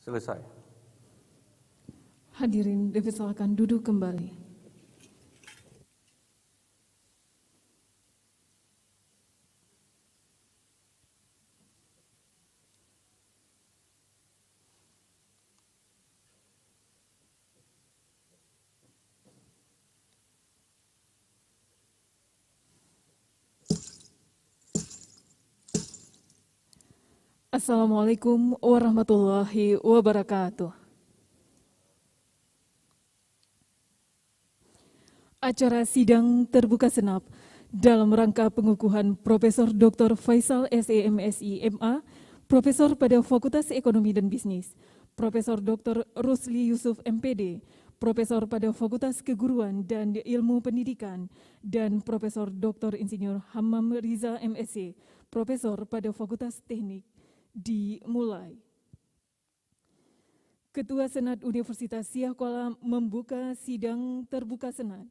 Selesai. Hadirin dipersilakan duduk kembali. Assalamualaikum warahmatullahi wabarakatuh. Acara sidang terbuka senap dalam rangka pengukuhan Profesor Dr. Faisal SEMSI MA, Profesor pada Fakultas Ekonomi dan Bisnis, Profesor Dr. Rusli Yusuf MPD, Profesor pada Fakultas Keguruan dan Ilmu Pendidikan, dan Profesor Dr. Insinyur Hammam Riza MSc, Profesor pada Fakultas Teknik, dimulai. Ketua Senat Universitas Siah Kuala membuka sidang terbuka Senat.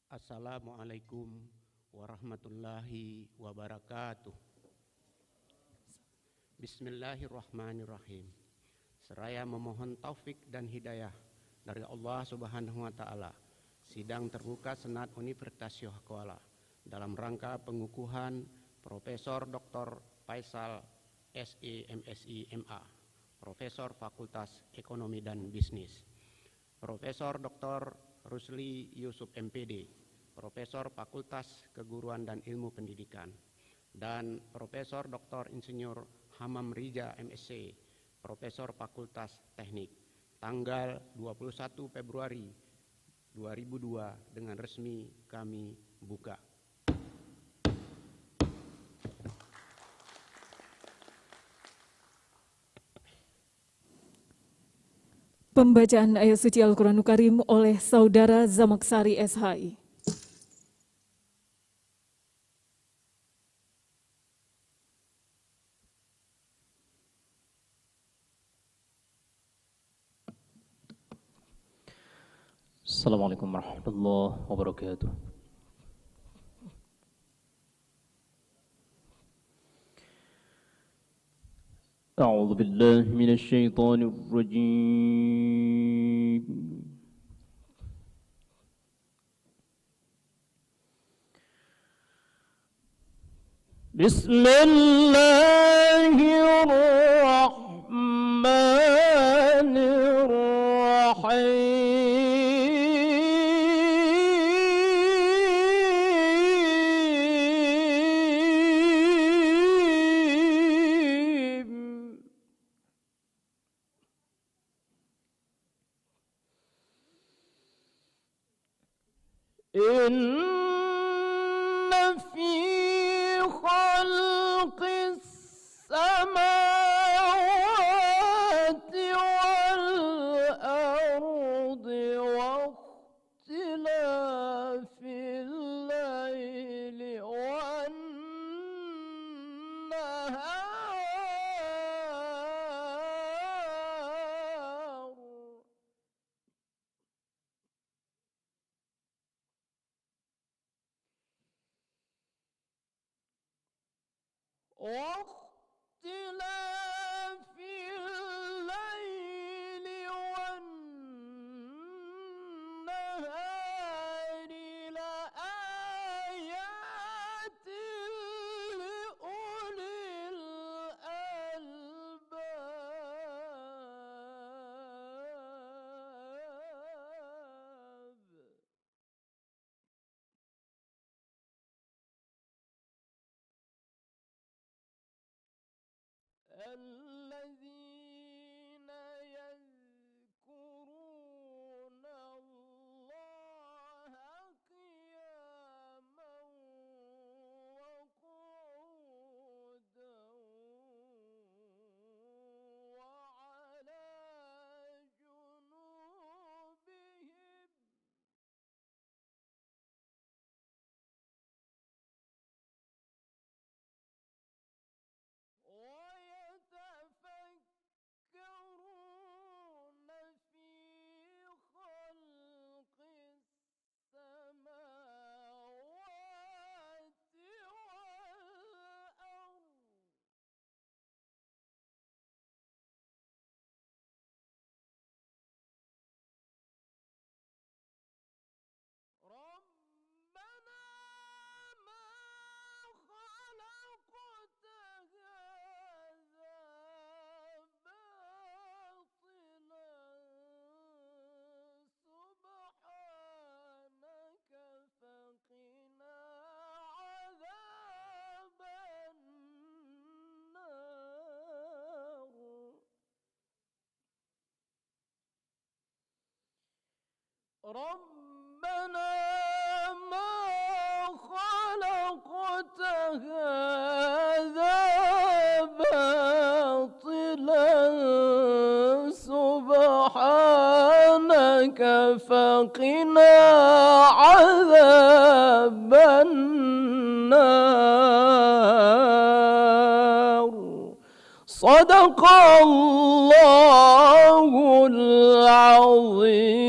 Assalamualaikum warahmatullahi wabarakatuh. Bismillahirrahmanirrahim. Seraya memohon taufik dan hidayah dari Allah Subhanahu wa Ta'ala, sidang terbuka Senat Universitas Siah Kuala dalam rangka pengukuhan Profesor Dr. Faisal SEMSI MA, Profesor Fakultas Ekonomi dan Bisnis, Profesor Dr. Rusli Yusuf MPD, Profesor Fakultas Keguruan dan Ilmu Pendidikan, dan Profesor Dr. Insinyur Hammam Riza MSc, Profesor Fakultas Teknik, tanggal 21 Februari 2002 dengan resmi kami buka. Pembacaan ayat suci Al-Quranul Karim oleh Saudara Zamaksari SHI. Assalamualaikum warahmatullahi wabarakatuh. أعوذ بالله من الشيطان الرجيم. بسم الله الرحمن الرحيم. إن في خلق السماوات والأرض واختلاف الليل والنهار واختلاف الليل والنهار لآيات لأولي الألباب الذين يذكرون الله قياما وقعودا وعلى جنوبهم ربنا ما خلقت هذا باطلا سبحانك فقنا عذاب النار صدق الله العظيم.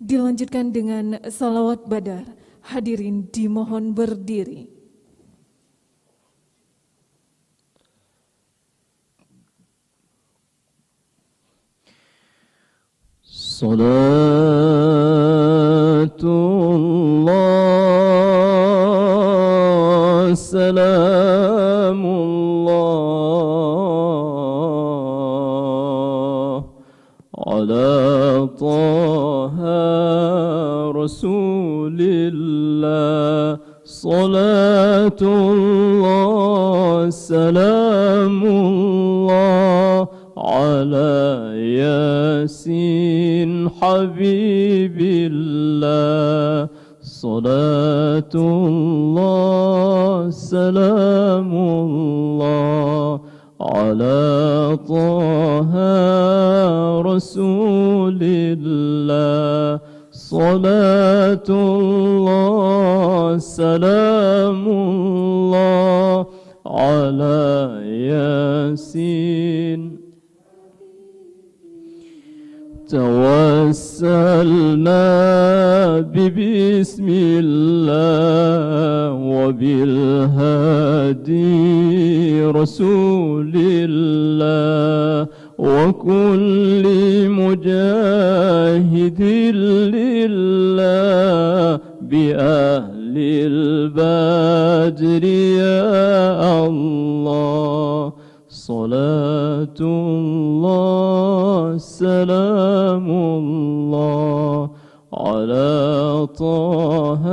Dilanjutkan dengan salawat badar. Hadirin dimohon berdiri. Salatullah salamullah ala taha rasulillah salatullah salamullah ala yasin habibillah salatullah salamullah ala taha rasulillah salatullah salamullah ala yasin. توسلنا ببسم الله وبالهادي رسول الله وكل مجاهد لله بأهل البدر يا الله صلاة الله سلام الله على طه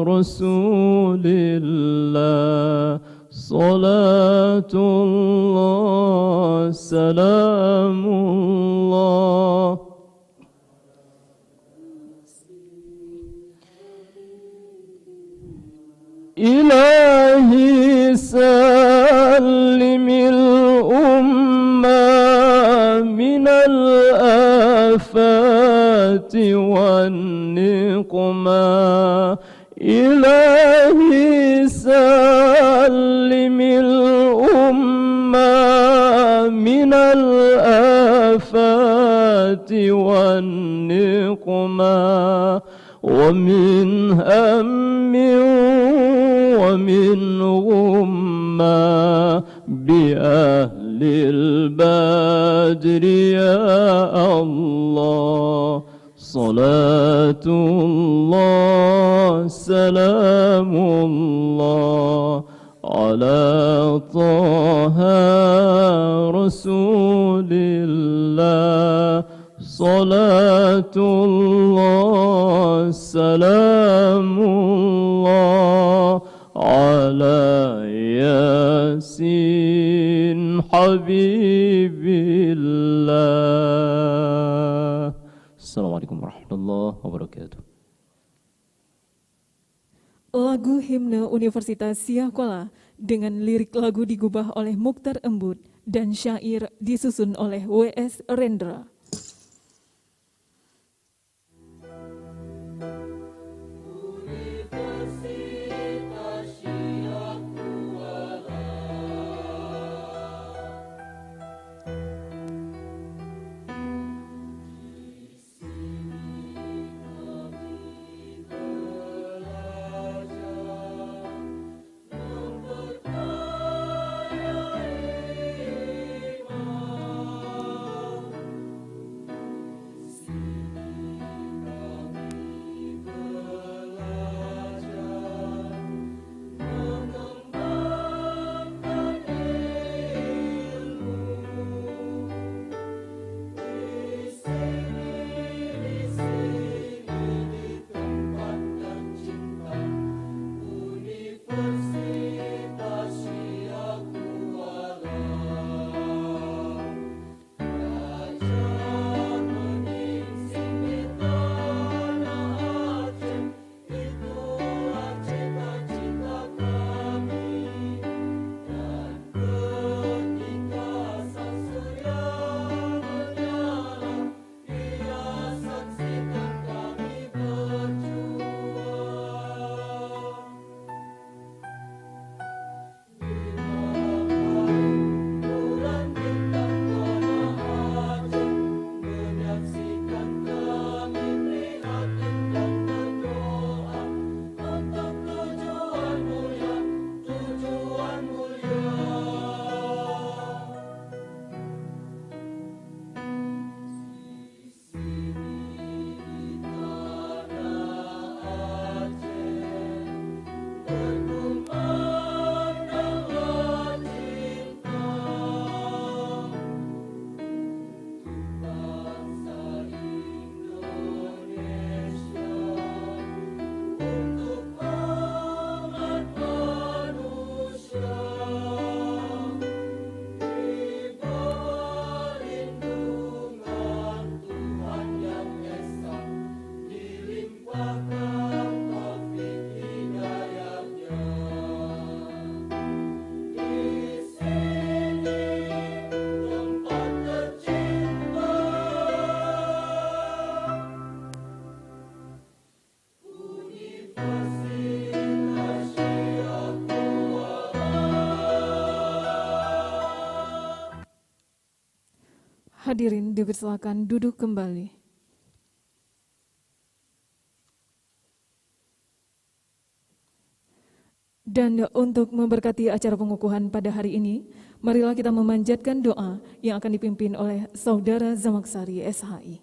رسول الله صلاة الله سلام الله إلهي سلم الأمة من الآفات والنقمة إلهي سلم الأمة من الآفات والنقمة ومن هم ومن غمة بأهل البدر يا الله صلاة الله سلام الله على طه رسول الله صلاة الله سلام الله على ياسين حبيب الله. السلام عليكم ورحمة الله وبركاته. Lagu himne Universitas Siakola dengan lirik lagu digubah oleh Mukhtar Embut dan syair disusun oleh W.S. Rendra. Hadirin dipersilakan duduk kembali. Dan untuk memberkati acara pengukuhan pada hari ini, marilah kita memanjatkan doa yang akan dipimpin oleh Saudara Zamaksari SHI.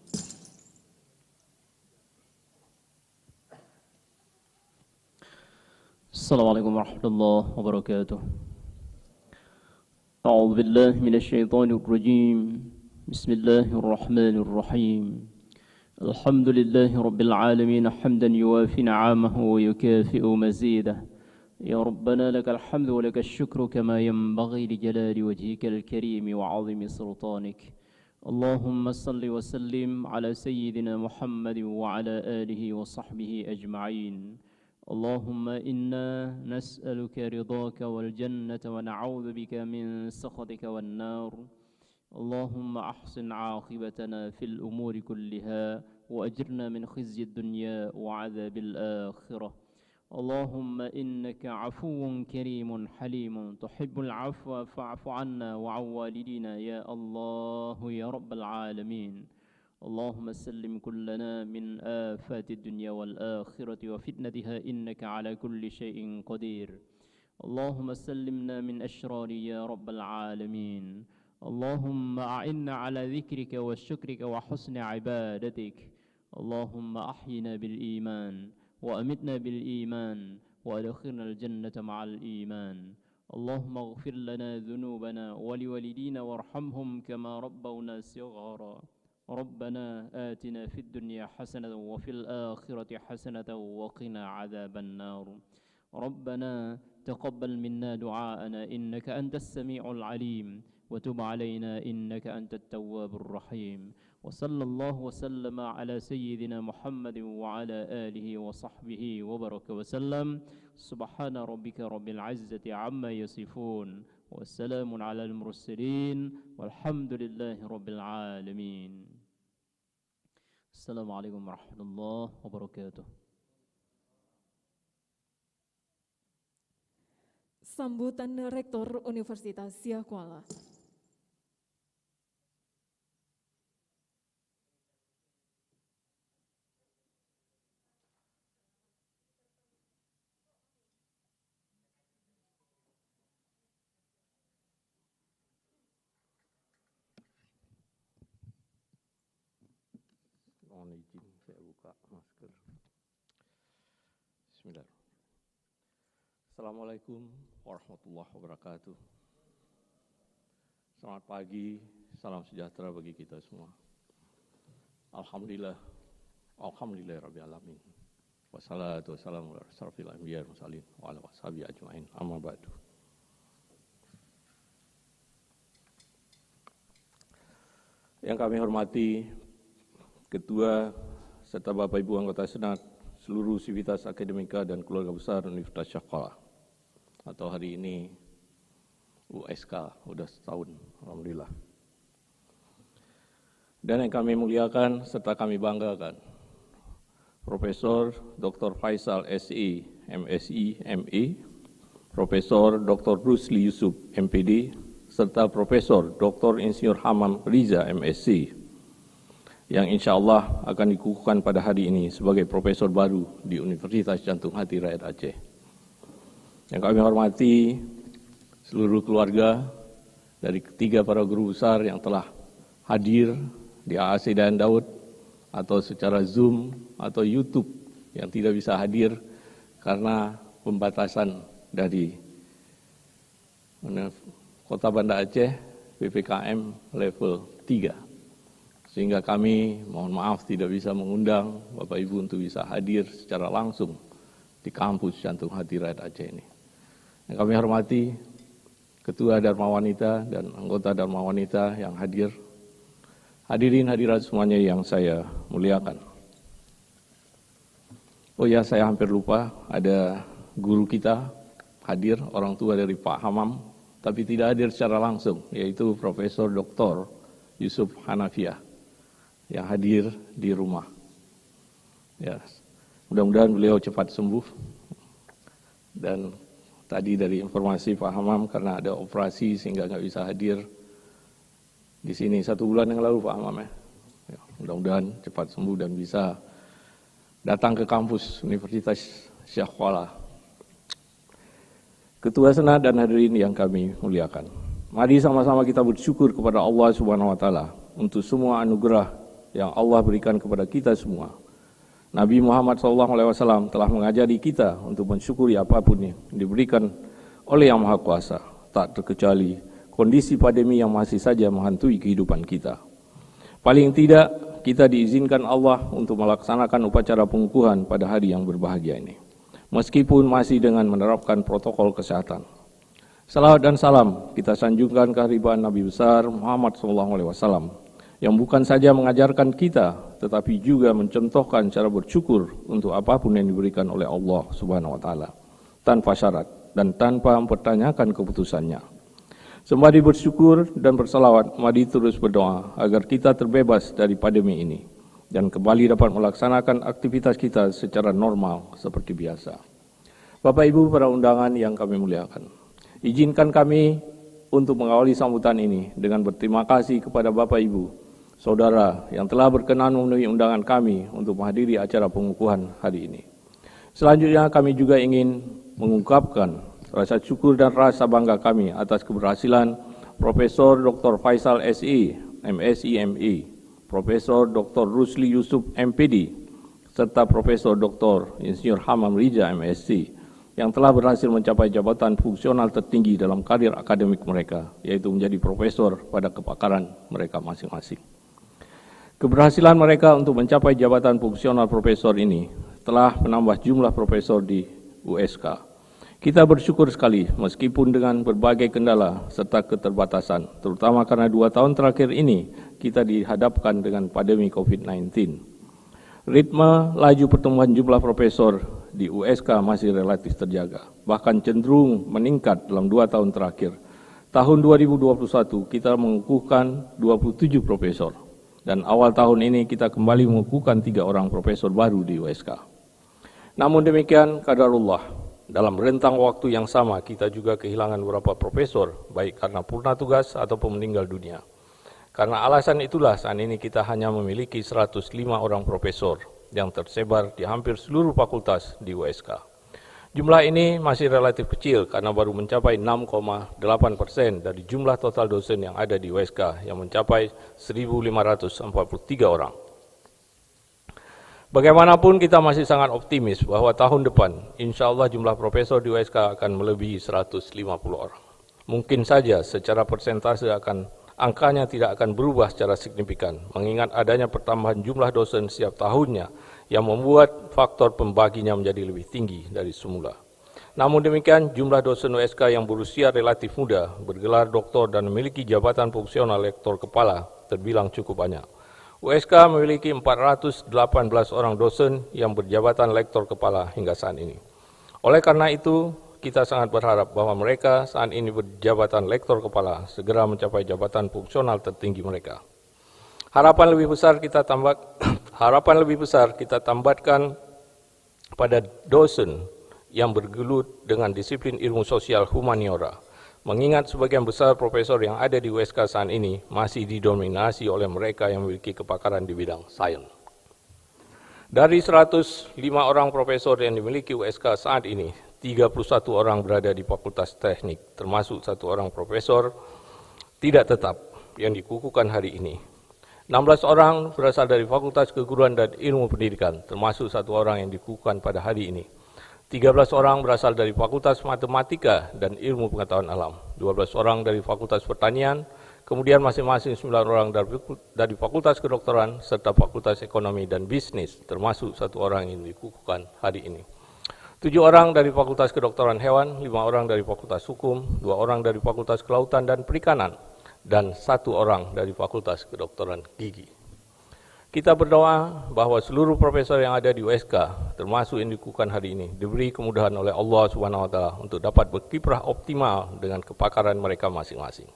Assalamualaikum warahmatullahi wabarakatuh. A'udzu billahi minasyaitonir rajim. Bismillahirrahmanirrahim. Alhamdulillahi rabbil alamin hamdan yuwafi ni'amahu wa yukafi'u mazidah. يا ربنا لك الحمد ولك الشكر كما ينبغي لجلال وجهك الكريم وعظيم سلطانك. اللهم صل وسلم على سيدنا محمد وعلى آله وصحبه أجمعين. اللهم إنا نسألك رضاك والجنة ونعوذ بك من سخطك والنار. اللهم أحسن عاقبتنا في الأمور كلها وأجرنا من خزي الدنيا وعذاب الآخرة. اللهم إنك عفو كريم حليم تحب العفو فاعف عنا وعن والدينا يا الله يا رب العالمين. اللهم سلم كلنا من آفات الدنيا والآخرة وفتنتها إنك على كل شيء قدير. اللهم سلمنا من أشرار يا رب العالمين. اللهم أعنا على ذكرك وشكرك وحسن عبادتك. اللهم أحينا بالإيمان وأمتنا بالإيمان وأدخلنا الجنة مع الإيمان. اللهم اغفر لنا ذنوبنا ولوالدينا وارحمهم كما ربونا صغارا. ربنا آتنا في الدنيا حسنة وفي الآخرة حسنة وقنا عذاب النار. ربنا تقبل منا دعاءنا إنك أنت السميع العليم وتب علينا إنك أنت التواب الرحيم. وصلى الله وسلم على سيدنا محمد وعلى آله وصحبه وبارك وسلم. سبحان ربك رب العزة عما يصفون والسلام على المرسلين والحمد لله رب العالمين. السلام عليكم ورحمة الله وبركاته. Sambutan Rektor Universitas Siak Kuala. Mohon izin saya buka masker. Bismillah. Assalamualaikum warahmatullahi wabarakatuh. Selamat pagi, salam sejahtera bagi kita semua. Alhamdulillah, alhamdulillahirabbil alamin. Wassalatu wassalamu ala asyrofil anbiya'i wal mursalin wa ala washabihi ajmain. Amma ba'du. Yang kami hormati Ketua serta Bapak Ibu anggota Senat, seluruh sivitas akademika dan keluarga besar Universitas Siak Kuala, atau hari ini USK, udah setahun, alhamdulillah. Dan yang kami muliakan serta kami banggakan, Profesor Dr. Faisal SE, MSI, ME, Profesor Dr. Rusli Yusuf, MPD, serta Profesor Dr. Insinyur Hamam Riza, MSc, yang insya Allah akan dikukuhkan pada hari ini sebagai profesor baru di Universitas Jantung Hati Rakyat Aceh. Yang kami hormati seluruh keluarga dari ketiga para guru besar yang telah hadir di AAC Dayan Daud atau secara Zoom atau YouTube yang tidak bisa hadir karena pembatasan dari Kota Banda Aceh PPKM level 3. Sehingga kami mohon maaf tidak bisa mengundang Bapak Ibu untuk bisa hadir secara langsung di kampus Jantung Hati Rakyat Aceh ini. Yang kami hormati Ketua Dharma Wanita dan anggota Dharma Wanita yang hadir. Hadirin hadirat semuanya yang saya muliakan. Oh ya, saya hampir lupa, ada guru kita hadir, orang tua dari Pak Hamam, tapi tidak hadir secara langsung, yaitu Profesor Dr. Yusuf Hanafiah yang hadir di rumah. Ya, mudah-mudahan beliau cepat sembuh. Dan tadi dari informasi Pak Hamam karena ada operasi sehingga nggak bisa hadir di sini 1 bulan yang lalu Pak Amam ya. Mudah-mudahan cepat sembuh dan bisa datang ke kampus Universitas Syekh Kuala. Ketua Senat dan hadirin yang kami muliakan. Mari sama-sama kita bersyukur kepada Allah Subhanahu wa taala untuk semua anugerah yang Allah berikan kepada kita semua. Nabi Muhammad SAW telah mengajari kita untuk mensyukuri apapun yang diberikan oleh Yang Maha Kuasa, tak terkecuali kondisi pandemi yang masih saja menghantui kehidupan kita. Paling tidak, kita diizinkan Allah untuk melaksanakan upacara pengukuhan pada hari yang berbahagia ini, meskipun masih dengan menerapkan protokol kesehatan. Salawat dan salam kita sanjungkan kehadiran Nabi besar Muhammad SAW, yang bukan saja mengajarkan kita, tetapi juga mencontohkan cara bersyukur untuk apapun yang diberikan oleh Allah Subhanahu wa taala, tanpa syarat dan tanpa mempertanyakan keputusannya. Sembari bersyukur dan bersalawat, mari terus berdoa agar kita terbebas dari pandemi ini dan kembali dapat melaksanakan aktivitas kita secara normal seperti biasa. Bapak Ibu para undangan yang kami muliakan, izinkan kami untuk mengawali sambutan ini dengan berterima kasih kepada Bapak Ibu, Saudara yang telah berkenan memenuhi undangan kami untuk menghadiri acara pengukuhan hari ini. Selanjutnya kami juga ingin mengungkapkan rasa syukur dan rasa bangga kami atas keberhasilan Profesor Dr. Faisal SE, MSI ME, Profesor Dr. Rusli Yusuf MPD, serta Profesor Dr. Insinyur Hamam Riza MSc yang telah berhasil mencapai jabatan fungsional tertinggi dalam karir akademik mereka, yaitu menjadi profesor pada kepakaran mereka masing-masing. Keberhasilan mereka untuk mencapai jabatan fungsional profesor ini telah menambah jumlah profesor di USK. Kita bersyukur sekali meskipun dengan berbagai kendala serta keterbatasan, terutama karena 2 tahun terakhir ini kita dihadapkan dengan pandemi COVID-19. Ritme laju pertumbuhan jumlah profesor di USK masih relatif terjaga, bahkan cenderung meningkat dalam 2 tahun terakhir. Tahun 2021 kita mengukuhkan 27 profesor. Dan awal tahun ini kita kembali mengukuhkan 3 orang profesor baru di USK. Namun demikian, qadarullah, dalam rentang waktu yang sama kita juga kehilangan beberapa profesor, baik karena purna tugas ataupun meninggal dunia. Karena alasan itulah saat ini kita hanya memiliki 105 orang profesor yang tersebar di hampir seluruh fakultas di USK. Jumlah ini masih relatif kecil karena baru mencapai 6,8% dari jumlah total dosen yang ada di USK yang mencapai 1.543 orang. Bagaimanapun kita masih sangat optimis bahwa tahun depan insya Allah jumlah profesor di USK akan melebihi 150 orang. Mungkin saja secara persentase angkanya tidak akan berubah secara signifikan mengingat adanya pertambahan jumlah dosen setiap tahunnya yang membuat faktor pembaginya menjadi lebih tinggi dari semula. Namun demikian, jumlah dosen USK yang berusia relatif muda, bergelar doktor dan memiliki jabatan fungsional lektor kepala terbilang cukup banyak. USK memiliki 418 orang dosen yang berjabatan lektor kepala hingga saat ini. Oleh karena itu, kita sangat berharap bahwa mereka saat ini berjabatan lektor kepala segera mencapai jabatan fungsional tertinggi mereka. Harapan lebih besar kita tambatkan pada dosen yang bergelut dengan disiplin ilmu sosial humaniora. Mengingat sebagian besar profesor yang ada di USK saat ini masih didominasi oleh mereka yang memiliki kepakaran di bidang sains. Dari 105 orang profesor yang dimiliki USK saat ini, 31 orang berada di Fakultas Teknik, termasuk 1 orang profesor tidak tetap yang dikukuhkan hari ini. 16 orang berasal dari Fakultas Keguruan dan Ilmu Pendidikan, termasuk 1 orang yang dikukuhkan pada hari ini. 13 orang berasal dari Fakultas Matematika dan Ilmu Pengetahuan Alam, 12 orang dari Fakultas Pertanian, kemudian masing-masing 9 orang dari Fakultas Kedokteran, serta Fakultas Ekonomi dan Bisnis, termasuk 1 orang yang dikukuhkan hari ini. 7 orang dari Fakultas Kedokteran Hewan, 5 orang dari Fakultas Hukum, 2 orang dari Fakultas Kelautan dan Perikanan, dan 1 orang dari Fakultas Kedokteran Gigi. Kita berdoa bahwa seluruh profesor yang ada di USK, termasuk yang dikukuhkan hari ini, diberi kemudahan oleh Allah Subhanahu wa taala untuk dapat berkiprah optimal dengan kepakaran mereka masing-masing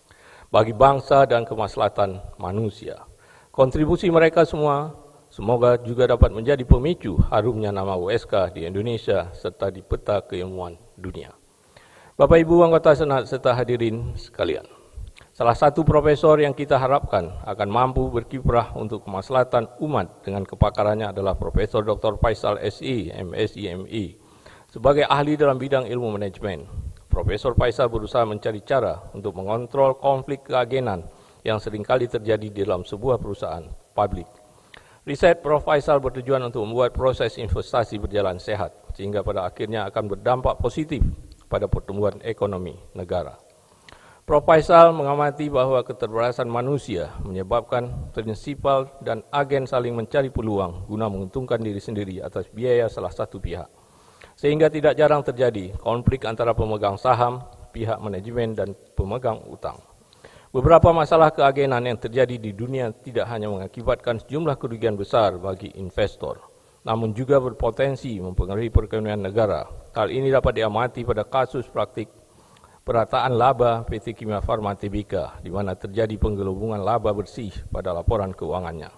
bagi bangsa dan kemaslahatan manusia. Kontribusi mereka semua semoga juga dapat menjadi pemicu harumnya nama USK di Indonesia serta di peta keilmuan dunia. Bapak Ibu anggota Senat serta hadirin sekalian, Salah satu profesor yang kita harapkan akan mampu berkiprah untuk kemaslahatan umat dengan kepakarannya adalah Profesor Dr. Faisal SE, MSI, MI. Sebagai ahli dalam bidang ilmu manajemen, Profesor Faisal berusaha mencari cara untuk mengontrol konflik keagenan yang seringkali terjadi di dalam sebuah perusahaan publik. Riset Prof. Faisal bertujuan untuk membuat proses investasi berjalan sehat, sehingga pada akhirnya akan berdampak positif pada pertumbuhan ekonomi negara. Prof. Faisal mengamati bahwa keterbatasan manusia menyebabkan prinsipal dan agen saling mencari peluang guna menguntungkan diri sendiri atas biaya salah satu pihak. Sehingga tidak jarang terjadi konflik antara pemegang saham, pihak manajemen, dan pemegang utang. Beberapa masalah keagenan yang terjadi di dunia tidak hanya mengakibatkan sejumlah kerugian besar bagi investor, namun juga berpotensi mempengaruhi perekonomian negara. Hal ini dapat diamati pada kasus praktik perataan laba PT Kimia Farma Tbk, di mana terjadi penggelembungan laba bersih pada laporan keuangannya.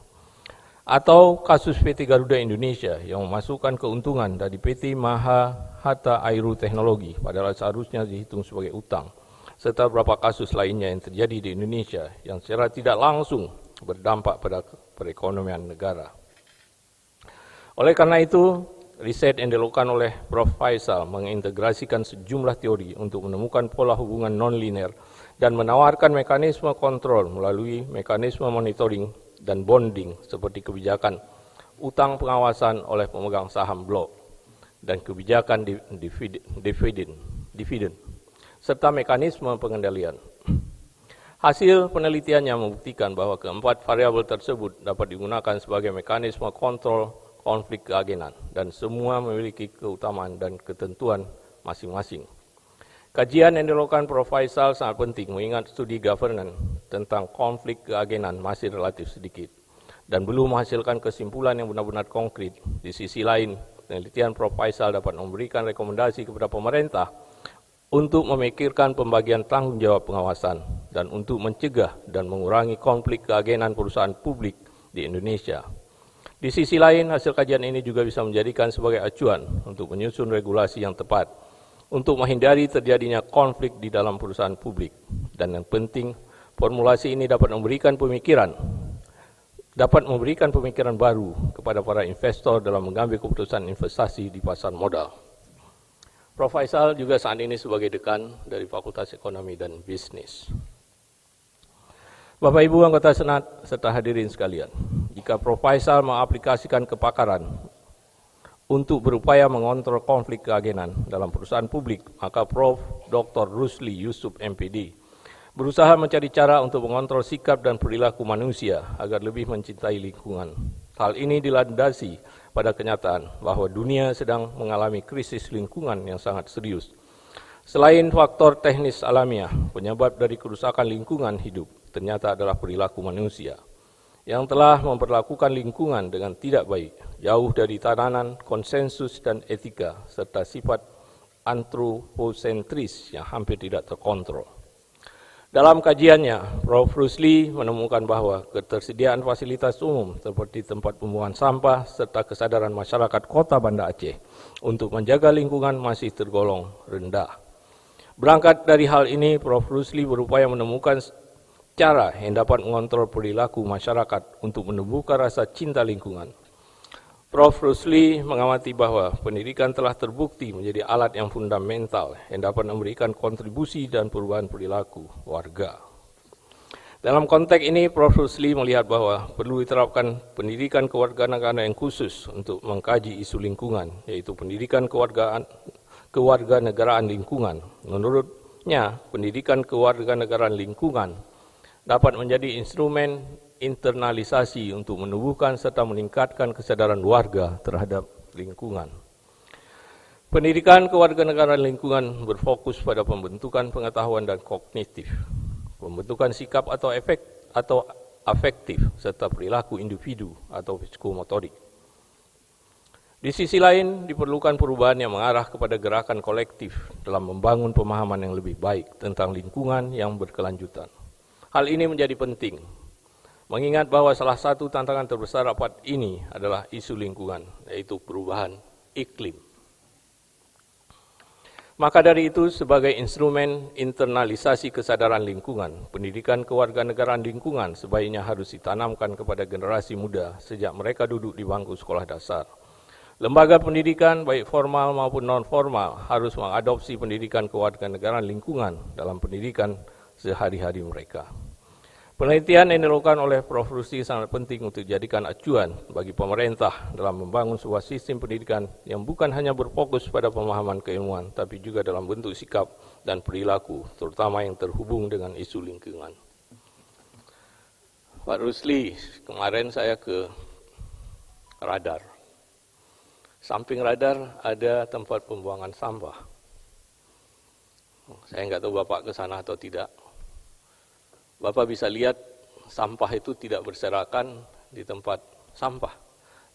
Atau kasus PT Garuda Indonesia yang memasukkan keuntungan dari PT Maha Hatta Aero Teknologi, padahal seharusnya dihitung sebagai utang, serta beberapa kasus lainnya yang terjadi di Indonesia yang secara tidak langsung berdampak pada perekonomian negara. Oleh karena itu, riset yang dilakukan oleh Prof. Faisal mengintegrasikan sejumlah teori untuk menemukan pola hubungan non-linear dan menawarkan mekanisme kontrol melalui mekanisme monitoring dan bonding seperti kebijakan utang pengawasan oleh pemegang saham blok dan kebijakan dividen serta mekanisme pengendalian. Hasil penelitiannya membuktikan bahwa keempat variabel tersebut dapat digunakan sebagai mekanisme kontrol konflik keagenan dan semua memiliki keutamaan dan ketentuan masing-masing. Kajian yang dilakukan Prof. Faisal sangat penting mengingat studi governance tentang konflik keagenan masih relatif sedikit dan belum menghasilkan kesimpulan yang benar-benar konkret. Di sisi lain, penelitian Prof. Faisal dapat memberikan rekomendasi kepada pemerintah untuk memikirkan pembagian tanggung jawab pengawasan dan untuk mencegah dan mengurangi konflik keagenan perusahaan publik di Indonesia. Di sisi lain, hasil kajian ini juga bisa menjadikan sebagai acuan untuk menyusun regulasi yang tepat untuk menghindari terjadinya konflik di dalam perusahaan publik. Dan yang penting, formulasi ini dapat memberikan pemikiran baru kepada para investor dalam mengambil keputusan investasi di pasar modal. Prof. Faisal juga saat ini sebagai dekan dari Fakultas Ekonomi dan Bisnis. Bapak Ibu anggota Senat serta hadirin sekalian, jika Prof. Faisal mengaplikasikan kepakaran untuk berupaya mengontrol konflik keagenan dalam perusahaan publik, maka Prof. Dr. Rusli Yusuf MPD berusaha mencari cara untuk mengontrol sikap dan perilaku manusia agar lebih mencintai lingkungan. Hal ini dilandasi pada kenyataan bahwa dunia sedang mengalami krisis lingkungan yang sangat serius. Selain faktor teknis alamiah, penyebab dari kerusakan lingkungan hidup ternyata adalah perilaku manusia yang telah memperlakukan lingkungan dengan tidak baik, jauh dari tatanan konsensus dan etika, serta sifat antroposentris yang hampir tidak terkontrol. Dalam kajiannya, Prof. Rusli menemukan bahwa ketersediaan fasilitas umum seperti tempat pembuangan sampah serta kesadaran masyarakat Kota Banda Aceh untuk menjaga lingkungan masih tergolong rendah. Berangkat dari hal ini, Prof. Rusli berupaya menemukan cara yang dapat mengontrol perilaku masyarakat untuk menumbuhkan rasa cinta lingkungan. Prof. Rusli mengamati bahwa pendidikan telah terbukti menjadi alat yang fundamental yang dapat memberikan kontribusi dan perubahan perilaku warga. Dalam konteks ini, Prof. Rusli melihat bahwa perlu diterapkan pendidikan kewarganegaraan yang khusus untuk mengkaji isu lingkungan, yaitu pendidikan kewarganegaraan lingkungan. Menurutnya, pendidikan kewarganegaraan lingkungan dapat menjadi instrumen internalisasi untuk menumbuhkan serta meningkatkan kesadaran warga terhadap lingkungan. Pendidikan kewarganegaraan lingkungan berfokus pada pembentukan pengetahuan dan kognitif, pembentukan sikap atau afektif, serta perilaku individu atau psikomotorik. Di sisi lain, diperlukan perubahan yang mengarah kepada gerakan kolektif dalam membangun pemahaman yang lebih baik tentang lingkungan yang berkelanjutan. Hal ini menjadi penting, mengingat bahwa salah satu tantangan terbesar abad ini adalah isu lingkungan, yaitu perubahan iklim. Maka dari itu, sebagai instrumen internalisasi kesadaran lingkungan, pendidikan kewarganegaraan lingkungan sebaiknya harus ditanamkan kepada generasi muda sejak mereka duduk di bangku sekolah dasar. Lembaga pendidikan, baik formal maupun non-formal, harus mengadopsi pendidikan kewarganegaraan lingkungan dalam pendidikan sehari-hari mereka. Penelitian yang dilakukan oleh Prof. Rusli sangat penting untuk dijadikan acuan bagi pemerintah dalam membangun sebuah sistem pendidikan yang bukan hanya berfokus pada pemahaman keilmuan, tapi juga dalam bentuk sikap dan perilaku, terutama yang terhubung dengan isu lingkungan. Pak Rusli, kemarin saya ke radar. Samping radar ada tempat pembuangan sampah. Saya nggak tahu Bapak ke sana atau tidak. Bapak bisa lihat sampah itu tidak berserakan di tempat sampah,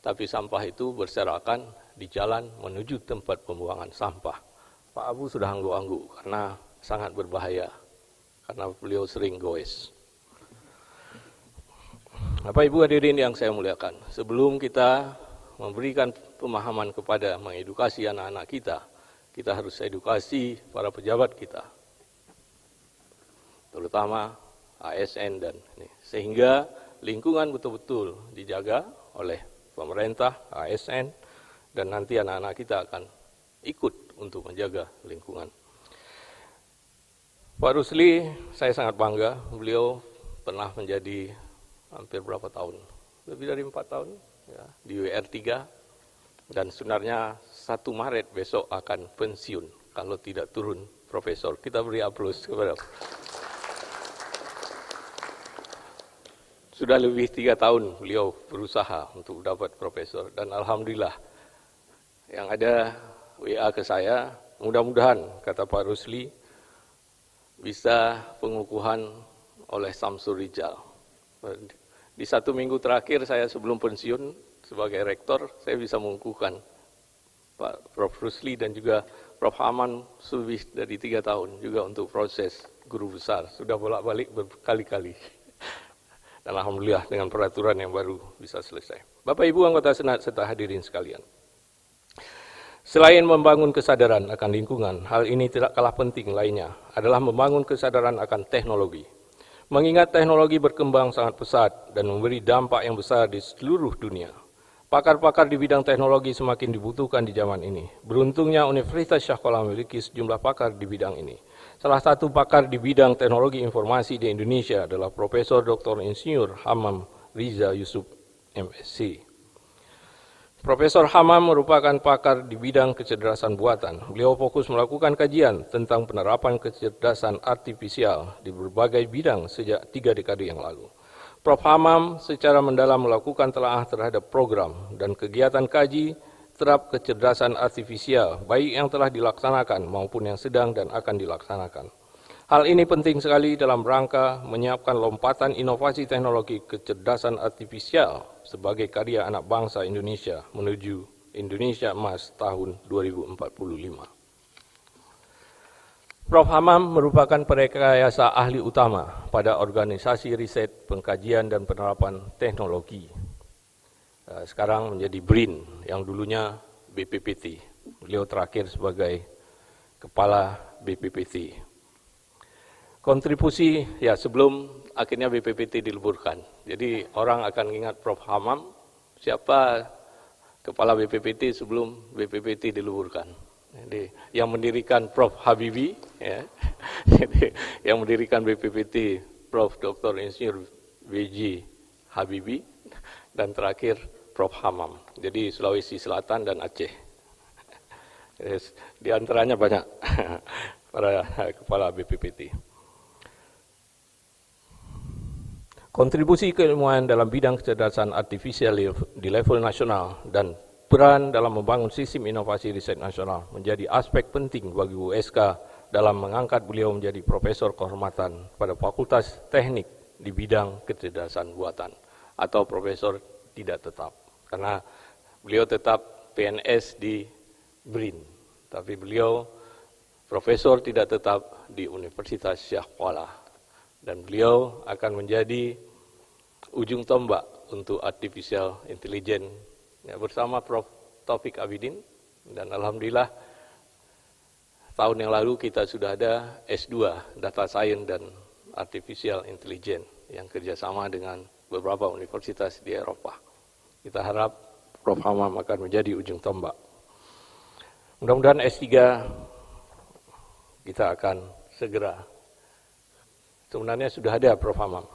tapi sampah itu berserakan di jalan menuju tempat pembuangan sampah. Pak Abu sudah angguk-angguk karena sangat berbahaya, karena beliau sering goes. Bapak Ibu hadirin yang saya muliakan, sebelum kita memberikan pemahaman kepada mengedukasi anak-anak kita harus edukasi para pejabat kita, terutama ASN dan ini, sehingga lingkungan betul-betul dijaga oleh pemerintah, ASN, dan nanti anak-anak kita akan ikut untuk menjaga lingkungan. Pak Rusli, saya sangat bangga, beliau pernah menjadi hampir berapa tahun? Lebih dari 4 tahun ya, di WR3, dan sebenarnya 1 Maret besok akan pensiun kalau tidak turun profesor. Kita beri aplaus kepada. Sudah lebih 3 tahun beliau berusaha untuk dapat profesor, dan alhamdulillah yang ada WA ke saya, mudah-mudahan kata Pak Rusli bisa pengukuhan oleh Samsul Rijal. Di 1 minggu terakhir saya sebelum pensiun sebagai rektor, saya bisa mengukuhkan Pak Prof. Rusli dan juga Prof. Haman lebih dari 3 tahun juga untuk proses guru besar. Sudah bolak-balik berkali-kali. Dan alhamdulillah dengan peraturan yang baru bisa selesai. Bapak Ibu anggota Senat serta hadirin sekalian. Selain membangun kesadaran akan lingkungan, hal ini tidak kalah penting lainnya adalah membangun kesadaran akan teknologi. Mengingat teknologi berkembang sangat pesat dan memberi dampak yang besar di seluruh dunia. Pakar-pakar di bidang teknologi semakin dibutuhkan di zaman ini. Beruntungnya Universitas Syahkollah memiliki sejumlah pakar di bidang ini. Salah satu pakar di bidang teknologi informasi di Indonesia adalah Profesor Dr. Insinyur Hamam Riza Yusuf, MSc. Profesor Hamam merupakan pakar di bidang kecerdasan buatan. Beliau fokus melakukan kajian tentang penerapan kecerdasan artifisial di berbagai bidang sejak 3 dekade yang lalu. Prof. Hamam secara mendalam melakukan telaah terhadap program dan kegiatan kaji terhadap kecerdasan artifisial, baik yang telah dilaksanakan maupun yang sedang dan akan dilaksanakan. Hal ini penting sekali dalam rangka menyiapkan lompatan inovasi teknologi kecerdasan artifisial sebagai karya anak bangsa Indonesia menuju Indonesia Emas tahun 2045. Prof. Hamam merupakan perekayasa ahli utama pada organisasi riset, pengkajian, dan penerapan teknologi. Sekarang menjadi BRIN, yang dulunya BPPT. Beliau terakhir sebagai Kepala BPPT. Kontribusi, ya sebelum akhirnya BPPT dileburkan. Jadi orang akan ingat Prof. Hamam, siapa Kepala BPPT sebelum BPPT dileburkan. Jadi, yang mendirikan Prof. Habibie, ya. Jadi, yang mendirikan BPPT Prof. Dr. Insinyur B.J. Habibie, dan terakhir Prof. Hamam. Jadi Sulawesi Selatan dan Aceh. Di antaranya banyak para kepala BPPT. Kontribusi keilmuan dalam bidang kecerdasan artifisial di level nasional dan peran dalam membangun sistem inovasi riset nasional menjadi aspek penting bagi USK dalam mengangkat beliau menjadi profesor kehormatan pada Fakultas Teknik di bidang kecerdasan buatan atau profesor tidak tetap. Karena beliau tetap PNS di BRIN, tapi beliau profesor tidak tetap di Universitas Syahkollah. Dan beliau akan menjadi ujung tombak untuk artificial intelligence ya, bersama Prof. Taufik Abidin, dan alhamdulillah tahun yang lalu kita sudah ada S2 Data Science dan Artificial Intelligence yang kerjasama dengan beberapa universitas di Eropa. Kita harap Prof. Hamam akan menjadi ujung tombak. Mudah-mudahan S3 kita akan segera. Sebenarnya sudah ada Prof. Hamam.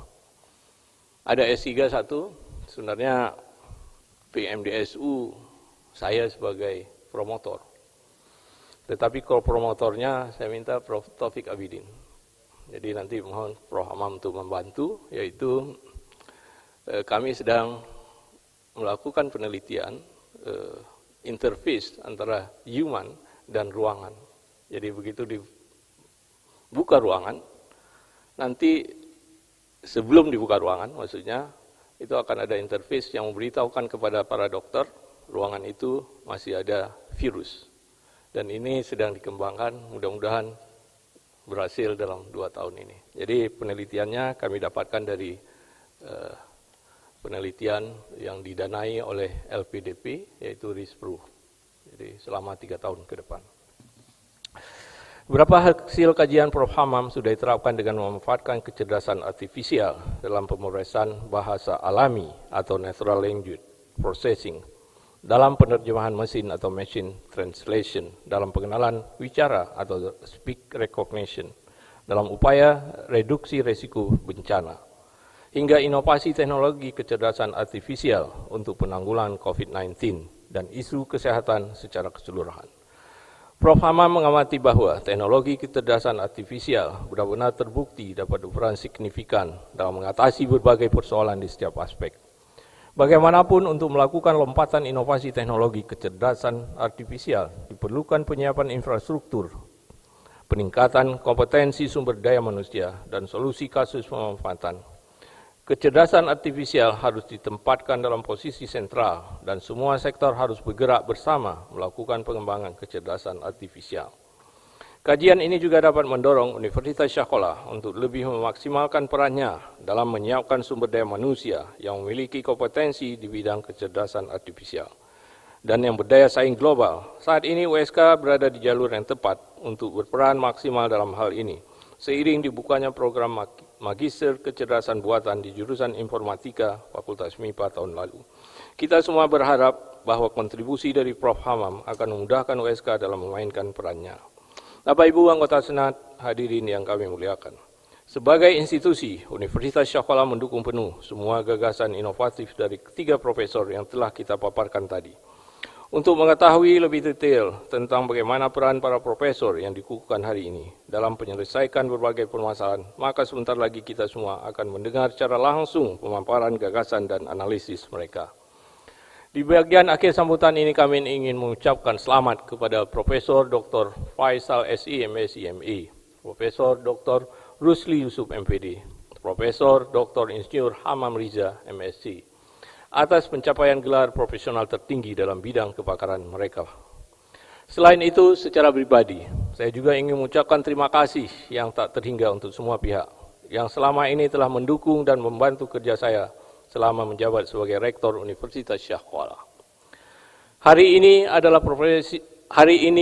Ada S3 satu, sebenarnya PMDSU saya sebagai promotor. Tetapi kalau promotornya saya minta Prof. Taufik Abidin. Jadi nanti mohon Prof. Hamam untuk membantu, yaitu kami sedang melakukan penelitian interface antara human dan ruangan. Jadi begitu dibuka ruangan, nanti sebelum dibuka ruangan maksudnya, itu akan ada interface yang memberitahukan kepada para dokter, ruangan itu masih ada virus. Dan ini sedang dikembangkan, mudah-mudahan berhasil dalam 2 tahun ini. Jadi penelitiannya kami dapatkan dari penelitian yang didanai oleh LPDP, yaitu RISPRO. Jadi selama 3 tahun ke depan. Beberapa hasil kajian Prof. Hamam sudah diterapkan dengan memanfaatkan kecerdasan artifisial dalam pemrosesan bahasa alami atau natural language processing, dalam penerjemahan mesin atau machine translation, dalam pengenalan wicara atau speak recognition, dalam upaya reduksi risiko bencana, hingga inovasi teknologi kecerdasan artifisial untuk penanggulangan COVID-19 dan isu kesehatan secara keseluruhan. Prof. Hamam mengamati bahwa teknologi kecerdasan artifisial benar-benar terbukti dapat berperan signifikan dalam mengatasi berbagai persoalan di setiap aspek. Bagaimanapun untuk melakukan lompatan inovasi teknologi kecerdasan artifisial diperlukan penyiapan infrastruktur, peningkatan kompetensi sumber daya manusia, dan solusi kasus pemanfaatan. Kecerdasan artifisial harus ditempatkan dalam posisi sentral dan semua sektor harus bergerak bersama melakukan pengembangan kecerdasan artifisial. Kajian ini juga dapat mendorong Universitas Syahkollah untuk lebih memaksimalkan perannya dalam menyiapkan sumber daya manusia yang memiliki kompetensi di bidang kecerdasan artifisial dan yang berdaya saing global. Saat ini USK berada di jalur yang tepat untuk berperan maksimal dalam hal ini, seiring dibukanya program Magister Kecerdasan Buatan di jurusan Informatika Fakultas MIPA tahun lalu. Kita semua berharap bahwa kontribusi dari Prof. Hamam akan memudahkan USK dalam memainkan perannya. Bapak Ibu anggota Senat, hadirin yang kami muliakan. Sebagai institusi, Universitas Syahkollah mendukung penuh semua gagasan inovatif dari 3 profesor yang telah kita paparkan tadi. Untuk mengetahui lebih detail tentang bagaimana peran para profesor yang dikukuhkan hari ini dalam menyelesaikan berbagai permasalahan, maka sebentar lagi kita semua akan mendengar secara langsung pemaparan gagasan dan analisis mereka. Di bagian akhir sambutan ini kami ingin mengucapkan selamat kepada Profesor Dr. Faisal SI, MSI, ME, Profesor Dr. Rusli Yusuf, MPD, Profesor Dr. Insinyur Hamam Riza, MSc, atas pencapaian gelar profesional tertinggi dalam bidang kepakaran mereka. Selain itu, secara pribadi, saya juga ingin mengucapkan terima kasih yang tak terhingga untuk semua pihak yang selama ini telah mendukung dan membantu kerja saya selama menjabat sebagai Rektor Universitas Syahkollah. Hari ini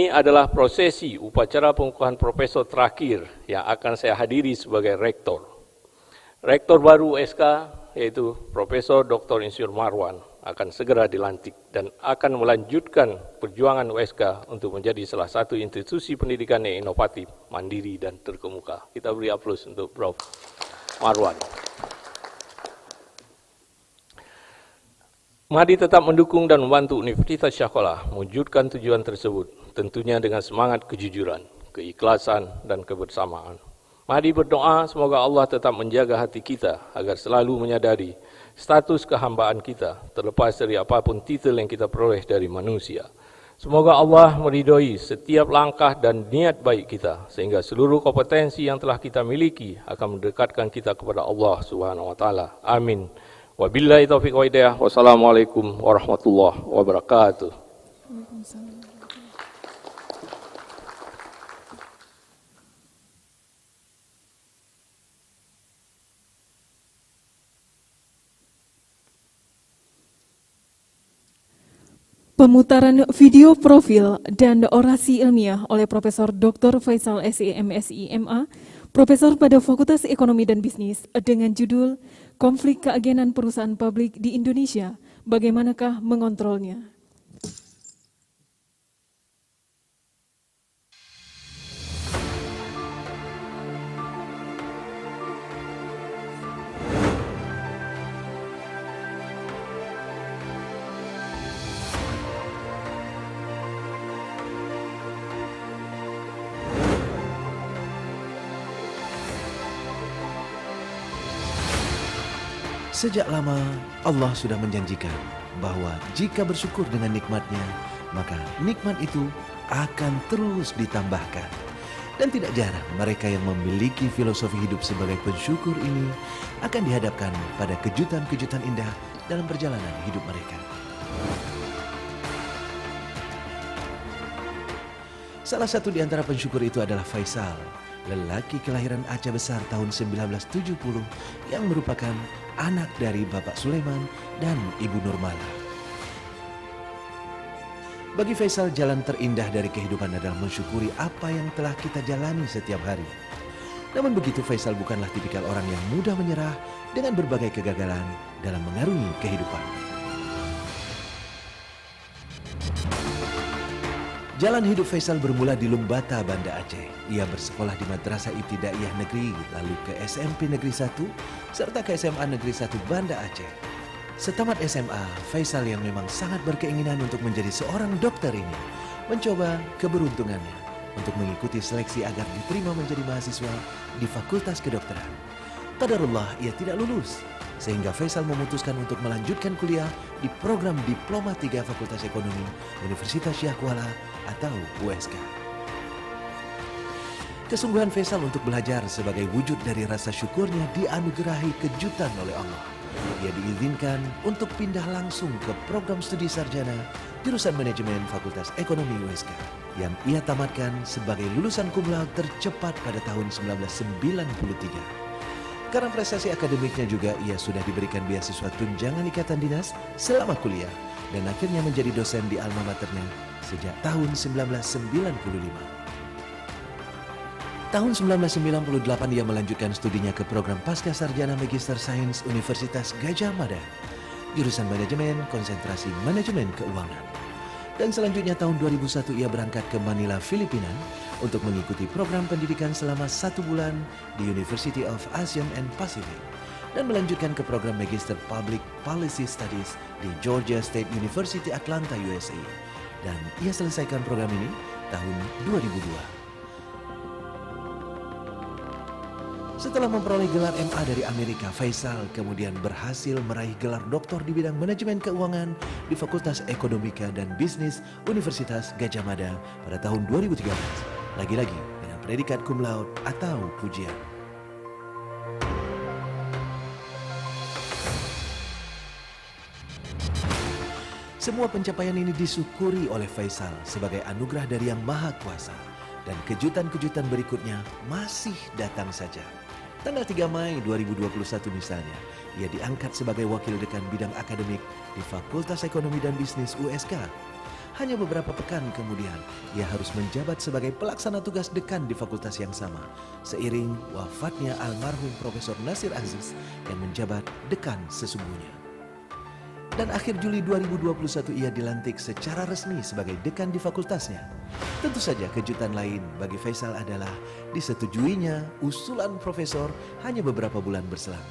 adalah prosesi upacara pengukuhan profesor terakhir yang akan saya hadiri sebagai Rektor. Rektor baru SK, yaitu Profesor Dr. Insinyur Marwan, akan segera dilantik dan akan melanjutkan perjuangan USK untuk menjadi salah satu institusi pendidikan yang inovatif, mandiri, dan terkemuka. Kita beri aplaus untuk Prof. Marwan. Mari tetap mendukung dan membantu Universitas Syahkollah mewujudkan tujuan tersebut, tentunya dengan semangat kejujuran, keikhlasan, dan kebersamaan. Mari berdoa semoga Allah tetap menjaga hati kita agar selalu menyadari status kehambaan kita terlepas dari apapun titel yang kita peroleh dari manusia. Semoga Allah meridhoi setiap langkah dan niat baik kita sehingga seluruh kompetensi yang telah kita miliki akan mendekatkan kita kepada Allah Subhanahu wa taala. Amin. Wabillahi taufiq wa hidayah. Wassalamualaikum warahmatullahi wabarakatuh. Waalaikumsalam. Pemutaran video profil dan orasi ilmiah oleh Profesor Dr. Faisal SE MSI MA, Profesor pada Fakultas Ekonomi dan Bisnis dengan judul Konflik Keagenan Perusahaan Publik di Indonesia, Bagaimanakah Mengontrolnya? Sejak lama Allah sudah menjanjikan bahwa jika bersyukur dengan nikmatnya, maka nikmat itu akan terus ditambahkan. Dan tidak jarang mereka yang memiliki filosofi hidup sebagai pensyukur ini akan dihadapkan pada kejutan-kejutan indah dalam perjalanan hidup mereka. Salah satu di antara pensyukur itu adalah Faisal, lelaki kelahiran Aceh Besar tahun 1970 yang merupakan anak dari Bapak Sulaiman dan Ibu Nurmala. Bagi Faisal, jalan terindah dari kehidupan adalah mensyukuri apa yang telah kita jalani setiap hari. Namun begitu, Faisal bukanlah tipikal orang yang mudah menyerah dengan berbagai kegagalan dalam mengarungi kehidupan. Jalan hidup Faisal bermula di Lumbata, Banda Aceh. Ia bersekolah di Madrasah Ibtidaiyah Negeri, lalu ke SMP Negeri 1, serta ke SMA Negeri 1 Banda Aceh. Setamat SMA, Faisal yang memang sangat berkeinginan untuk menjadi seorang dokter ini, mencoba keberuntungannya untuk mengikuti seleksi agar diterima menjadi mahasiswa di Fakultas Kedokteran. Qadarullah, ia tidak lulus, sehingga Faisal memutuskan untuk melanjutkan kuliah di program Diploma 3 Fakultas Ekonomi Universitas Syah Kuala atau USK. Kesungguhan Faisal untuk belajar sebagai wujud dari rasa syukurnya dianugerahi kejutan oleh Allah. Ia diizinkan untuk pindah langsung ke program studi sarjana jurusan manajemen Fakultas Ekonomi USK yang ia tamatkan sebagai lulusan cum laude tercepat pada tahun 1993. Karena prestasi akademiknya juga, ia sudah diberikan beasiswa tunjangan ikatan dinas selama kuliah dan akhirnya menjadi dosen di alma maternya sejak tahun 1995. Tahun 1998 ia melanjutkan studinya ke program Pasca Sarjana Magister Sains Universitas Gadjah Mada, jurusan manajemen konsentrasi manajemen keuangan. Dan selanjutnya tahun 2001 ia berangkat ke Manila, Filipina untuk mengikuti program pendidikan selama 1 bulan di University of ASEAN and Pacific dan melanjutkan ke program Magister Public Policy Studies di Georgia State University Atlanta, USA. Dan ia selesaikan program ini tahun 2002. Setelah memperoleh gelar MA dari Amerika, Faisal kemudian berhasil meraih gelar doktor di bidang manajemen keuangan di Fakultas Ekonomika dan Bisnis Universitas Gadjah Mada pada tahun 2013. Lagi-lagi dengan predikat cum laude atau pujian. Semua pencapaian ini disyukuri oleh Faisal sebagai anugerah dari Yang Maha Kuasa. Dan kejutan-kejutan berikutnya masih datang saja. Tanggal 3 Mei 2021 misalnya, ia diangkat sebagai wakil dekan bidang akademik di Fakultas Ekonomi dan Bisnis USK. Hanya beberapa pekan kemudian, ia harus menjabat sebagai pelaksana tugas dekan di fakultas yang sama, seiring wafatnya almarhum Profesor Nasir Aziz yang menjabat dekan sesungguhnya. Dan akhir Juli 2021 ia dilantik secara resmi sebagai dekan di fakultasnya. Tentu saja kejutan lain bagi Faisal adalah disetujuinya usulan profesor hanya beberapa bulan berselang.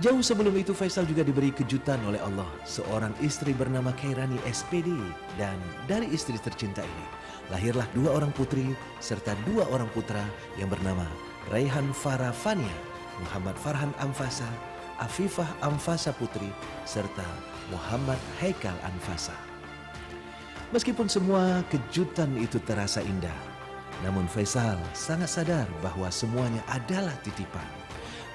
Jauh sebelum itu Faisal juga diberi kejutan oleh Allah. Seorang istri bernama Khairani SPD, dan dari istri tercinta ini lahirlah 2 orang putri serta 2 orang putra yang bernama Raihan Farah Fania, Muhammad Farhan Anfasa, Afifah Anfasa Putri, serta Muhammad Haikal Anfasa. Meskipun semua kejutan itu terasa indah, namun Faisal sangat sadar bahwa semuanya adalah titipan.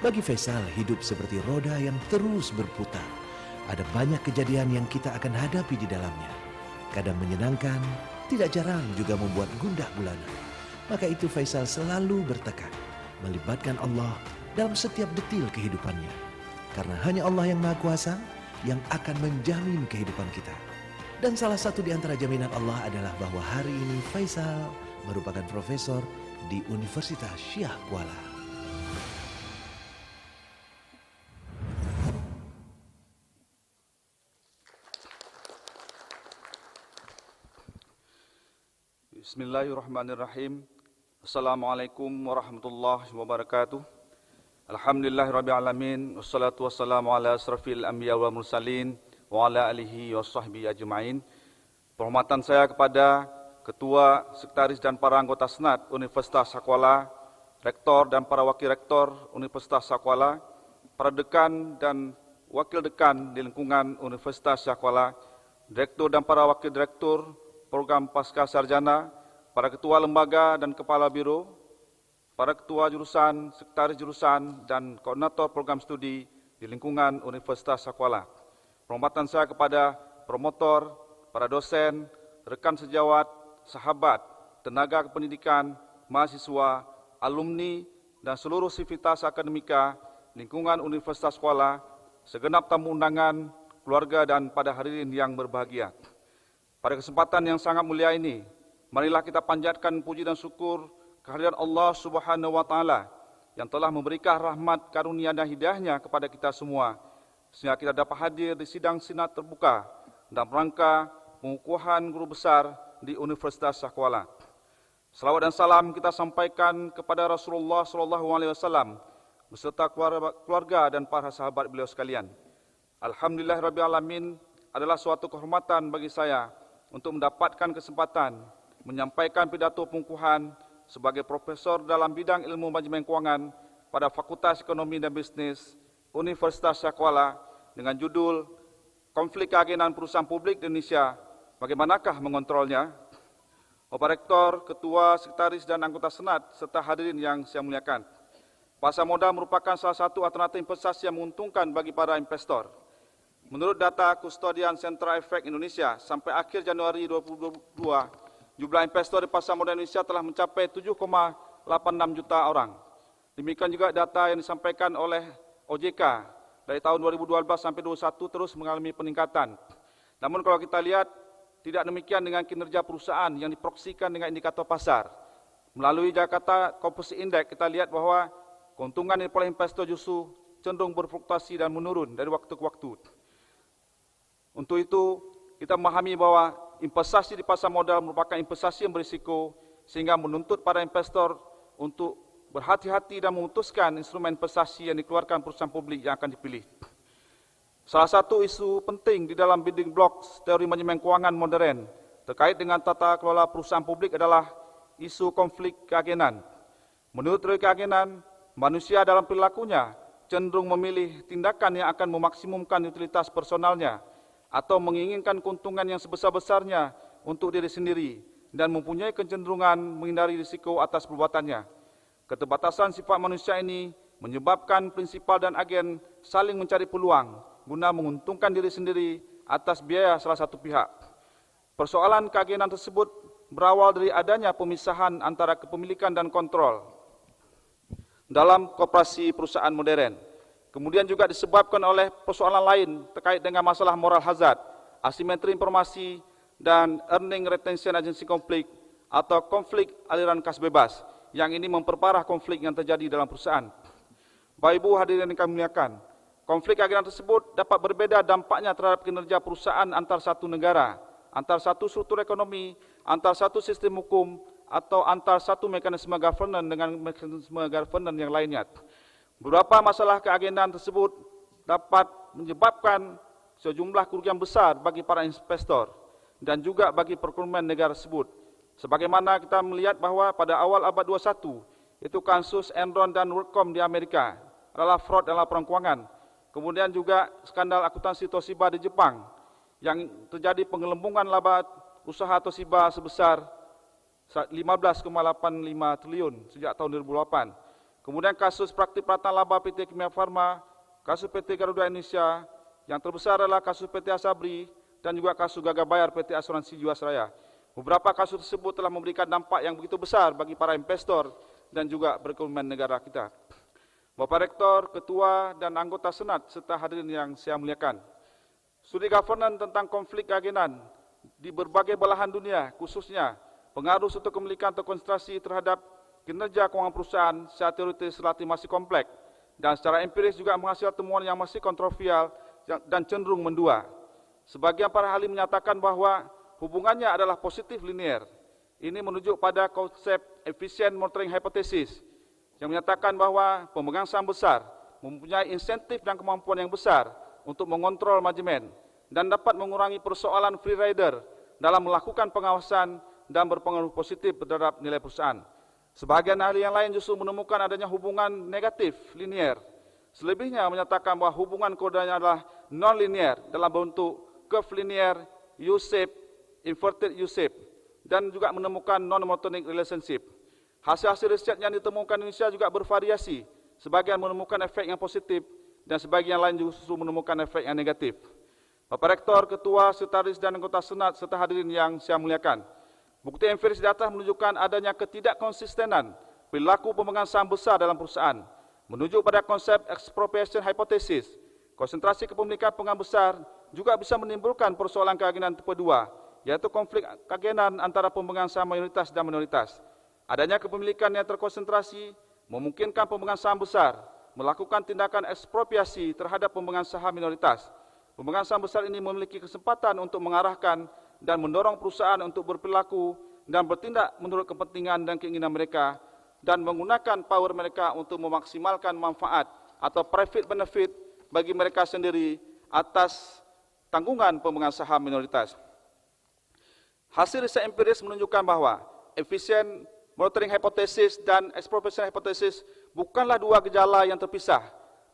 Bagi Faisal, hidup seperti roda yang terus berputar. Ada banyak kejadian yang kita akan hadapi di dalamnya. Kadang menyenangkan, tidak jarang juga membuat gundah gulana. Maka itu Faisal selalu bertekad melibatkan Allah dalam setiap detil kehidupannya. Karena hanya Allah yang Maha Kuasa yang akan menjamin kehidupan kita. Dan salah satu di antara jaminan Allah adalah bahwa hari ini Faisal merupakan profesor di Universitas Syah Kuala. Bismillahirrahmanirrahim. Assalamualaikum warahmatullahi wabarakatuh. Alhamdulillahirabbil alamin wassalatu wassalamu ala asrafil anbiya wal mursalin wa ala alihi washabbihi ajmain. Penghormatan saya kepada Ketua, Sekretaris dan para anggota Senat Universitas Syah Kuala, Rektor dan para Wakil Rektor Universitas Syah Kuala, para Dekan dan Wakil Dekan di lingkungan Universitas Syah Kuala, Direktur dan para Wakil Direktur Program Pasca Sarjana, para Ketua Lembaga dan Kepala Biro, para Ketua Jurusan, Sekretaris Jurusan, dan Koordinator Program Studi di lingkungan Universitas Syah Kuala. Penghormatan saya kepada promotor, para dosen, rekan sejawat, sahabat, tenaga kependidikan, mahasiswa, alumni, dan seluruh sivitas akademika lingkungan Universitas Syah Kuala, segenap tamu undangan, keluarga, dan pada hadirin yang berbahagia. Pada kesempatan yang sangat mulia ini, marilah kita panjatkan puji dan syukur kehadiran Allah Subhanahu wa Ta'ala yang telah memberikan rahmat, karunia dan hidayahnya kepada kita semua, sehingga kita dapat hadir di sidang Senat terbuka dalam rangka pengukuhan guru besar di Universitas Syah Kuala. Salawat dan salam kita sampaikan kepada Rasulullah SAW beserta keluarga dan para sahabat beliau sekalian. Alhamdulillahirabbil alamin, adalah suatu kehormatan bagi saya untuk mendapatkan kesempatan menyampaikan pidato pengukuhan sebagai profesor dalam bidang ilmu manajemen keuangan pada Fakultas Ekonomi dan Bisnis Universitas Syah Kuala dengan judul Konflik Keagenan Perusahaan Publik di Indonesia, Bagaimanakah Mengontrolnya? Bapak Rektor, Ketua, Sekretaris, dan anggota Senat, serta hadirin yang saya muliakan. Pasar modal merupakan salah satu alternatif investasi yang menguntungkan bagi para investor. Menurut data Kustodian Central Efek Indonesia, sampai akhir Januari 2022, jumlah investor di pasar modal Indonesia telah mencapai 7,86 juta orang. Demikian juga data yang disampaikan oleh OJK dari tahun 2012 sampai 2021 terus mengalami peningkatan. Namun kalau kita lihat, tidak demikian dengan kinerja perusahaan yang diproksikan dengan indikator pasar. Melalui Jakarta Composite Index, kita lihat bahwa keuntungan yang diperoleh investor justru cenderung berfluktuasi dan menurun dari waktu ke waktu. Untuk itu, kita memahami bahwa investasi di pasar modal merupakan investasi yang berisiko sehingga menuntut para investor untuk berhati-hati dan memutuskan instrumen investasi yang dikeluarkan perusahaan publik yang akan dipilih. Salah satu isu penting di dalam building blocks teori manajemen keuangan modern terkait dengan tata kelola perusahaan publik adalah isu konflik keagenan. Menurut teori keagenan, manusia dalam perilakunya cenderung memilih tindakan yang akan memaksimumkan utilitas personalnya atau menginginkan keuntungan yang sebesar-besarnya untuk diri sendiri dan mempunyai kecenderungan menghindari risiko atas perbuatannya. Keterbatasan sifat manusia ini menyebabkan prinsipal dan agen saling mencari peluang guna menguntungkan diri sendiri atas biaya salah satu pihak. Persoalan keagenan tersebut berawal dari adanya pemisahan antara kepemilikan dan kontrol dalam koperasi perusahaan modern. Kemudian juga disebabkan oleh persoalan lain terkait dengan masalah moral hazard, asimetri informasi, dan earning retention agency konflik atau konflik aliran kas bebas, yang ini memperparah konflik yang terjadi dalam perusahaan. Bapak Ibu hadirin yang kami muliakan, konflik keagenan tersebut dapat berbeda dampaknya terhadap kinerja perusahaan antar satu negara, antar satu struktur ekonomi, antar satu sistem hukum, atau antar satu mekanisme governance dengan mekanisme governance yang lainnya. Beberapa masalah keagenan tersebut dapat menyebabkan sejumlah kerugian besar bagi para investor dan juga bagi perekonomian negara tersebut. Sebagaimana kita melihat bahwa pada awal abad 21, itu kasus Enron dan WorldCom di Amerika adalah fraud dalam laporan keuangan. Kemudian juga skandal akuntansi Toshiba di Jepang yang terjadi penggelembungan laba usaha Toshiba sebesar 15,85 triliun sejak tahun 2008. Kemudian kasus praktik peratan laba PT Kimia Farma, kasus PT Garuda Indonesia, yang terbesar adalah kasus PT Asabri, dan juga kasus gagal bayar PT Asuransi Jiwasraya. Beberapa kasus tersebut telah memberikan dampak yang begitu besar bagi para investor dan juga perekonomian negara kita. Bapak Rektor, Ketua dan anggota Senat serta hadirin yang saya muliakan. Studi governance tentang konflik keagenan di berbagai belahan dunia, khususnya pengaruh suatu kepemilikan terkonsentrasi terhadap kinerja keuangan perusahaan secara teoritis relatif masih kompleks dan secara empiris juga menghasilkan temuan yang masih kontroversial dan cenderung mendua. Sebagian para ahli menyatakan bahwa hubungannya adalah positif linear. Ini menunjuk pada konsep efficient monitoring hypothesis yang menyatakan bahwa pemegang saham besar mempunyai insentif dan kemampuan yang besar untuk mengontrol manajemen dan dapat mengurangi persoalan free rider dalam melakukan pengawasan dan berpengaruh positif terhadap nilai perusahaan. Sebahagian ahli yang lain justru menemukan adanya hubungan negatif linear. Selebihnya menyatakan bahwa hubungan keduanya adalah non-linear dalam bentuk curve linear, U-shape, inverted U-shape, dan juga menemukan non-monotonic relationship. Hasil-hasil riset yang ditemukan di Indonesia juga bervariasi. Sebagian menemukan efek yang positif dan sebagian lain justru menemukan efek yang negatif. Bapak Rektor, Ketua, Sekretaris dan anggota Senat serta hadirin yang saya muliakan. Bukti empiris di atas menunjukkan adanya ketidakkonsistenan perilaku pemegang saham besar dalam perusahaan. Menunjuk pada konsep expropriation hypothesis, konsentrasi kepemilikan pemegang besar juga bisa menimbulkan persoalan keagenan tipe 2, yaitu konflik keagenan antara pemegang saham mayoritas dan minoritas. Adanya kepemilikan yang terkonsentrasi memungkinkan pemegang saham besar melakukan tindakan ekspropriasi terhadap pemegang saham minoritas. Pemegang saham besar ini memiliki kesempatan untuk mengarahkan dan mendorong perusahaan untuk berperilaku dan bertindak menurut kepentingan dan keinginan mereka dan menggunakan power mereka untuk memaksimalkan manfaat atau private benefit bagi mereka sendiri atas tanggungan pemegang saham minoritas. Hasil riset empiris menunjukkan bahwa efisien monitoring hypothesis dan expropriation hypothesis bukanlah dua gejala yang terpisah,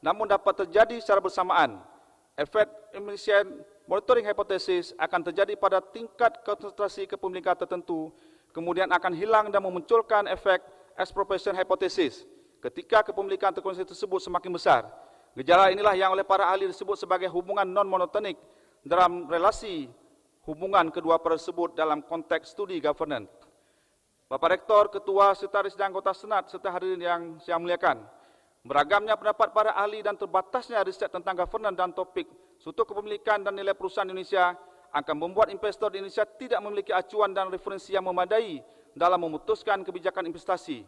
namun dapat terjadi secara bersamaan. Efek efisien monitoring hypothesis akan terjadi pada tingkat konsentrasi kepemilikan tertentu, kemudian akan hilang dan memunculkan efek expropriation hypothesis ketika kepemilikan terkonsentrasi tersebut semakin besar. Gejala inilah yang oleh para ahli disebut sebagai hubungan non-monotonik dalam relasi hubungan kedua tersebut dalam konteks studi governance. Bapak Rektor, Ketua, Sekretaris dan anggota Senat serta hadirin yang saya muliakan. Beragamnya pendapat para ahli dan terbatasnya riset tentang governance dan topik suatu kepemilikan dan nilai perusahaan Indonesia akan membuat investor di Indonesia tidak memiliki acuan dan referensi yang memadai dalam memutuskan kebijakan investasi.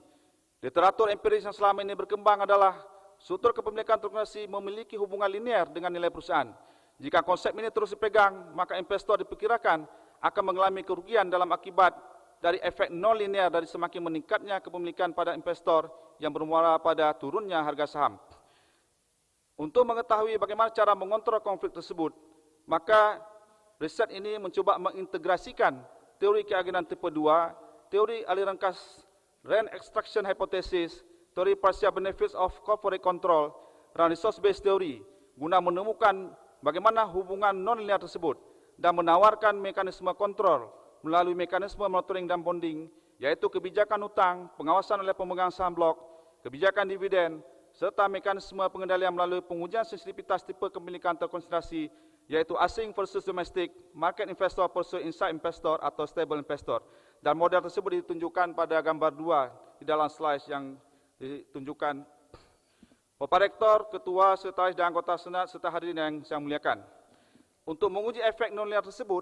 Literatur empiris yang selama ini berkembang adalah struktur kepemilikan terkonsentrasi memiliki hubungan linear dengan nilai perusahaan. Jika konsep ini terus dipegang, maka investor diperkirakan akan mengalami kerugian dalam akibat dari efek non-linear dari semakin meningkatnya kepemilikan pada investor yang bermuara pada turunnya harga saham. Untuk mengetahui bagaimana cara mengontrol konflik tersebut, maka riset ini mencoba mengintegrasikan teori keagenan tipe 2, teori aliran kas rent extraction hypothesis, teori partial benefits of corporate control, dan resource-based theory guna menemukan bagaimana hubungan non-linear tersebut dan menawarkan mekanisme kontrol melalui mekanisme monitoring dan bonding, yaitu kebijakan hutang, pengawasan oleh pemegang saham blok, kebijakan dividen, serta mekanisme pengendalian melalui pengujian sensitivitas tipe kepemilikan terkonsentrasi, yaitu asing versus domestic, market investor versus inside investor atau stable investor. Dan model tersebut ditunjukkan pada gambar 2 di dalam slide yang ditunjukkan. Bapak Rektor, Ketua, Sekretaris dan anggota Senat serta hadirin yang saya muliakan. Untuk menguji efek non-linear tersebut,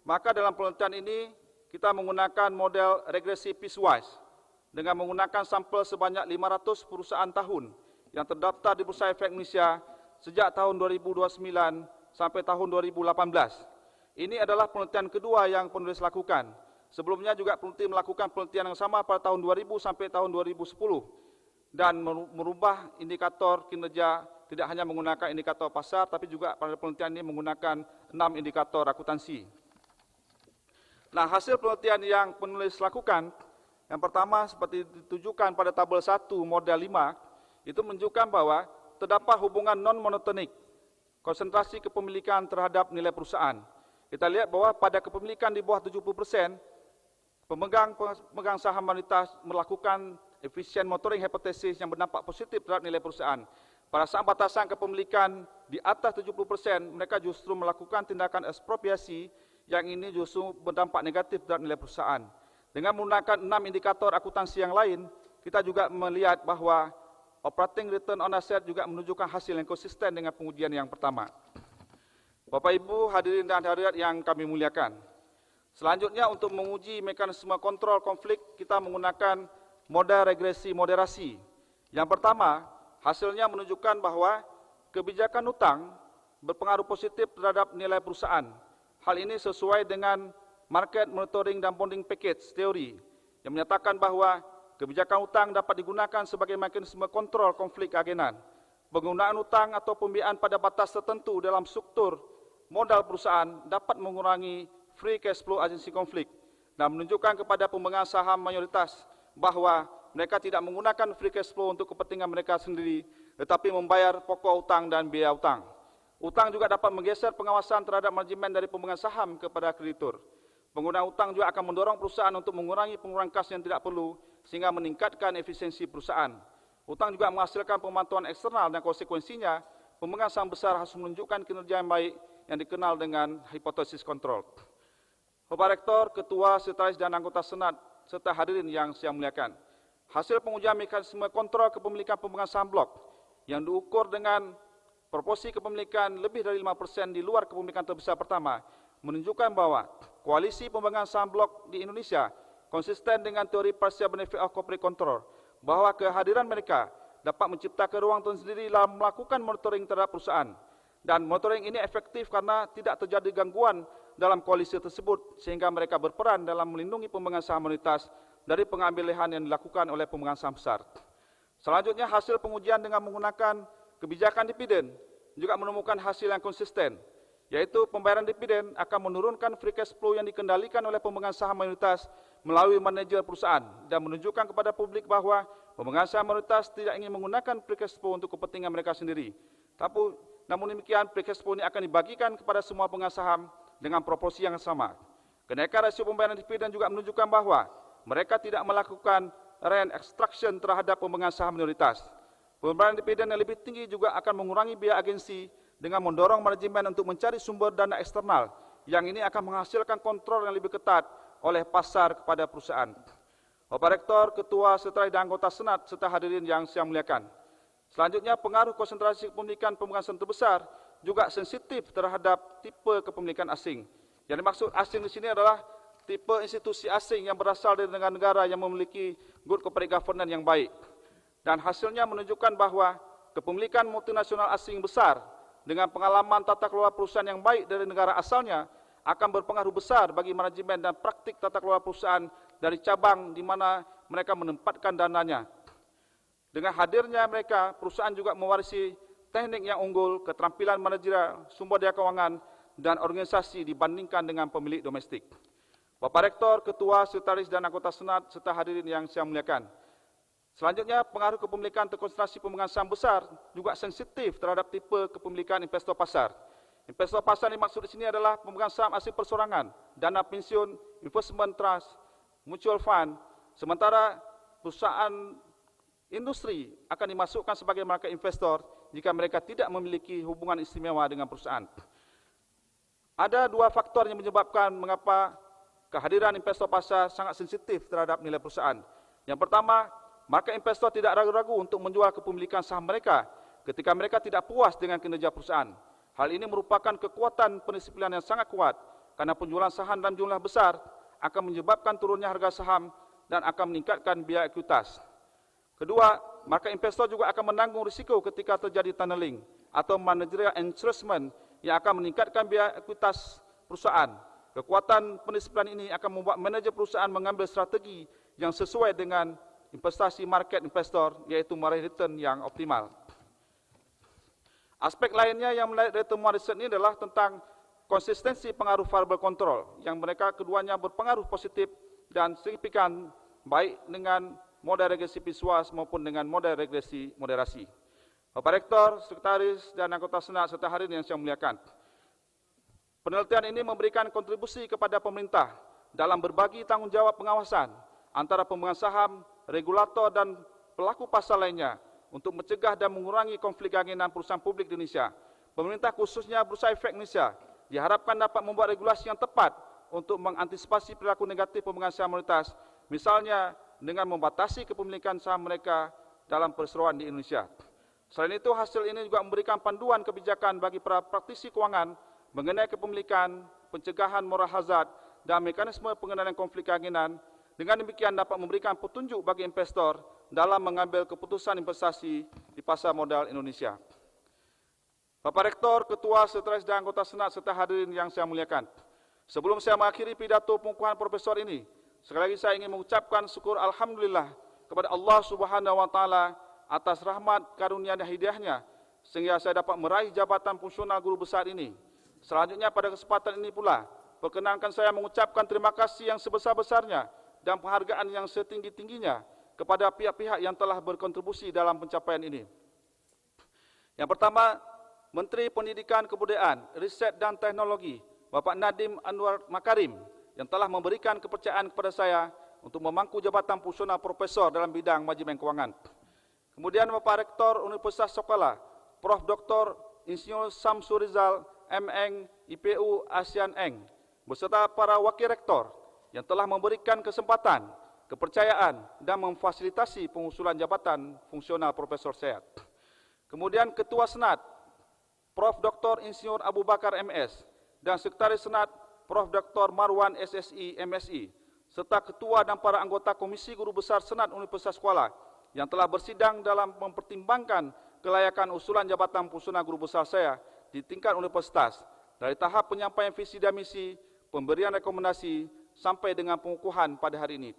maka dalam penelitian ini kita menggunakan model regresi piecewise dengan menggunakan sampel sebanyak 500 perusahaan tahun yang terdaftar di Bursa Efek Indonesia sejak tahun 2029 sampai tahun 2018. Ini adalah penelitian kedua yang penulis lakukan. Sebelumnya juga peneliti melakukan penelitian yang sama pada tahun 2000 sampai tahun 2010 dan merubah indikator kinerja, tidak hanya menggunakan indikator pasar tapi juga pada penelitian ini menggunakan 6 indikator akuntansi. Nah, hasil penelitian yang penulis lakukan, yang pertama seperti ditunjukkan pada tabel 1 model 5, itu menunjukkan bahwa terdapat hubungan non-monotonik, konsentrasi kepemilikan terhadap nilai perusahaan. Kita lihat bahwa pada kepemilikan di bawah 70%, pemegang saham mayoritas melakukan efisien monitoring hypothesis yang berdampak positif terhadap nilai perusahaan. Pada saat batasan kepemilikan di atas 70%, mereka justru melakukan tindakan ekspropriasi yang ini justru berdampak negatif terhadap nilai perusahaan. Dengan menggunakan 6 indikator akuntansi yang lain, kita juga melihat bahwa operating return on asset juga menunjukkan hasil yang konsisten dengan pengujian yang pertama. Bapak Ibu hadirin dan hadirat yang kami muliakan. Selanjutnya untuk menguji mekanisme kontrol konflik, kita menggunakan model regresi moderasi. Yang pertama, hasilnya menunjukkan bahwa kebijakan hutang berpengaruh positif terhadap nilai perusahaan. Hal ini sesuai dengan market monitoring dan bonding package teori yang menyatakan bahwa kebijakan hutang dapat digunakan sebagai mekanisme kontrol konflik agenan. Penggunaan hutang atau pembiayaan pada batas tertentu dalam struktur modal perusahaan dapat mengurangi free cash flow agensi konflik dan menunjukkan kepada pemegang saham mayoritas bahwa mereka tidak menggunakan free cash flow untuk kepentingan mereka sendiri, tetapi membayar pokok hutang dan biaya hutang. Hutang juga dapat menggeser pengawasan terhadap manajemen dari pemegang saham kepada kreditur. Penggunaan hutang juga akan mendorong perusahaan untuk mengurangi pengeluaran kas yang tidak perlu sehingga meningkatkan efisiensi perusahaan. Hutang juga menghasilkan pemantauan eksternal dan konsekuensinya pemegang saham besar harus menunjukkan kinerja yang baik yang dikenal dengan hipotesis kontrol. Bapak Rektor, Ketua, Sekretaris dan anggota Senat serta hadirin yang saya muliakan. Hasil pengujian mekanisme kontrol kepemilikan pemegang saham blok yang diukur dengan proporsi kepemilikan lebih dari 5% di luar kepemilikan terbesar pertama menunjukkan bahwa koalisi pemegang saham blok di Indonesia konsisten dengan teori partial benefit of corporate control, bahwa kehadiran mereka dapat menciptakan ruang tersendiri dalam melakukan monitoring terhadap perusahaan. Dan monitoring ini efektif karena tidak terjadi gangguan dalam koalisi tersebut sehingga mereka berperan dalam melindungi pemegang saham minoritas dari pengambilan yang dilakukan oleh pemegang saham besar. Selanjutnya, hasil pengujian dengan menggunakan kebijakan dividen juga menemukan hasil yang konsisten, yaitu pembayaran dividen akan menurunkan free cash flow yang dikendalikan oleh pemegang saham mayoritas melalui manajer perusahaan dan menunjukkan kepada publik bahwa pemegang saham mayoritas tidak ingin menggunakan free cash flow untuk kepentingan mereka sendiri. Namun demikian, free cash flow ini akan dibagikan kepada semua pemegang saham dengan proporsi yang sama. Kenaikan rasio pembayaran dividen juga menunjukkan bahwa mereka tidak melakukan rent extraction terhadap pemegang saham minoritas. Pembayaran dividen yang lebih tinggi juga akan mengurangi biaya agensi dengan mendorong manajemen untuk mencari sumber dana eksternal yang ini akan menghasilkan kontrol yang lebih ketat oleh pasar kepada perusahaan. Bapak Rektor, Ketua, Sekretaris dan anggota Senat serta hadirin yang saya muliakan. Selanjutnya, pengaruh konsentrasi kepemilikan pemegang saham terbesar juga sensitif terhadap tipe kepemilikan asing. Yang dimaksud asing di sini adalah tipe institusi asing yang berasal dari negara-negara yang memiliki good corporate governance yang baik. Dan hasilnya menunjukkan bahwa kepemilikan multinasional asing besar dengan pengalaman tata kelola perusahaan yang baik dari negara asalnya akan berpengaruh besar bagi manajemen dan praktik tata kelola perusahaan dari cabang di mana mereka menempatkan dananya. Dengan hadirnya mereka, perusahaan juga mewarisi teknik yang unggul, keterampilan manajerial, sumber daya keuangan, dan organisasi dibandingkan dengan pemilik domestik. Bapak Rektor, Ketua, Sekretaris dan anggota Senat serta hadirin yang saya muliakan. Selanjutnya, pengaruh kepemilikan terkonsentrasi pemegang saham besar juga sensitif terhadap tipe kepemilikan investor pasar. Investor pasar yang dimaksud di sini adalah pemegang saham asing persorangan, dana pensiun, investment trust, mutual fund, sementara perusahaan industri akan dimasukkan sebagai market investor jika mereka tidak memiliki hubungan istimewa dengan perusahaan. Ada dua faktor yang menyebabkan mengapa kehadiran investor pasar sangat sensitif terhadap nilai perusahaan. Yang pertama, market investor tidak ragu-ragu untuk menjual kepemilikan saham mereka ketika mereka tidak puas dengan kinerja perusahaan. Hal ini merupakan kekuatan pendisiplinan yang sangat kuat karena penjualan saham dalam jumlah besar akan menyebabkan turunnya harga saham dan akan meningkatkan biaya ekuitas. Kedua, market investor juga akan menanggung risiko ketika terjadi tunneling atau managerial entrustment yang akan meningkatkan biaya ekuitas perusahaan. Kekuatan pendisiplinan ini akan membuat manajer perusahaan mengambil strategi yang sesuai dengan investasi market investor, yaitu meraih return yang optimal. Aspek lainnya yang menarik dari temuan riset ini adalah tentang konsistensi pengaruh variable control, yang mereka keduanya berpengaruh positif dan signifikan baik dengan model regresi Piswas maupun dengan model regresi moderasi. Bapak Rektor, Sekretaris dan anggota Senat serta hadirin yang saya muliakan. Penelitian ini memberikan kontribusi kepada pemerintah dalam berbagi tanggung jawab pengawasan antara pemegang saham, regulator dan pelaku pasar lainnya untuk mencegah dan mengurangi konflik agenan perusahaan publik di Indonesia. Pemerintah khususnya Bursa Efek Indonesia diharapkan dapat membuat regulasi yang tepat untuk mengantisipasi perilaku negatif pemegang saham minoritas, misalnya dengan membatasi kepemilikan saham mereka dalam perseroan di Indonesia. Selain itu, hasil ini juga memberikan panduan kebijakan bagi para praktisi keuangan mengenai kepemilikan, pencegahan moral hazard dan mekanisme pengendalian konflik keyakinan. Dengan demikian dapat memberikan petunjuk bagi investor dalam mengambil keputusan investasi di pasar modal Indonesia. Bapak Rektor, Ketua, Sekretaris dan anggota Senat serta hadirin yang saya muliakan. Sebelum saya mengakhiri pidato pengukuhan Profesor ini, sekali lagi saya ingin mengucapkan syukur Alhamdulillah kepada Allah Subhanahu wa Ta'ala atas rahmat karunia dan hidayahnya sehingga saya dapat meraih jabatan fungsional guru besar ini. Selanjutnya pada kesempatan ini pula, perkenankan saya mengucapkan terima kasih yang sebesar-besarnya dan penghargaan yang setinggi-tingginya kepada pihak-pihak yang telah berkontribusi dalam pencapaian ini. Yang pertama, Menteri Pendidikan Kebudayaan, Riset dan Teknologi, Bapak Nadiem Anwar Makarim, yang telah memberikan kepercayaan kepada saya untuk memangku jabatan fungsional profesor dalam bidang manajemen keuangan. Kemudian Bapak Rektor Universitas Sekolah, Prof. Dr. Insinyur Samsul Rizal, M.Eng. IPU ASEAN Eng, beserta para Wakil Rektor yang telah memberikan kesempatan, kepercayaan dan memfasilitasi pengusulan jabatan fungsional Profesor saya. Kemudian Ketua Senat, Prof. Dr. Insinyur Abu Bakar MS dan Sekretaris Senat, Prof. Dr. Marwan SSI MSI, serta Ketua dan para anggota Komisi Guru Besar Senat Universitas Sekolah yang telah bersidang dalam mempertimbangkan kelayakan usulan jabatan fungsional guru besar saya di tingkat universitas dari tahap penyampaian visi dan misi, pemberian rekomendasi, sampai dengan pengukuhan pada hari ini.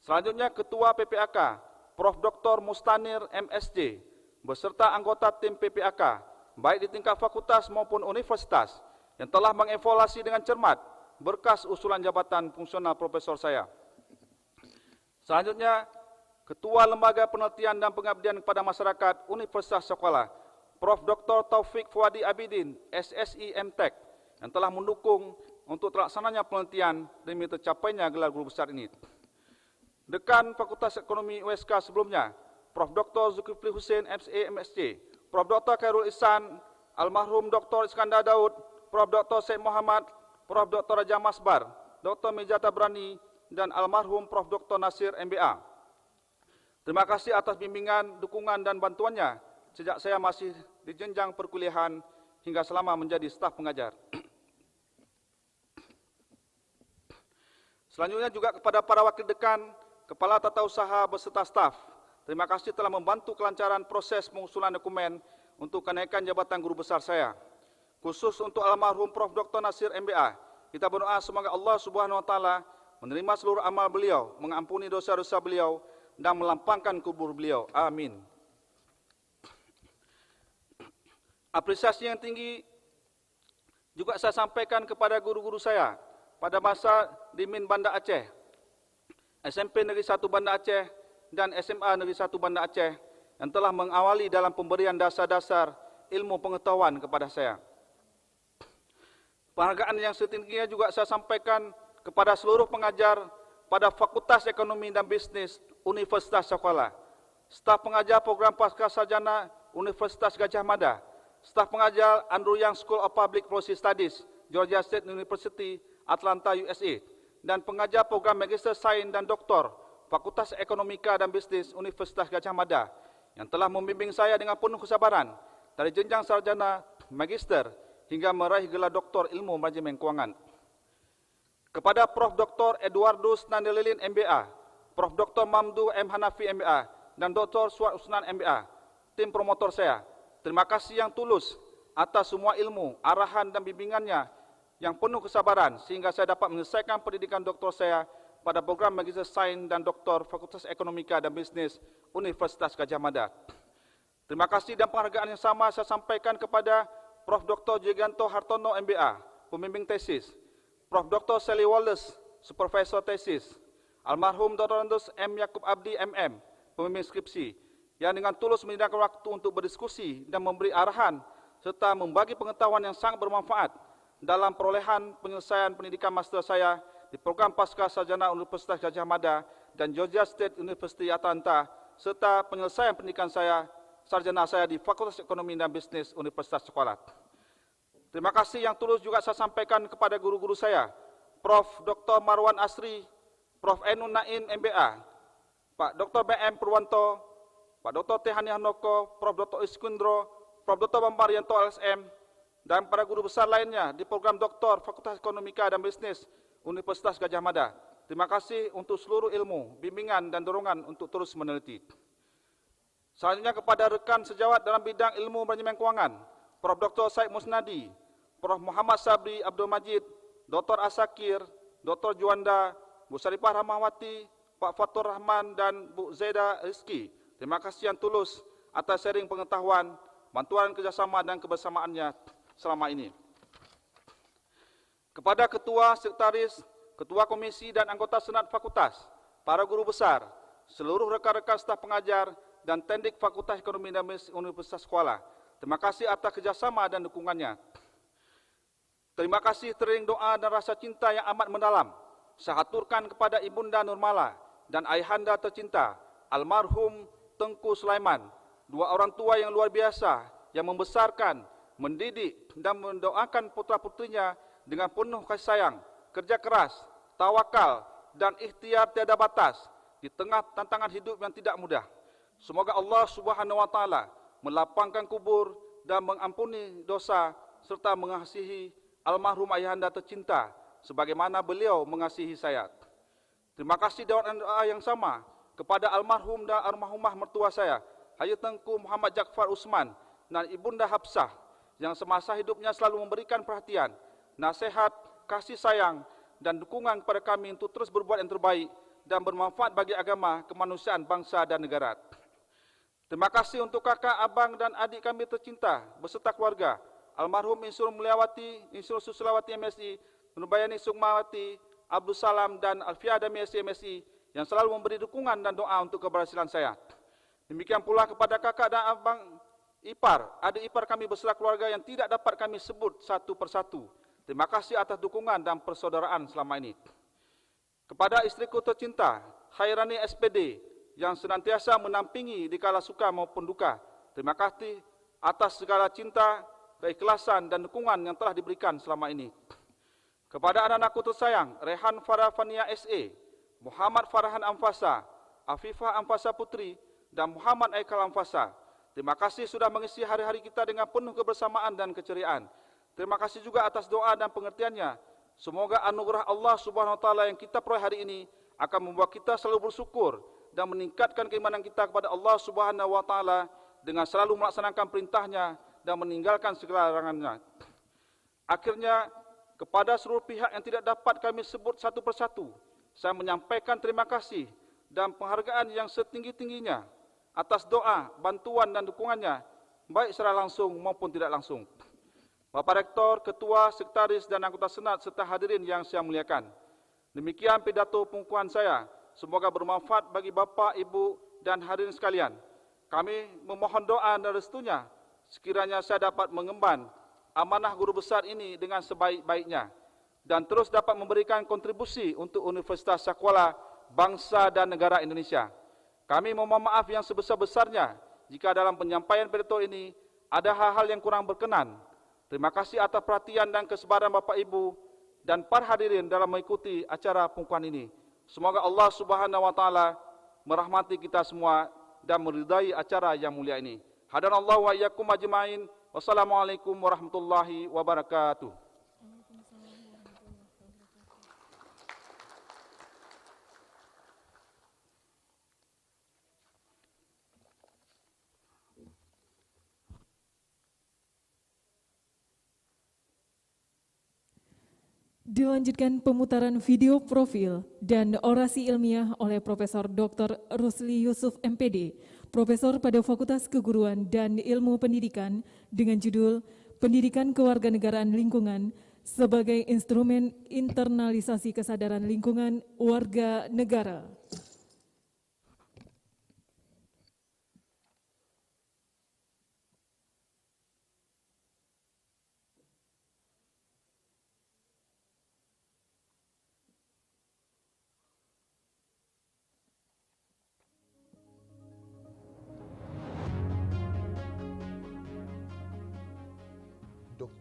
Selanjutnya Ketua PPAK, Prof. Dr. Mustanir MSJ, beserta anggota tim PPAK, baik di tingkat fakultas maupun universitas, yang telah mengevaluasi dengan cermat berkas usulan jabatan fungsional profesor saya. Selanjutnya, Ketua Lembaga Penelitian dan Pengabdian kepada Masyarakat Universitas Sekolah, Prof. Dr. Taufik Fuadi Abidin, SSI MTech, yang telah mendukung untuk terlaksananya penelitian demi tercapainya gelar guru besar ini. Dekan Fakultas Ekonomi USK sebelumnya, Prof. Dr. Zulkifli Hussein MSA MSc, Prof. Dr. Khairul Ihsan, almarhum Dr. Iskandar Daud, Prof. Dr. Syed Muhammad, Prof. Dr. Raja Masbar, Dr. Mijata Brani, dan almarhum Prof. Dr. Nasir MBA. Terima kasih atas bimbingan, dukungan dan bantuannya sejak saya masih di jenjang perkuliahan hingga selama menjadi staf pengajar. Selanjutnya juga kepada para wakil dekan, kepala tata usaha beserta staf, terima kasih telah membantu kelancaran proses pengusulan dokumen untuk kenaikan jabatan guru besar saya. Khusus untuk almarhum Prof. Dr. Nasir MBA, kita berdoa semoga Allah Subhanahu wa Ta'ala menerima seluruh amal beliau, mengampuni dosa-dosa beliau, dan melampangkan kubur beliau. Amin. Apresiasi yang tinggi juga saya sampaikan kepada guru-guru saya pada masa di MIN Banda Aceh, SMP Negeri 1 Banda Aceh, dan SMA Negeri 1 Banda Aceh yang telah mengawali dalam pemberian dasar-dasar ilmu pengetahuan kepada saya. Penghargaan yang setingginya juga saya sampaikan kepada seluruh pengajar pada Fakultas Ekonomi dan Bisnis Universitas Sekolah, staf pengajar program Pasca Sarjana Universitas Gajah Mada, staf pengajar Andrew Yang School of Public Policy Studies, Georgia State University, Atlanta, USA, dan pengajar program Magister Sains dan Doktor Fakultas Ekonomika dan Bisnis Universitas Gajah Mada yang telah membimbing saya dengan penuh kesabaran dari jenjang sarjana, magister, hingga meraih gelar doktor ilmu manajemen keuangan. Kepada Prof. Dr. Eduardus Nandelilin MBA, Prof. Dr. Mamdu M. Hanafi MBA, dan Dr. Suat Usnan MBA, tim promotor saya, terima kasih yang tulus atas semua ilmu, arahan dan bimbingannya yang penuh kesabaran sehingga saya dapat menyelesaikan pendidikan doktor saya pada program Magister Sains dan Doktor Fakultas Ekonomika dan Bisnis Universitas Gajah Mada. Terima kasih dan penghargaan yang sama saya sampaikan kepada Prof. Dr. Jiganto Hartono MBA, pembimbing tesis, Prof. Dr. Sally Wallace, supervisor tesis, almarhum Dr. Andus M. Yakub Abdi MM, pembimbing skripsi, yang dengan tulus menyediakan waktu untuk berdiskusi dan memberi arahan serta membagi pengetahuan yang sangat bermanfaat dalam perolehan penyelesaian pendidikan master saya di program Pasca Sarjana Universitas Gajah Mada dan Georgia State University Atlanta, serta penyelesaian pendidikan saya, sarjana saya di Fakultas Ekonomi dan Bisnis Universitas Sekolah. Terima kasih yang tulus juga saya sampaikan kepada guru-guru saya, Prof. Dr. Marwan Asri, Prof. Enun Naim MBA, Pak Dr. BM Purwanto, Pak Dr. Tehani Handoko, Prof. Dr. Iskundro, Prof. Dr. Bambang Rianto LSM, dan para guru besar lainnya di program Doktor Fakultas Ekonomika dan Bisnis Universitas Gadjah Mada. Terima kasih untuk seluruh ilmu, bimbingan dan dorongan untuk terus meneliti. Selanjutnya kepada rekan sejawat dalam bidang ilmu manajemen keuangan, Prof. Dr. Said Musnadi, Prof. Muhammad Sabri Abdul Majid, Dr. Asakir, Dr. Juanda, Bu Saripah Rahmawati, Pak Fatur Rahman, dan Bu Zaida Rizki. Terima kasih yang tulus atas sharing pengetahuan, bantuan kerjasama dan kebersamaannya selama ini. Kepada Ketua Sekretaris, Ketua Komisi dan anggota Senat Fakultas, para guru besar, seluruh rekan-rekan staf pengajar, dan tendik Fakultas Ekonomi dan Bisnis Universitas Kuala, terima kasih atas kerjasama dan dukungannya. Terima kasih tering doa dan rasa cinta yang amat mendalam saya haturkan kepada Ibunda Nurmala dan ayahanda tercinta, almarhum Tengku Sulaiman, dua orang tua yang luar biasa yang membesarkan, mendidik, dan mendoakan putra-putrinya dengan penuh kasih sayang, kerja keras, tawakal, dan ikhtiar tiada batas di tengah tantangan hidup yang tidak mudah. Semoga Allah Subhanahu wa Ta'ala melapangkan kubur dan mengampuni dosa serta mengasihi almarhum ayahanda tercinta sebagaimana beliau mengasihi saya. Terima kasih doa yang sama kepada almarhum dan almarhumah mertua saya, Haji Tengku Muhammad Jakfar Usman dan Ibunda Hafsah, yang semasa hidupnya selalu memberikan perhatian, nasihat, kasih sayang, dan dukungan kepada kami untuk terus berbuat yang terbaik dan bermanfaat bagi agama, kemanusiaan, bangsa, dan negara. Terima kasih untuk kakak, abang, dan adik kami tercinta beserta keluarga, almarhum Insur Mulyawati, Insur Susulawati MSI, Nurbayani Sukmawati, Abdul Salam, dan Alfiada MSI yang selalu memberi dukungan dan doa untuk keberhasilan saya. Demikian pula kepada kakak dan abang ipar, adik ipar kami beserta keluarga yang tidak dapat kami sebut satu persatu. Terima kasih atas dukungan dan persaudaraan selama ini. Kepada istriku tercinta, Khairani SPD, yang senantiasa menampingi di kala suka maupun duka. Terima kasih atas segala cinta, keikhlasan, dan dukungan yang telah diberikan selama ini. Kepada anak-anakku tersayang, Rehan Farafania SE, Muhammad Farhan Amfasa, Afifah Amfasa Putri, dan Muhammad Aikal Amfasa. Terima kasih sudah mengisi hari-hari kita dengan penuh kebersamaan dan keceriaan. Terima kasih juga atas doa dan pengertiannya. Semoga anugerah Allah Subhanahu wa Ta'ala yang kita peroleh hari ini akan membuat kita selalu bersyukur dan meningkatkan keimanan kita kepada Allah Subhanahu wa Ta'ala dengan selalu melaksanakan perintahnya dan meninggalkan segala larangannya. Akhirnya, kepada seluruh pihak yang tidak dapat kami sebut satu persatu, saya menyampaikan terima kasih dan penghargaan yang setinggi-tingginya atas doa, bantuan, dan dukungannya, baik secara langsung maupun tidak langsung. Bapak Rektor, Ketua, Sekretaris, dan anggota Senat serta hadirin yang saya muliakan. Demikian pidato pengukuhan saya. Semoga bermanfaat bagi Bapak, Ibu, dan hadirin sekalian. Kami memohon doa dan restunya sekiranya saya dapat mengemban amanah guru besar ini dengan sebaik-baiknya dan terus dapat memberikan kontribusi untuk Universitas Sakuala, bangsa dan negara Indonesia. Kami memohon maaf yang sebesar-besarnya jika dalam penyampaian pidato ini ada hal-hal yang kurang berkenan. Terima kasih atas perhatian dan kesabaran Bapak Ibu dan para hadirin dalam mengikuti acara pengukuhan ini. Semoga Allah Subhanahu wa Ta'ala merahmati kita semua dan meridai acara yang mulia ini. Hadanallahu wa iyyakum ajmain. Wassalamualaikum warahmatullahi wabarakatuh. Dilanjutkan pemutaran video profil dan orasi ilmiah oleh Profesor Dr. Rusli Yusuf MPD, Profesor pada Fakultas Keguruan dan Ilmu Pendidikan dengan judul Pendidikan Kewarganegaraan Lingkungan sebagai Instrumen Internalisasi Kesadaran Lingkungan Warga Negara.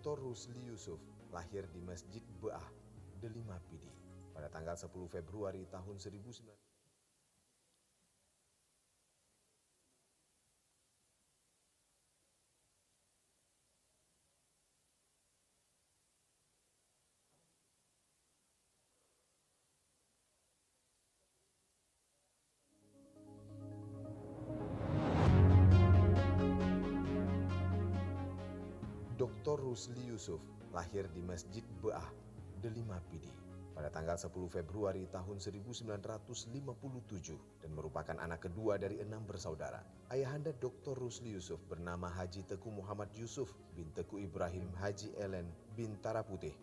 Dr. Rusli Yusuf lahir di Masjid Beah, Delima Pidi pada tanggal 10 Februari tahun 1900. Dr. Rusli Yusuf lahir di Masjid Beah, Delima Pidi pada tanggal 10 Februari tahun 1957 dan merupakan anak kedua dari 6 bersaudara. Ayahanda Dr. Rusli Yusuf bernama Haji Teku Muhammad Yusuf bin Teku Ibrahim Haji Elen bin Taraputih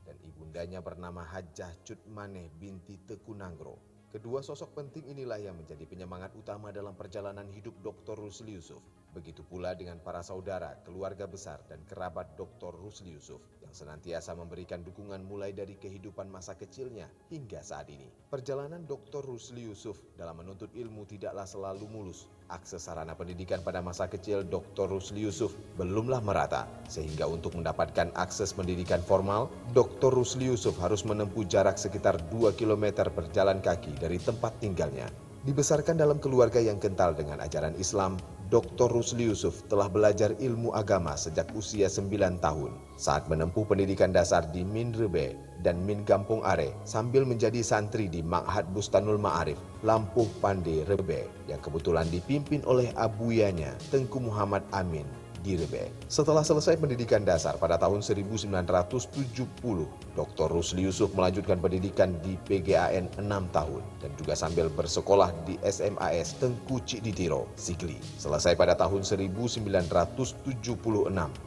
dan ibundanya bernama Hajjah Cutmaneh binti Teku Nanggro. Kedua sosok penting inilah yang menjadi penyemangat utama dalam perjalanan hidup Dr. Rusli Yusuf. Begitu pula dengan para saudara, keluarga besar, dan kerabat Dr. Rusli Yusuf yang senantiasa memberikan dukungan mulai dari kehidupan masa kecilnya hingga saat ini. Perjalanan Dr. Rusli Yusuf dalam menuntut ilmu tidaklah selalu mulus. Akses sarana pendidikan pada masa kecil Dr. Rusli Yusuf belumlah merata, sehingga untuk mendapatkan akses pendidikan formal, Dr. Rusli Yusuf harus menempuh jarak sekitar 2 km berjalan kaki dari tempat tinggalnya. Dibesarkan dalam keluarga yang kental dengan ajaran Islam, Dr. Rusli Yusuf telah belajar ilmu agama sejak usia 9 tahun. Saat menempuh pendidikan dasar di Min Rebe dan Min Kampung Are sambil menjadi santri di Ma'had Bustanul Ma'arif, Lampuh Pande Rebe yang kebetulan dipimpin oleh abuyanya Tengku Muhammad Amin di Rebe. Setelah selesai pendidikan dasar pada tahun 1970, Dr. Rusli Yusuf melanjutkan pendidikan di PGAN 6 tahun dan juga sambil bersekolah di SMAS Tengku Cikditiro, Sigli. Selesai pada tahun 1976,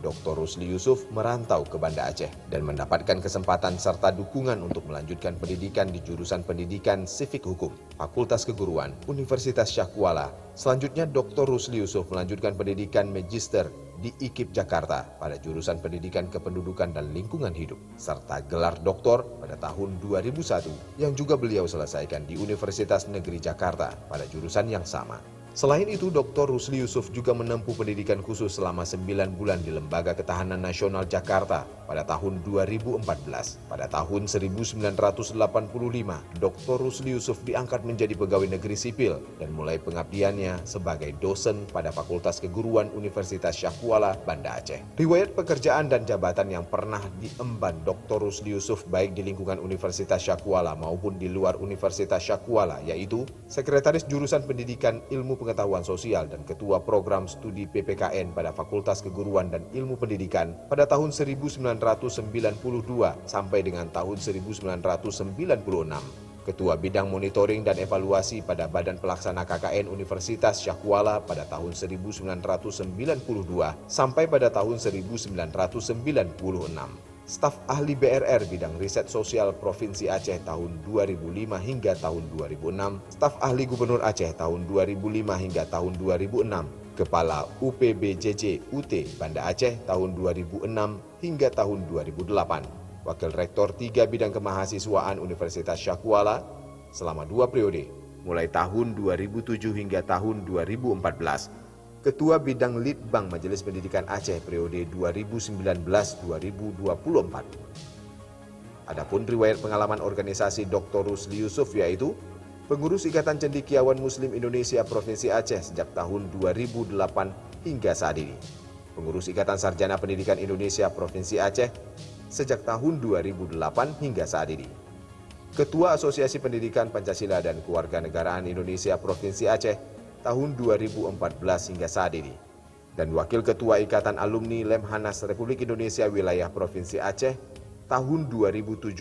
Dr. Rusli Yusuf merantau ke Banda Aceh dan mendapatkan kesempatan serta dukungan untuk melanjutkan pendidikan di jurusan pendidikan Sifik Hukum, Fakultas Keguruan, Universitas Syah Kuala. Selanjutnya Dr. Rusli Yusuf melanjutkan pendidikan Magister di IKIP Jakarta pada jurusan Pendidikan Kependudukan dan Lingkungan Hidup, serta gelar doktor pada tahun 2001 yang juga beliau selesaikan di Universitas Negeri Jakarta pada jurusan yang sama. Selain itu, Dr. Rusli Yusuf juga menempuh pendidikan khusus selama 9 bulan di Lembaga Ketahanan Nasional Jakarta pada tahun 2014. Pada tahun 1985, Dr. Rusli Yusuf diangkat menjadi pegawai negeri sipil dan mulai pengabdiannya sebagai dosen pada Fakultas Keguruan Universitas Syah Kuala, Banda Aceh. Riwayat pekerjaan dan jabatan yang pernah diemban Dr. Rusli Yusuf baik di lingkungan Universitas Syah Kuala maupun di luar Universitas Syah Kuala yaitu Sekretaris Jurusan Pendidikan Ilmu Pengetahuan Sosial dan Ketua Program Studi PPKN pada Fakultas Keguruan dan Ilmu Pendidikan pada tahun 1992 sampai dengan tahun 1996. Ketua Bidang Monitoring dan Evaluasi pada Badan Pelaksana KKN Universitas Syah Kuala pada tahun 1992 sampai pada tahun 1996. Staf Ahli BRR Bidang Riset Sosial Provinsi Aceh tahun 2005 hingga tahun 2006, Staf Ahli Gubernur Aceh tahun 2005 hingga tahun 2006, Kepala UPBJJ UT Banda Aceh tahun 2006 hingga tahun 2008, Wakil Rektor 3 Bidang Kemahasiswaan Universitas Syah Kuala selama 2 periode, mulai tahun 2007 hingga tahun 2014, Ketua Bidang Litbang Majelis Pendidikan Aceh periode 2019-2024. Adapun riwayat pengalaman organisasi Dr. Rusli Yusuf yaitu pengurus Ikatan Cendekiawan Muslim Indonesia Provinsi Aceh sejak tahun 2008 hingga saat ini. Pengurus Ikatan Sarjana Pendidikan Indonesia Provinsi Aceh sejak tahun 2008 hingga saat ini. Ketua Asosiasi Pendidikan Pancasila dan Kewarganegaraan Indonesia Provinsi Aceh tahun 2014 hingga saat ini, dan Wakil Ketua Ikatan Alumni Lemhanas Republik Indonesia Wilayah Provinsi Aceh tahun 2017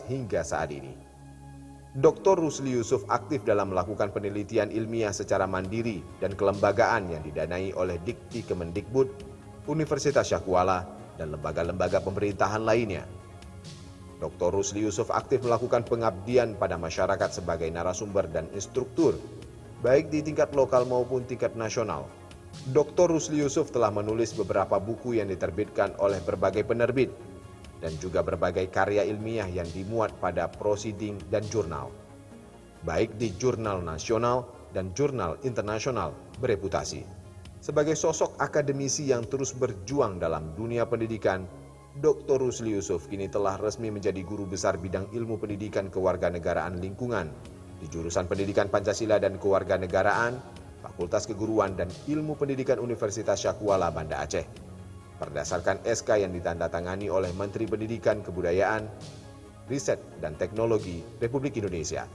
hingga saat ini. Dr. Rusli Yusuf aktif dalam melakukan penelitian ilmiah secara mandiri dan kelembagaan yang didanai oleh Dikti Kemendikbud, Universitas Syah Kuala, dan lembaga-lembaga pemerintahan lainnya. Dr. Rusli Yusuf aktif melakukan pengabdian pada masyarakat sebagai narasumber dan instruktur, baik di tingkat lokal maupun tingkat nasional. Dr. Rusli Yusuf telah menulis beberapa buku yang diterbitkan oleh berbagai penerbit dan juga berbagai karya ilmiah yang dimuat pada prosiding dan jurnal, baik di jurnal nasional dan jurnal internasional bereputasi. Sebagai sosok akademisi yang terus berjuang dalam dunia pendidikan, Dr. Rusli Yusuf kini telah resmi menjadi guru besar bidang ilmu pendidikan kewarganegaraan lingkungan di jurusan Pendidikan Pancasila dan Kewarganegaraan, Fakultas Keguruan dan Ilmu Pendidikan Universitas Syah Kuala, Banda Aceh. Berdasarkan SK yang ditandatangani oleh Menteri Pendidikan, Kebudayaan, Riset dan Teknologi Republik Indonesia,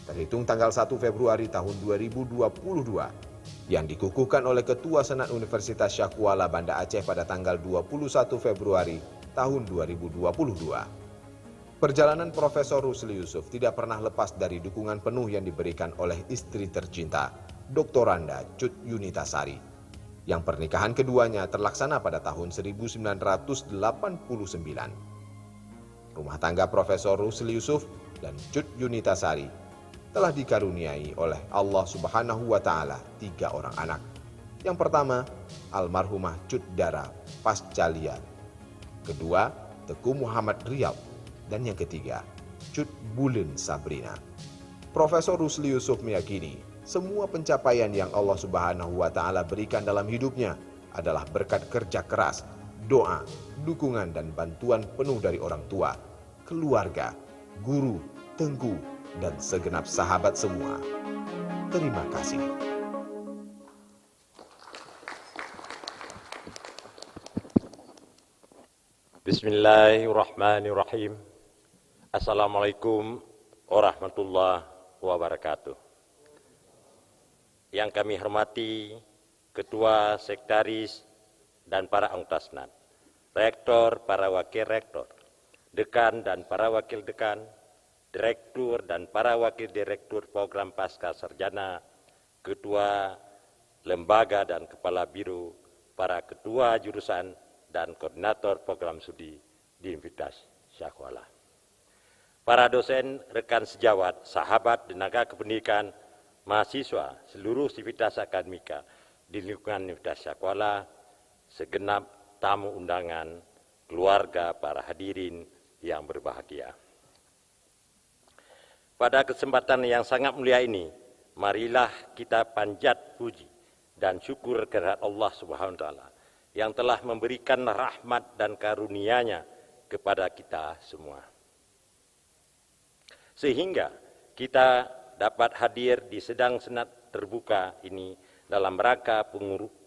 terhitung tanggal 1 Februari tahun 2022, yang dikukuhkan oleh Ketua Senat Universitas Syahkuala Banda Aceh pada tanggal 21 Februari tahun 2022. Perjalanan Profesor Rusli Yusuf tidak pernah lepas dari dukungan penuh yang diberikan oleh istri tercinta, Doktoranda Cut Yunitasari, yang pernikahan keduanya terlaksana pada tahun 1989. Rumah tangga Profesor Rusli Yusuf dan Cut Yunitasari telah dikaruniai oleh Allah Subhanahu wa Ta'ala 3 orang anak. Yang pertama, almarhumah Cut Dara Pascalia. Kedua, Teguh Muhammad Riyad. Dan yang ketiga, Cut Bulen Sabrina. Profesor Rusli Yusuf meyakini semua pencapaian yang Allah Subhanahu wa Ta'ala berikan dalam hidupnya adalah berkat kerja keras, doa, dukungan dan bantuan penuh dari orang tua, keluarga, guru, tengku, dan segenap sahabat semua. Terima kasih. Bismillahirrahmanirrahim. Assalamualaikum warahmatullahi wabarakatuh. Yang kami hormati Ketua, Sekretaris, dan para anggota Senat, Rektor, para Wakil Rektor, Dekan dan para Wakil Dekan, Direktur dan para Wakil Direktur Program Pasca Sarjana, Ketua Lembaga dan Kepala Biro, para Ketua Jurusan dan Koordinator Program Studi di Universitas Syahkuala. Para dosen, rekan sejawat, sahabat, tenaga kependidikan, mahasiswa, seluruh sivitas akademika di lingkungan Universitas Syahkuala, segenap tamu undangan, keluarga, para hadirin yang berbahagia. Pada kesempatan yang sangat mulia ini, marilah kita panjat puji dan syukur kehadirat Allah Subhanahu wa Ta'ala yang telah memberikan rahmat dan karunia-Nya kepada kita semua, sehingga kita dapat hadir di sedang senat terbuka ini dalam rangka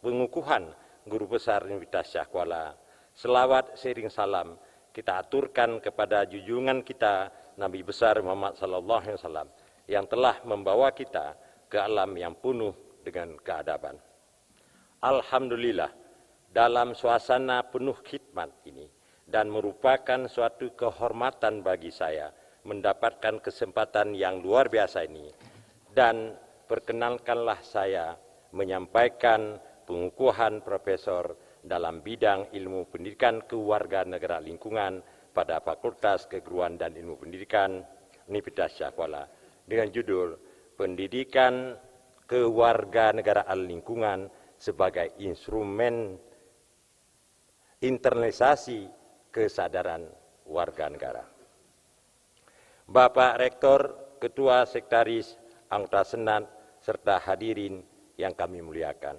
pengukuhan Guru Besar Universitas Syahkuala. Selawat sering salam kita aturkan kepada junjungan kita Nabi besar Muhammad sallallahu alaihi wasallam yang telah membawa kita ke alam yang penuh dengan keadaban. Alhamdulillah, dalam suasana penuh khidmat ini dan merupakan suatu kehormatan bagi saya mendapatkan kesempatan yang luar biasa ini, dan perkenalkanlah saya menyampaikan pengukuhan profesor dalam bidang ilmu pendidikan kewarganegaraan lingkungan pada Fakultas Keguruan dan Ilmu Pendidikan Universitas Syahkuala dengan judul Pendidikan Kewarganegaraan Lingkungan sebagai Instrumen Internalisasi Kesadaran Warga Negara. Bapak Rektor, Ketua Sekretaris, anggota Senat, serta hadirin yang kami muliakan.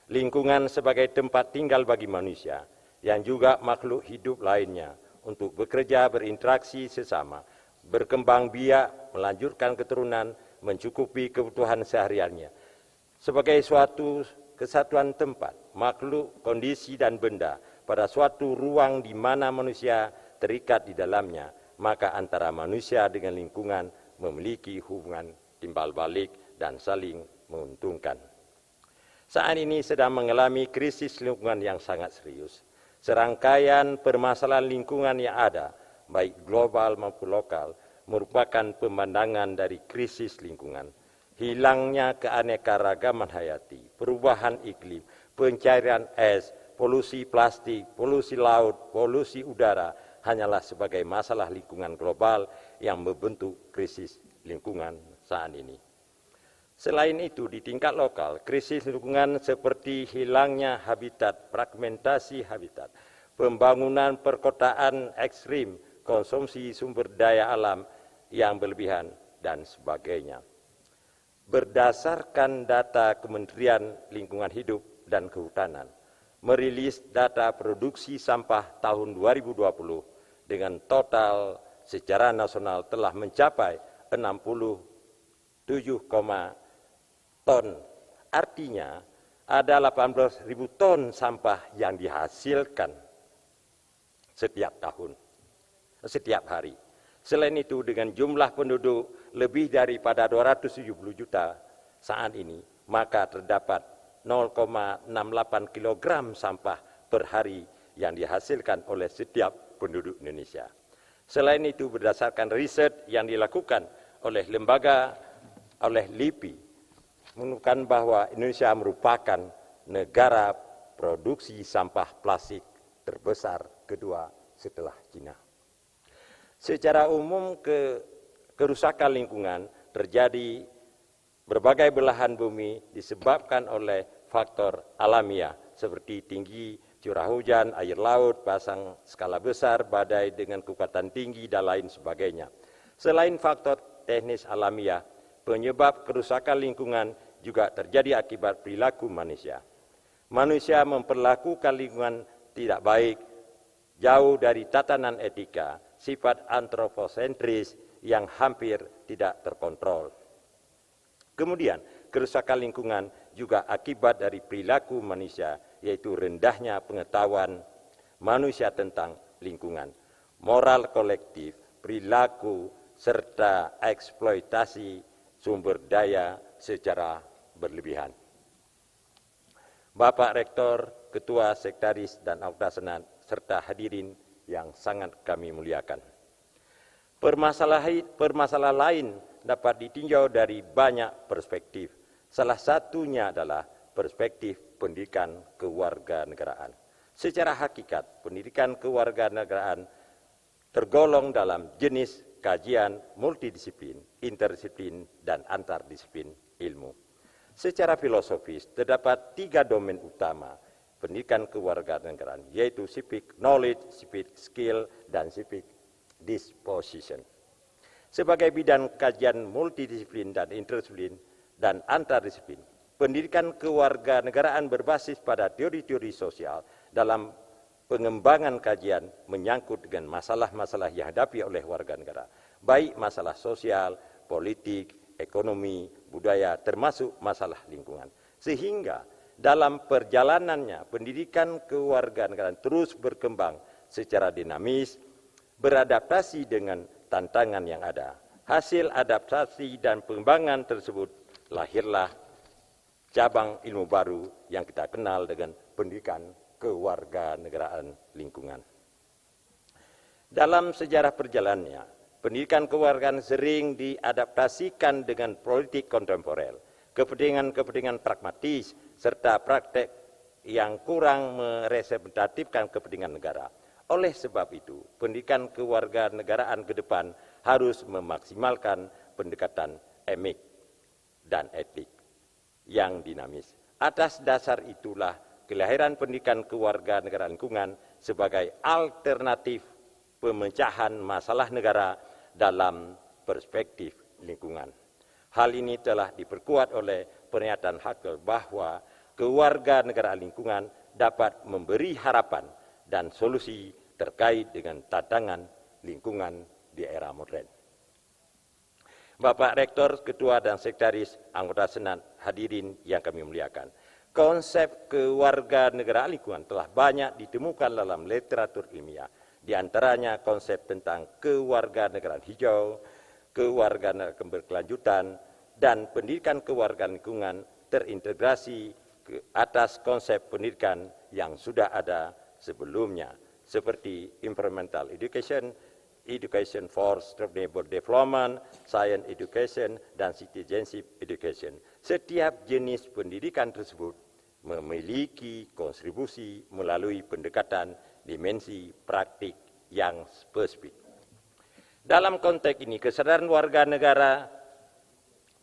Lingkungan sebagai tempat tinggal bagi manusia yang juga makhluk hidup lainnya untuk bekerja, berinteraksi sesama, berkembang biak, melanjutkan keturunan, mencukupi kebutuhan sehariannya. Sebagai suatu kesatuan tempat, makhluk, kondisi, dan benda pada suatu ruang di mana manusia terikat di dalamnya, maka antara manusia dengan lingkungan memiliki hubungan timbal balik dan saling menguntungkan. Saat ini sedang mengalami krisis lingkungan yang sangat serius. Serangkaian permasalahan lingkungan yang ada, baik global maupun lokal, merupakan pemandangan dari krisis lingkungan. Hilangnya keanekaragaman hayati, perubahan iklim, pencairan es, polusi plastik, polusi laut, polusi udara, hanyalah sebagai masalah lingkungan global yang membentuk krisis lingkungan saat ini. Selain itu, di tingkat lokal, krisis lingkungan seperti hilangnya habitat, fragmentasi habitat, pembangunan perkotaan ekstrim, konsumsi sumber daya alam yang berlebihan, dan sebagainya. Berdasarkan data Kementerian Lingkungan Hidup dan Kehutanan, merilis data produksi sampah tahun 2020, dengan total secara nasional telah mencapai 67, ton. Artinya ada 18.000 ton sampah yang dihasilkan setiap tahun, setiap hari. Selain itu, dengan jumlah penduduk lebih daripada 270 juta saat ini, maka terdapat 0,68 kg sampah per hari yang dihasilkan oleh setiap penduduk Indonesia. Selain itu, berdasarkan riset yang dilakukan oleh LIPI, menunjukkan bahwa Indonesia merupakan negara produksi sampah plastik terbesar kedua setelah Cina. Secara umum, kerusakan lingkungan terjadi berbagai belahan bumi disebabkan oleh faktor alamiah seperti tinggi curah hujan, air laut, pasang skala besar, badai dengan kekuatan tinggi, dan lain sebagainya. Selain faktor teknis alamiah, penyebab kerusakan lingkungan juga terjadi akibat perilaku manusia. Manusia memperlakukan lingkungan tidak baik, jauh dari tatanan etika, sifat antroposentris yang hampir tidak terkontrol. Kemudian, kerusakan lingkungan juga akibat dari perilaku manusia, yaitu rendahnya pengetahuan manusia tentang lingkungan, moral kolektif, perilaku, serta eksploitasi sumber daya secara berlebihan. Bapak Rektor, Ketua Sekretaris dan Anggota Senat, serta hadirin yang sangat kami muliakan. Permasalahan lain dapat ditinjau dari banyak perspektif. Salah satunya adalah perspektif pendidikan kewarganegaraan. Secara hakikat, pendidikan kewarganegaraan tergolong dalam jenis kajian multidisiplin, interdisiplin, dan antardisiplin ilmu. Secara filosofis, terdapat 3 domain utama pendidikan kewarganegaraan, yaitu civic knowledge, civic skill, dan civic disposition. Sebagai bidang kajian multidisiplin dan interdisiplin dan antardisiplin, pendidikan kewarganegaraan berbasis pada teori-teori sosial dalam pengembangan kajian menyangkut dengan masalah-masalah yang dihadapi oleh warga negara, baik masalah sosial, politik, ekonomi, budaya, termasuk masalah lingkungan. Sehingga dalam perjalanannya pendidikan kewarganegaraan terus berkembang secara dinamis, beradaptasi dengan tantangan yang ada. Hasil adaptasi dan pengembangan tersebut lahirlah cabang ilmu baru yang kita kenal dengan pendidikan kewarganegaraan lingkungan. Dalam sejarah perjalanannya, pendidikan kewarganegaraan sering diadaptasikan dengan politik kontemporer, kepentingan-kepentingan pragmatis, serta praktek yang kurang merepresentatifkan kepentingan negara. Oleh sebab itu, pendidikan kewarganegaraan ke depan harus memaksimalkan pendekatan emik dan etik yang dinamis. Atas dasar itulah kelahiran pendidikan kewarganegaraan lingkungan sebagai alternatif pemecahan masalah negara dalam perspektif lingkungan. Hal ini telah diperkuat oleh pernyataan Haeckel bahwa kewarganegaraan lingkungan dapat memberi harapan dan solusi terkait dengan tantangan lingkungan di era modern. Bapak Rektor, Ketua dan Sekretaris, Anggota Senat, hadirin yang kami muliakan. Konsep kewarganegaraan lingkungan telah banyak ditemukan dalam literatur ilmiah. Di antaranya konsep tentang kewarganegaraan hijau, kewarganegaraan berkelanjutan, dan pendidikan kewarganegaraan lingkungan terintegrasi ke atas konsep pendidikan yang sudah ada sebelumnya, seperti environmental education, education for sustainable development, science education, dan citizenship education. Setiap jenis pendidikan tersebut memiliki kontribusi melalui pendekatan dimensi praktik yang spesifik. Dalam konteks ini, kesadaran warga negara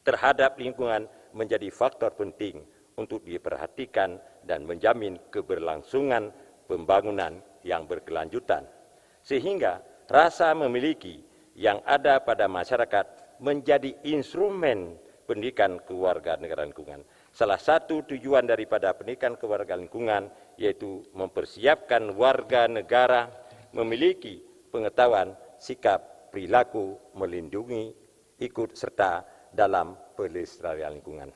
terhadap lingkungan menjadi faktor penting untuk diperhatikan dan menjamin keberlangsungan pembangunan yang berkelanjutan. Sehingga rasa memiliki yang ada pada masyarakat menjadi instrumen pendidikan kewarganegaraan lingkungan. Salah satu tujuan daripada pendidikan kewarganegaraan lingkungan yaitu mempersiapkan warga negara memiliki pengetahuan, sikap, perilaku, melindungi, ikut serta dalam pelestarian lingkungan.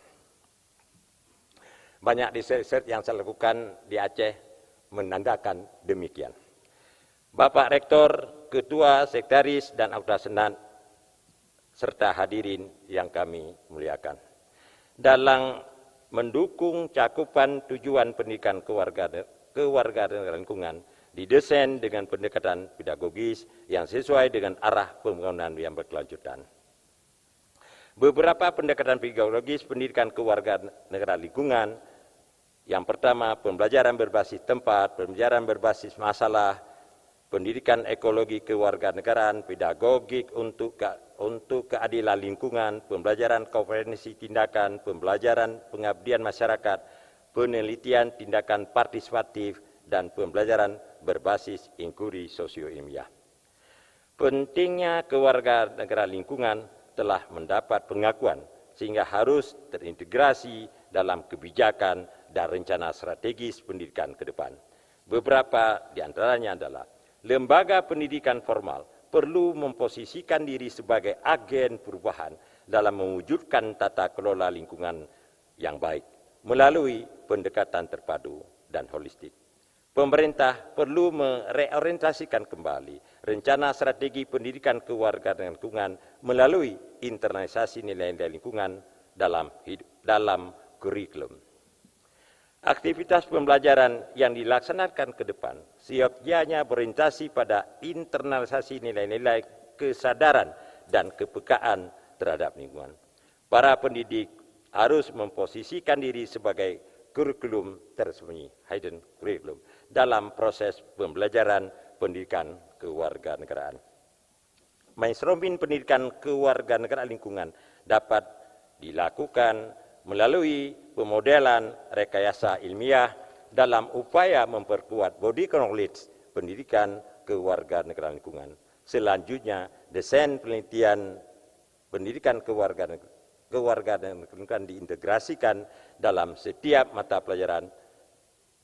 Banyak riset yang saya lakukan di Aceh menandakan demikian. Bapak Rektor, Ketua, Sekretaris, dan Anggota Senat, serta hadirin yang kami muliakan. Dalam mendukung cakupan tujuan pendidikan kewarganegaraan lingkungan didesain dengan pendekatan pedagogis yang sesuai dengan arah pembangunan yang berkelanjutan. Beberapa pendekatan pedagogis pendidikan kewarganegaraan lingkungan. Yang pertama, pembelajaran berbasis tempat, pembelajaran berbasis masalah, pendidikan ekologi kewarganegaraan, pedagogik untuk keadilan lingkungan, pembelajaran kompetensi tindakan, pembelajaran pengabdian masyarakat, penelitian tindakan partisipatif, dan pembelajaran berbasis inquiry sosio-ilmiah. Pentingnya kewarganegaraan lingkungan telah mendapat pengakuan sehingga harus terintegrasi dalam kebijakan dan rencana strategis pendidikan ke depan. Beberapa di antaranya adalah lembaga pendidikan formal perlu memposisikan diri sebagai agen perubahan dalam mewujudkan tata kelola lingkungan yang baik melalui pendekatan terpadu dan holistik. Pemerintah perlu mereorientasikan kembali rencana strategi pendidikan kewarganegaraan lingkungan melalui internalisasi nilai-nilai lingkungan dalam kurikulum. Aktivitas pembelajaran yang dilaksanakan ke depan seyogyanya berorientasi pada internalisasi nilai-nilai kesadaran dan kepekaan terhadap lingkungan. Para pendidik harus memposisikan diri sebagai kurikulum tersembunyi, hidden curriculum, dalam proses pembelajaran pendidikan kewarganegaraan. Mainstreaming pendidikan kewarganegaraan lingkungan dapat dilakukan melalui pemodelan rekayasa ilmiah dalam upaya memperkuat body knowledge pendidikan kewarganegaraan lingkungan. Selanjutnya, desain penelitian pendidikan kewarganegaraan lingkungan diintegrasikan dalam setiap mata pelajaran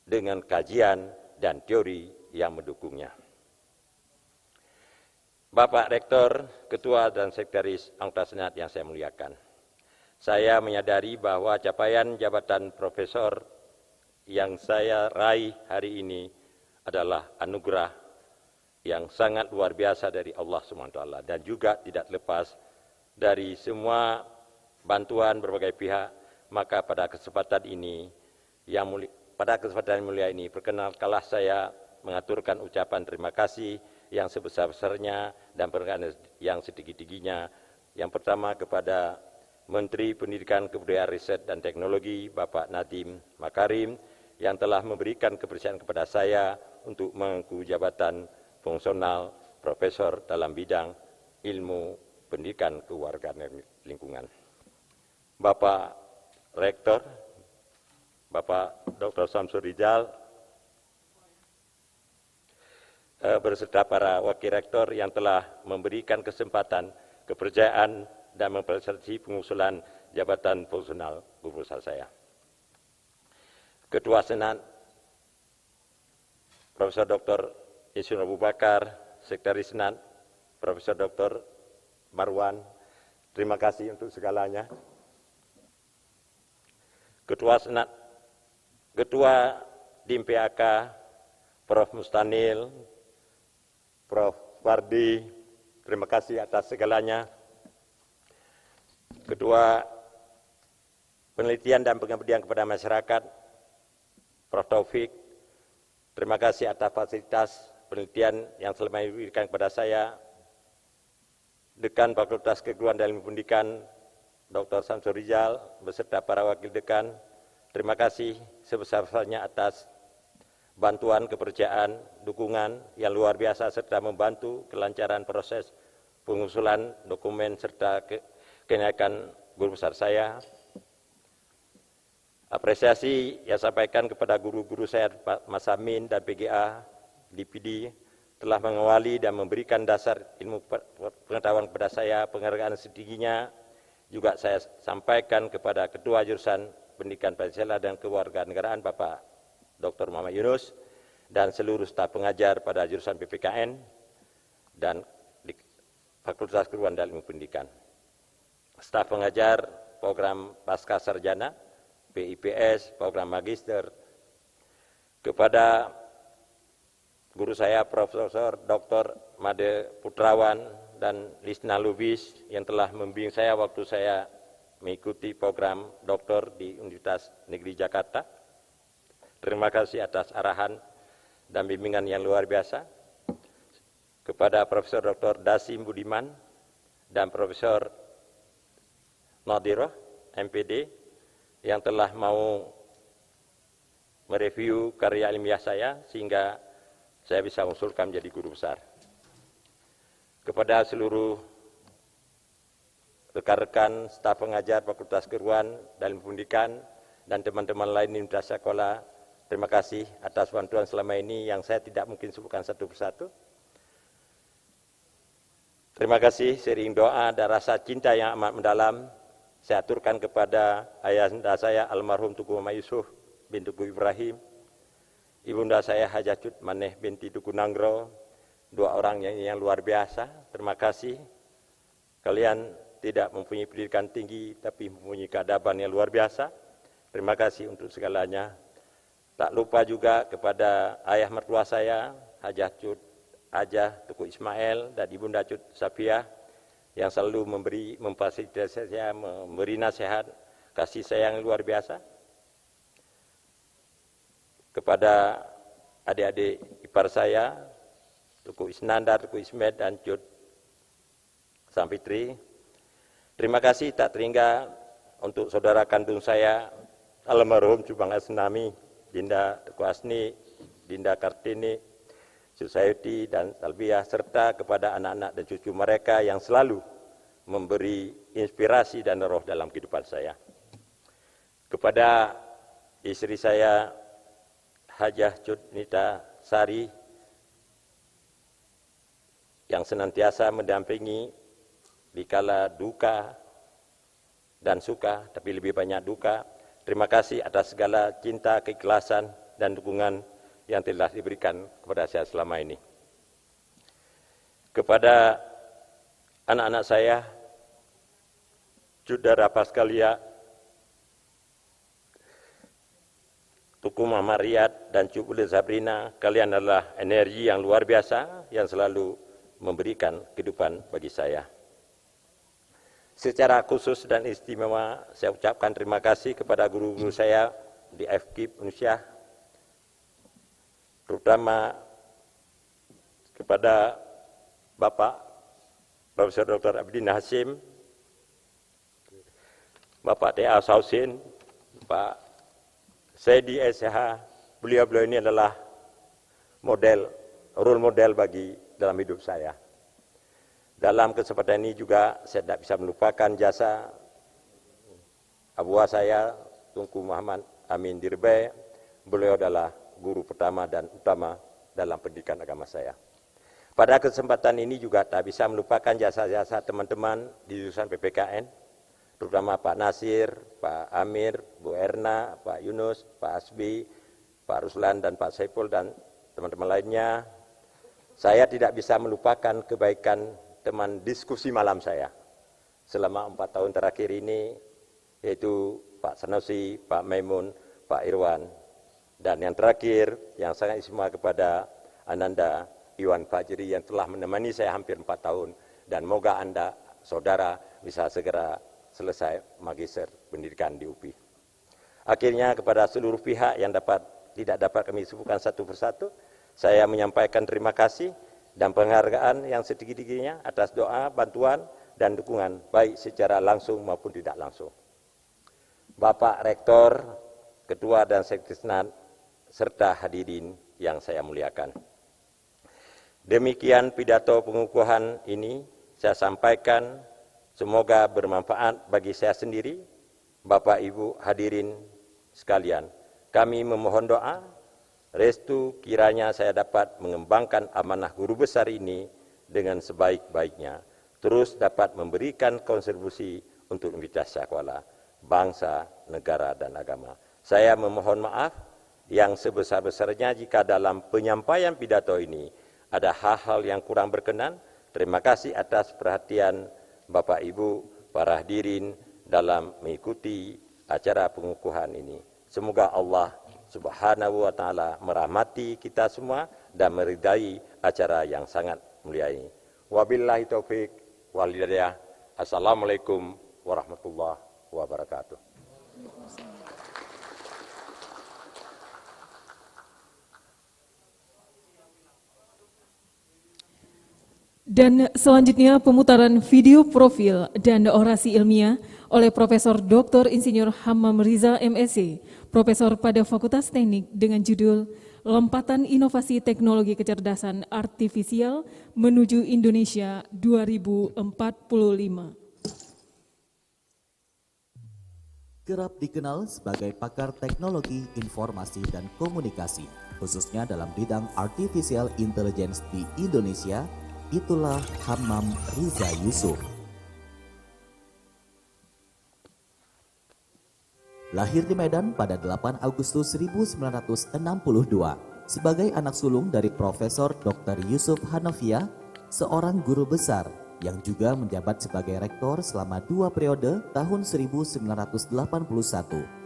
dengan kajian dan teori yang mendukungnya. Bapak Rektor, Ketua dan Sekretaris Anggota Senat yang saya muliakan, saya menyadari bahwa capaian jabatan profesor yang saya raih hari ini adalah anugerah yang sangat luar biasa dari Allah SWT dan juga tidak lepas dari semua bantuan berbagai pihak. Maka pada kesempatan ini yang mulia ini, perkenalkanlah saya mengaturkan ucapan terima kasih yang sebesar-besarnya dan penghargaan yang setinggi-tingginya. Yang pertama kepada Menteri Pendidikan, Kebudayaan, Riset dan Teknologi Bapak Nadiem Makarim yang telah memberikan kepercayaan kepada saya untuk mengangkut jabatan fungsional profesor dalam bidang ilmu pendidikan kewarganegaraan lingkungan. Bapak Rektor, Bapak Dr. Samsur Rizal, beserta para wakil rektor yang telah memberikan kesempatan, kepercayaan, dan memfasilitasi pengusulan jabatan fungsional guru besar saya. Ketua Senat, Profesor Dr. Yusuf Abu Bakar, Sekretaris Senat, Profesor Dr. Marwan, terima kasih untuk segalanya. Ketua Senat, Ketua DIM PAK, Prof. Mustanil, Prof. Wardi, terima kasih atas segalanya. Ketua Penelitian dan Pengabdian kepada Masyarakat, Prof. Taufik, terima kasih atas fasilitas penelitian yang selama ini diberikan kepada saya. Dekan Fakultas Keguruan dan Ilmu Pendidikan, Dr. Samsur Rizal, beserta para wakil dekan, terima kasih sebesar-besarnya atas bantuan, kepercayaan, dukungan yang luar biasa serta membantu kelancaran proses pengusulan dokumen serta kenaikan guru besar saya. Apresiasi yang sampaikan kepada guru-guru saya Pak Mas Amin dan PGA, DPD, telah mengawali dan memberikan dasar ilmu pengetahuan kepada saya, penghargaan setingginya. Juga saya sampaikan kepada Ketua Jurusan Pendidikan Pancasila dan Kewarganegaraan Bapak Dr. Muhammad Yunus dan seluruh staf pengajar pada jurusan PPKN dan di Fakultas Keguruan dan Ilmu Pendidikan. Staf pengajar program Pasca Sarjana, PIPS, program Magister, kepada guru saya Profesor Dr. Made Putrawan dan Lisna Lubis yang telah membimbing saya waktu saya mengikuti program doktor di Universitas Negeri Jakarta. Terima kasih atas arahan dan bimbingan yang luar biasa kepada Profesor Dr. Dasim Budiman dan Profesor Nadiroh, MPD, yang telah mau mereview karya ilmiah saya sehingga saya bisa mengusulkan menjadi guru besar. Kepada seluruh rekan-rekan staf pengajar Fakultas Keguruan dan Pendidikan dan teman-teman lain di Universitas Sekolah, terima kasih atas bantuan selama ini yang saya tidak mungkin sebutkan satu persatu. Terima kasih sering doa dan rasa cinta yang amat mendalam saya aturkan kepada ayahanda saya almarhum Tuku Muhammad Yusuf bin Tuku Ibrahim, ibunda saya Hajah Cut Maneh binti Tuku Nanggro, dua orang yang luar biasa. Terima kasih. Kalian tidak mempunyai pendidikan tinggi tapi mempunyai keadaban yang luar biasa. Terima kasih untuk segalanya. Tak lupa juga kepada ayah mertua saya Hajah Cut Ajah Tuku Ismail dan ibunda Cut Safiah yang selalu memfasilitasi saya, memberi nasihat, kasih sayang luar biasa. Kepada adik-adik ipar saya, Tuku Isnandar, Tuku Ismed, dan Cut Sampitri. Terima kasih tak terhingga untuk saudara kandung saya, almarhum Cubang Asnami, Dinda Tuku Asni, Dinda Kartini, Susayuti, dan Talbiah, serta kepada anak-anak dan cucu mereka yang selalu memberi inspirasi dan roh dalam kehidupan saya. Kepada istri saya, Hajah Cut Nita Sari, yang senantiasa mendampingi dikala duka dan suka, tapi lebih banyak duka. Terima kasih atas segala cinta, keikhlasan, dan dukungan yang telah diberikan kepada saya selama ini. Kepada anak-anak saya, saudara Paskalia, Tuku Muhammad Riyad dan Cuk Sabrina, kalian adalah energi yang luar biasa yang selalu memberikan kehidupan bagi saya. Secara khusus dan istimewa, saya ucapkan terima kasih kepada guru-guru saya di FKIP Indonesia, terutama kepada Bapak Profesor Dr. Abdin Hasim, Bapak T.A. Sausin, Pak Saidi SH. Beliau-beliau ini adalah role model bagi dalam hidup saya. Dalam kesempatan ini juga saya tidak bisa melupakan jasa abuah saya, Tunku Muhammad Amin Dirbe. Beliau adalah guru pertama dan utama dalam pendidikan agama saya. Pada kesempatan ini juga tak bisa melupakan jasa-jasa teman-teman di jurusan PPKN, terutama Pak Nasir, Pak Amir, Bu Erna, Pak Yunus, Pak Asbi, Pak Ruslan, dan Pak Saiful, dan teman-teman lainnya. Saya tidak bisa melupakan kebaikan teman diskusi malam saya selama 4 tahun terakhir ini, yaitu Pak Sanusi, Pak Maimun, Pak Irwan, dan yang terakhir yang sangat istimewa kepada Ananda Iwan Fajri yang telah menemani saya hampir 4 tahun, dan moga Anda, saudara, bisa segera selesai magister pendidikan di UPI. Akhirnya kepada seluruh pihak yang tidak dapat kami sebutkan satu persatu, saya menyampaikan terima kasih dan penghargaan yang setinggi-tingginya atas doa, bantuan, dan dukungan, baik secara langsung maupun tidak langsung. Bapak Rektor, Ketua dan Sekdesnat, serta hadirin yang saya muliakan. Demikian pidato pengukuhan ini saya sampaikan, semoga bermanfaat bagi saya sendiri, Bapak Ibu hadirin sekalian. Kami memohon doa, restu kiranya saya dapat mengembangkan amanah guru besar ini dengan sebaik-baiknya, terus dapat memberikan kontribusi untuk Universitas Sekolah, bangsa, negara, dan agama. Saya memohon maaf yang sebesar-besarnya jika dalam penyampaian pidato ini ada hal-hal yang kurang berkenan. Terima kasih atas perhatian Bapak Ibu, para hadirin dalam mengikuti acara pengukuhan ini. Semoga Allah Subhanahu wa ta'ala merahmati kita semua dan meridai acara yang sangat mulia ini. Wabillahi taufik wal hidayah. Assalamualaikum warahmatullahi wabarakatuh. Dan selanjutnya pemutaran video profil dan orasi ilmiah oleh Profesor Dr. Insinyur Hammam Riza MSc, Profesor pada Fakultas Teknik dengan judul Lompatan Inovasi Teknologi Kecerdasan Artifisial Menuju Indonesia 2045. Kerap dikenal sebagai pakar teknologi informasi dan komunikasi, khususnya dalam bidang artificial intelligence di Indonesia. Itulah Hammam Riza Yusuf. Lahir di Medan pada 8 Agustus 1962 sebagai anak sulung dari Profesor Dr. Yusuf Hanafiah, seorang guru besar yang juga menjabat sebagai rektor selama 2 periode tahun 1981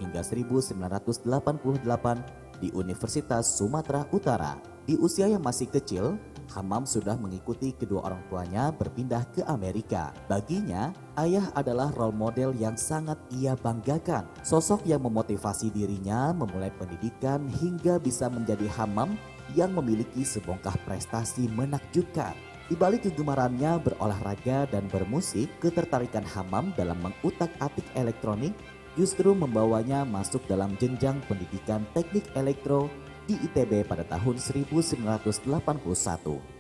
hingga 1988 di Universitas Sumatera Utara. Di usia yang masih kecil, Hammam sudah mengikuti kedua orang tuanya berpindah ke Amerika. Baginya, ayah adalah role model yang sangat ia banggakan. Sosok yang memotivasi dirinya memulai pendidikan hingga bisa menjadi Hammam yang memiliki sebongkah prestasi menakjubkan. Di balik kegemarannya berolahraga dan bermusik, ketertarikan Hammam dalam mengutak-atik elektronik justru membawanya masuk dalam jenjang pendidikan teknik elektro di ITB pada tahun 1981.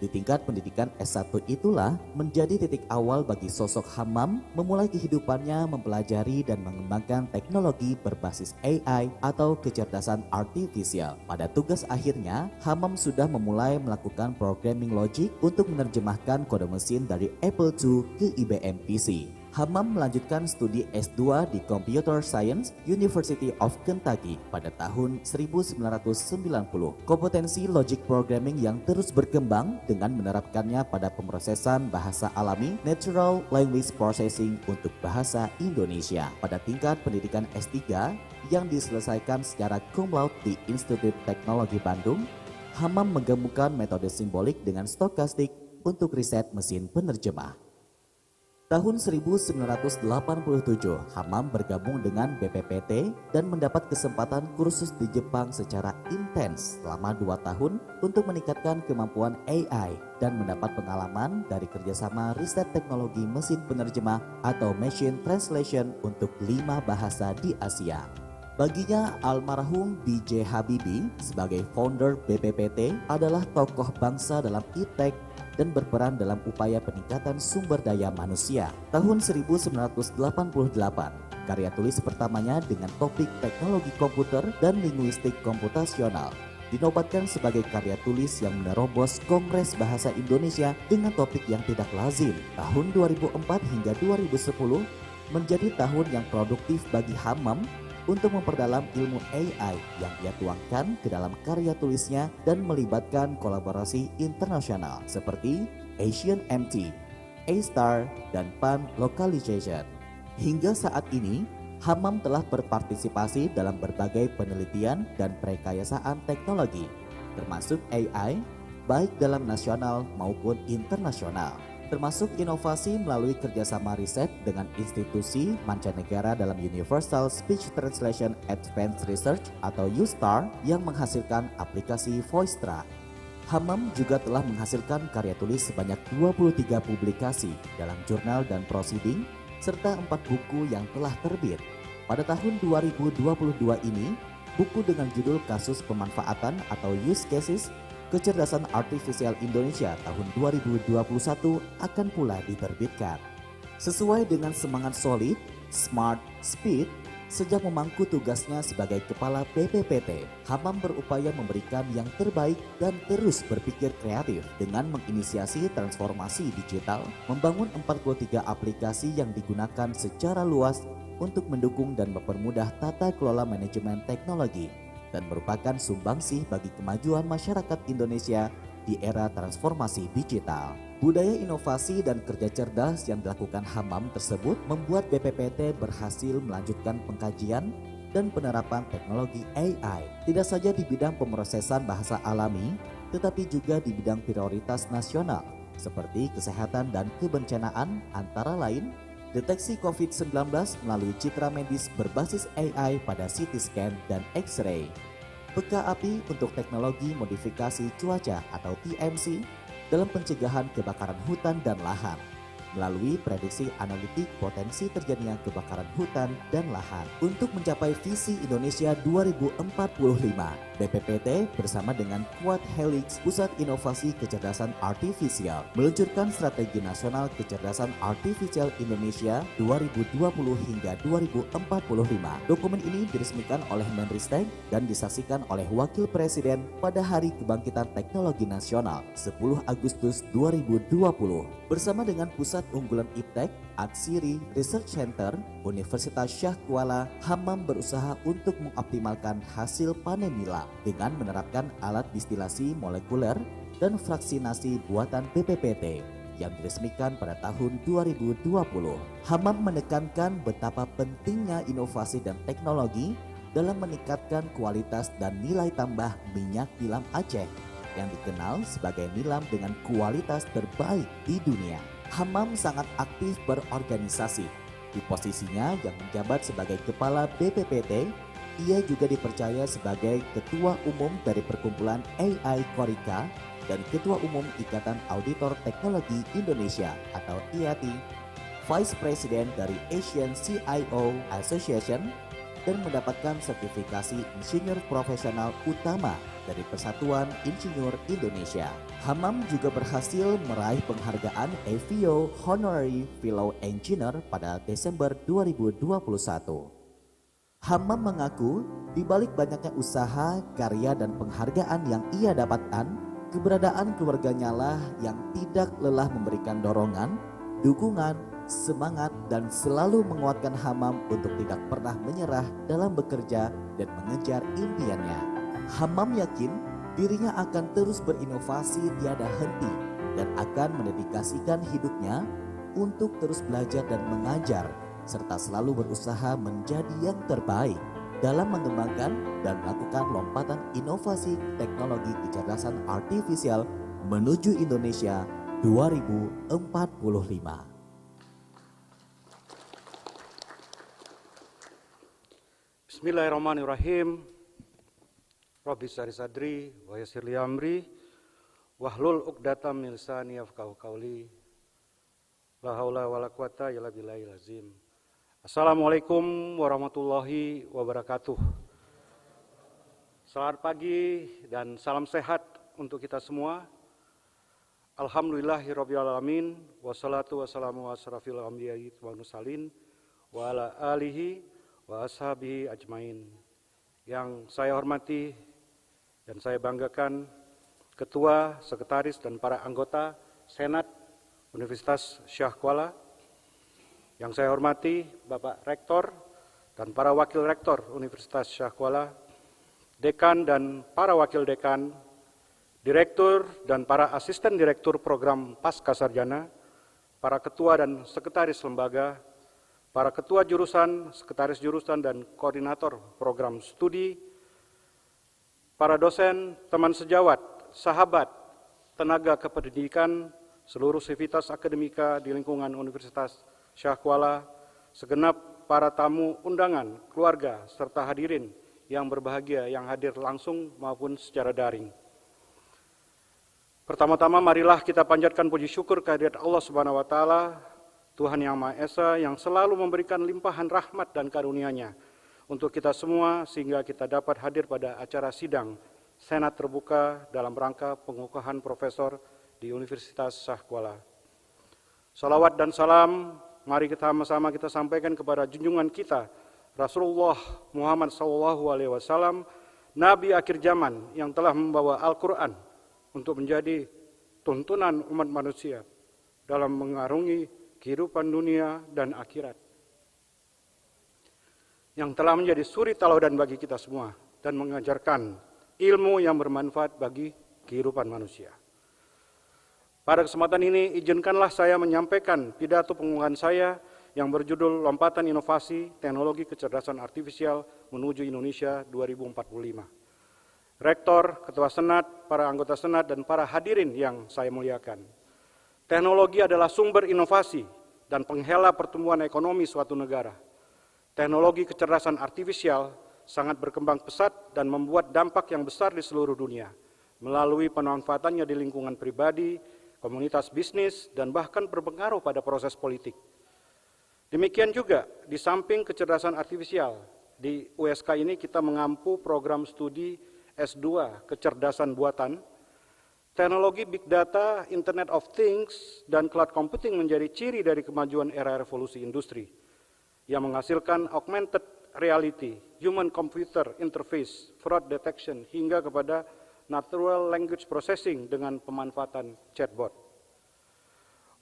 Di tingkat pendidikan S1 itulah menjadi titik awal bagi sosok Hammam memulai kehidupannya mempelajari dan mengembangkan teknologi berbasis AI atau kecerdasan artifisial. Pada tugas akhirnya, Hammam sudah memulai melakukan programming logic untuk menerjemahkan kode mesin dari Apple II ke IBM PC. Hammam melanjutkan studi S2 di Computer Science University of Kentucky pada tahun 1990. Kompetensi logic programming yang terus berkembang dengan menerapkannya pada pemrosesan bahasa alami Natural Language Processing untuk bahasa Indonesia. Pada tingkat pendidikan S3 yang diselesaikan secara cum laude di Institut Teknologi Bandung, Hammam menggabungkan metode simbolik dengan stokastik untuk riset mesin penerjemah. Tahun 1987, Hammam bergabung dengan BPPT dan mendapat kesempatan kursus di Jepang secara intens selama 2 tahun untuk meningkatkan kemampuan AI dan mendapat pengalaman dari kerjasama riset teknologi mesin penerjemah atau machine translation untuk 5 bahasa di Asia. Baginya, almarhum B.J. Habibie sebagai founder BPPT adalah tokoh bangsa dalam iptek dan berperan dalam upaya peningkatan sumber daya manusia. Tahun 1988, karya tulis pertamanya dengan topik teknologi komputer dan linguistik komputasional dinobatkan sebagai karya tulis yang menerobos Kongres Bahasa Indonesia dengan topik yang tidak lazim. Tahun 2004 hingga 2010 menjadi tahun yang produktif bagi Hammam untuk memperdalam ilmu AI yang ia tuangkan ke dalam karya tulisnya dan melibatkan kolaborasi internasional seperti Asian MT, A-Star, dan Pan Localization. Hingga saat ini, Hammam telah berpartisipasi dalam berbagai penelitian dan perekayasaan teknologi, termasuk AI, baik dalam nasional maupun internasional. Termasuk inovasi melalui kerjasama riset dengan institusi mancanegara dalam Universal Speech Translation Advanced Research atau USTAR yang menghasilkan aplikasi Voictra. Hammam juga telah menghasilkan karya tulis sebanyak 23 publikasi dalam jurnal dan proceeding, serta 4 buku yang telah terbit. Pada tahun 2022 ini, buku dengan judul Kasus Pemanfaatan atau Use Cases Kecerdasan Artifisial Indonesia tahun 2021 akan pula diterbitkan. Sesuai dengan semangat solid, smart, speed, sejak memangku tugasnya sebagai kepala BPPT, Hammam berupaya memberikan yang terbaik dan terus berpikir kreatif dengan menginisiasi transformasi digital, membangun 43 aplikasi yang digunakan secara luas untuk mendukung dan mempermudah tata kelola manajemen teknologi, dan merupakan sumbangsih bagi kemajuan masyarakat Indonesia di era transformasi digital. Budaya inovasi dan kerja cerdas yang dilakukan Hammam tersebut membuat BPPT berhasil melanjutkan pengkajian dan penerapan teknologi AI, tidak saja di bidang pemrosesan bahasa alami, tetapi juga di bidang prioritas nasional seperti kesehatan dan kebencanaan, antara lain deteksi COVID-19 melalui citra medis berbasis AI pada CT scan dan X-ray, peka api untuk teknologi modifikasi cuaca atau TMC dalam pencegahan kebakaran hutan dan lahan, melalui prediksi analitik potensi terjadinya kebakaran hutan dan lahan. Untuk mencapai visi Indonesia 2045, BPPT bersama dengan Quad Helix Pusat Inovasi Kecerdasan Artifisial meluncurkan Strategi Nasional Kecerdasan Artifisial Indonesia 2020 hingga 2045. Dokumen ini diresmikan oleh Menristek dan disaksikan oleh Wakil Presiden pada Hari Kebangkitan Teknologi Nasional 10 Agustus 2020 bersama dengan Pusat Unggulan Iptek, Atsiri Research Center, Universitas Syah Kuala. Hammam berusaha untuk mengoptimalkan hasil panen nila dengan menerapkan alat distilasi molekuler dan fraksinasi buatan BPPT yang diresmikan pada tahun 2020. Hammam menekankan betapa pentingnya inovasi dan teknologi dalam meningkatkan kualitas dan nilai tambah minyak nilam Aceh yang dikenal sebagai nilam dengan kualitas terbaik di dunia. Hammam sangat aktif berorganisasi. Di posisinya yang menjabat sebagai Kepala BPPT, ia juga dipercaya sebagai Ketua Umum dari Perkumpulan AI Korika dan Ketua Umum Ikatan Auditor Teknologi Indonesia atau IATI, Vice President dari Asian CIO Association, dan mendapatkan sertifikasi Insinyur Profesional Utama dari Persatuan Insinyur Indonesia. Hammam juga berhasil meraih penghargaan EVIO Honorary Fellow Engineer pada Desember 2021. Hammam mengaku di balik banyaknya usaha, karya, dan penghargaan yang ia dapatkan, keberadaan keluarganya lah yang tidak lelah memberikan dorongan, dukungan, semangat, dan selalu menguatkan Hammam untuk tidak pernah menyerah dalam bekerja dan mengejar impiannya. Hammam yakin dirinya akan terus berinovasi tiada henti dan akan mendedikasikan hidupnya untuk terus belajar dan mengajar, serta selalu berusaha menjadi yang terbaik dalam mengembangkan dan melakukan lompatan inovasi teknologi kecerdasan artifisial menuju Indonesia 2045. Bismillahirrahmanirrahim. Rabbi shrah sadri wa yassir li amri wahlul 'uqdatam min lisani yafqahu qawli. La haula wala quwata illa billahil azim. Assalamualaikum warahmatullahi wabarakatuh. Selamat pagi dan salam sehat untuk kita semua. Alhamdulillahirabbil alamin wassalatu wassalamu ala asrofil anbiya'i wal mursalin wa ala alihi wa ashabihi ajmain. Yang saya hormati dan saya banggakan Ketua, Sekretaris, dan para anggota Senat Universitas Syah Kuala. Yang saya hormati Bapak Rektor dan para Wakil Rektor Universitas Syah Kuala, Dekan dan para Wakil Dekan, Direktur dan para Asisten Direktur Program Pascasarjana, para Ketua dan Sekretaris Lembaga, para Ketua Jurusan, Sekretaris Jurusan, dan Koordinator Program Studi, para dosen, teman sejawat, sahabat, tenaga kependidikan, seluruh sivitas akademika di lingkungan Universitas Syah Kuala, segenap para tamu undangan, keluarga, serta hadirin yang berbahagia yang hadir langsung maupun secara daring. Pertama-tama marilah kita panjatkan puji syukur kehadirat Allah Subhanahu wa taala, Tuhan yang Maha Esa yang selalu memberikan limpahan rahmat dan karunia-Nya untuk kita semua sehingga kita dapat hadir pada acara sidang Senat terbuka dalam rangka pengukuhan profesor di Universitas Syah Kuala. Salawat dan salam mari kita sama-sama kita sampaikan kepada junjungan kita Rasulullah Muhammad SAW, Nabi akhir zaman yang telah membawa Al-Quran untuk menjadi tuntunan umat manusia dalam mengarungi kehidupan dunia dan akhirat, yang telah menjadi suri tauladan bagi kita semua dan mengajarkan ilmu yang bermanfaat bagi kehidupan manusia. Pada kesempatan ini, izinkanlah saya menyampaikan pidato pengukuhan saya yang berjudul Lompatan Inovasi Teknologi Kecerdasan Artifisial Menuju Indonesia 2045. Rektor, Ketua Senat, para anggota Senat, dan para hadirin yang saya muliakan. Teknologi adalah sumber inovasi dan penghela pertumbuhan ekonomi suatu negara. Teknologi kecerdasan artifisial sangat berkembang pesat dan membuat dampak yang besar di seluruh dunia melalui pemanfaatannya di lingkungan pribadi, komunitas bisnis, dan bahkan berpengaruh pada proses politik. Demikian juga, di samping kecerdasan artifisial, di USK ini kita mengampu program studi S2 kecerdasan buatan. Teknologi Big Data, Internet of Things, dan Cloud Computing menjadi ciri dari kemajuan era revolusi industri yang menghasilkan augmented reality, human computer interface, fraud detection, hingga kepada natural language processing dengan pemanfaatan chatbot.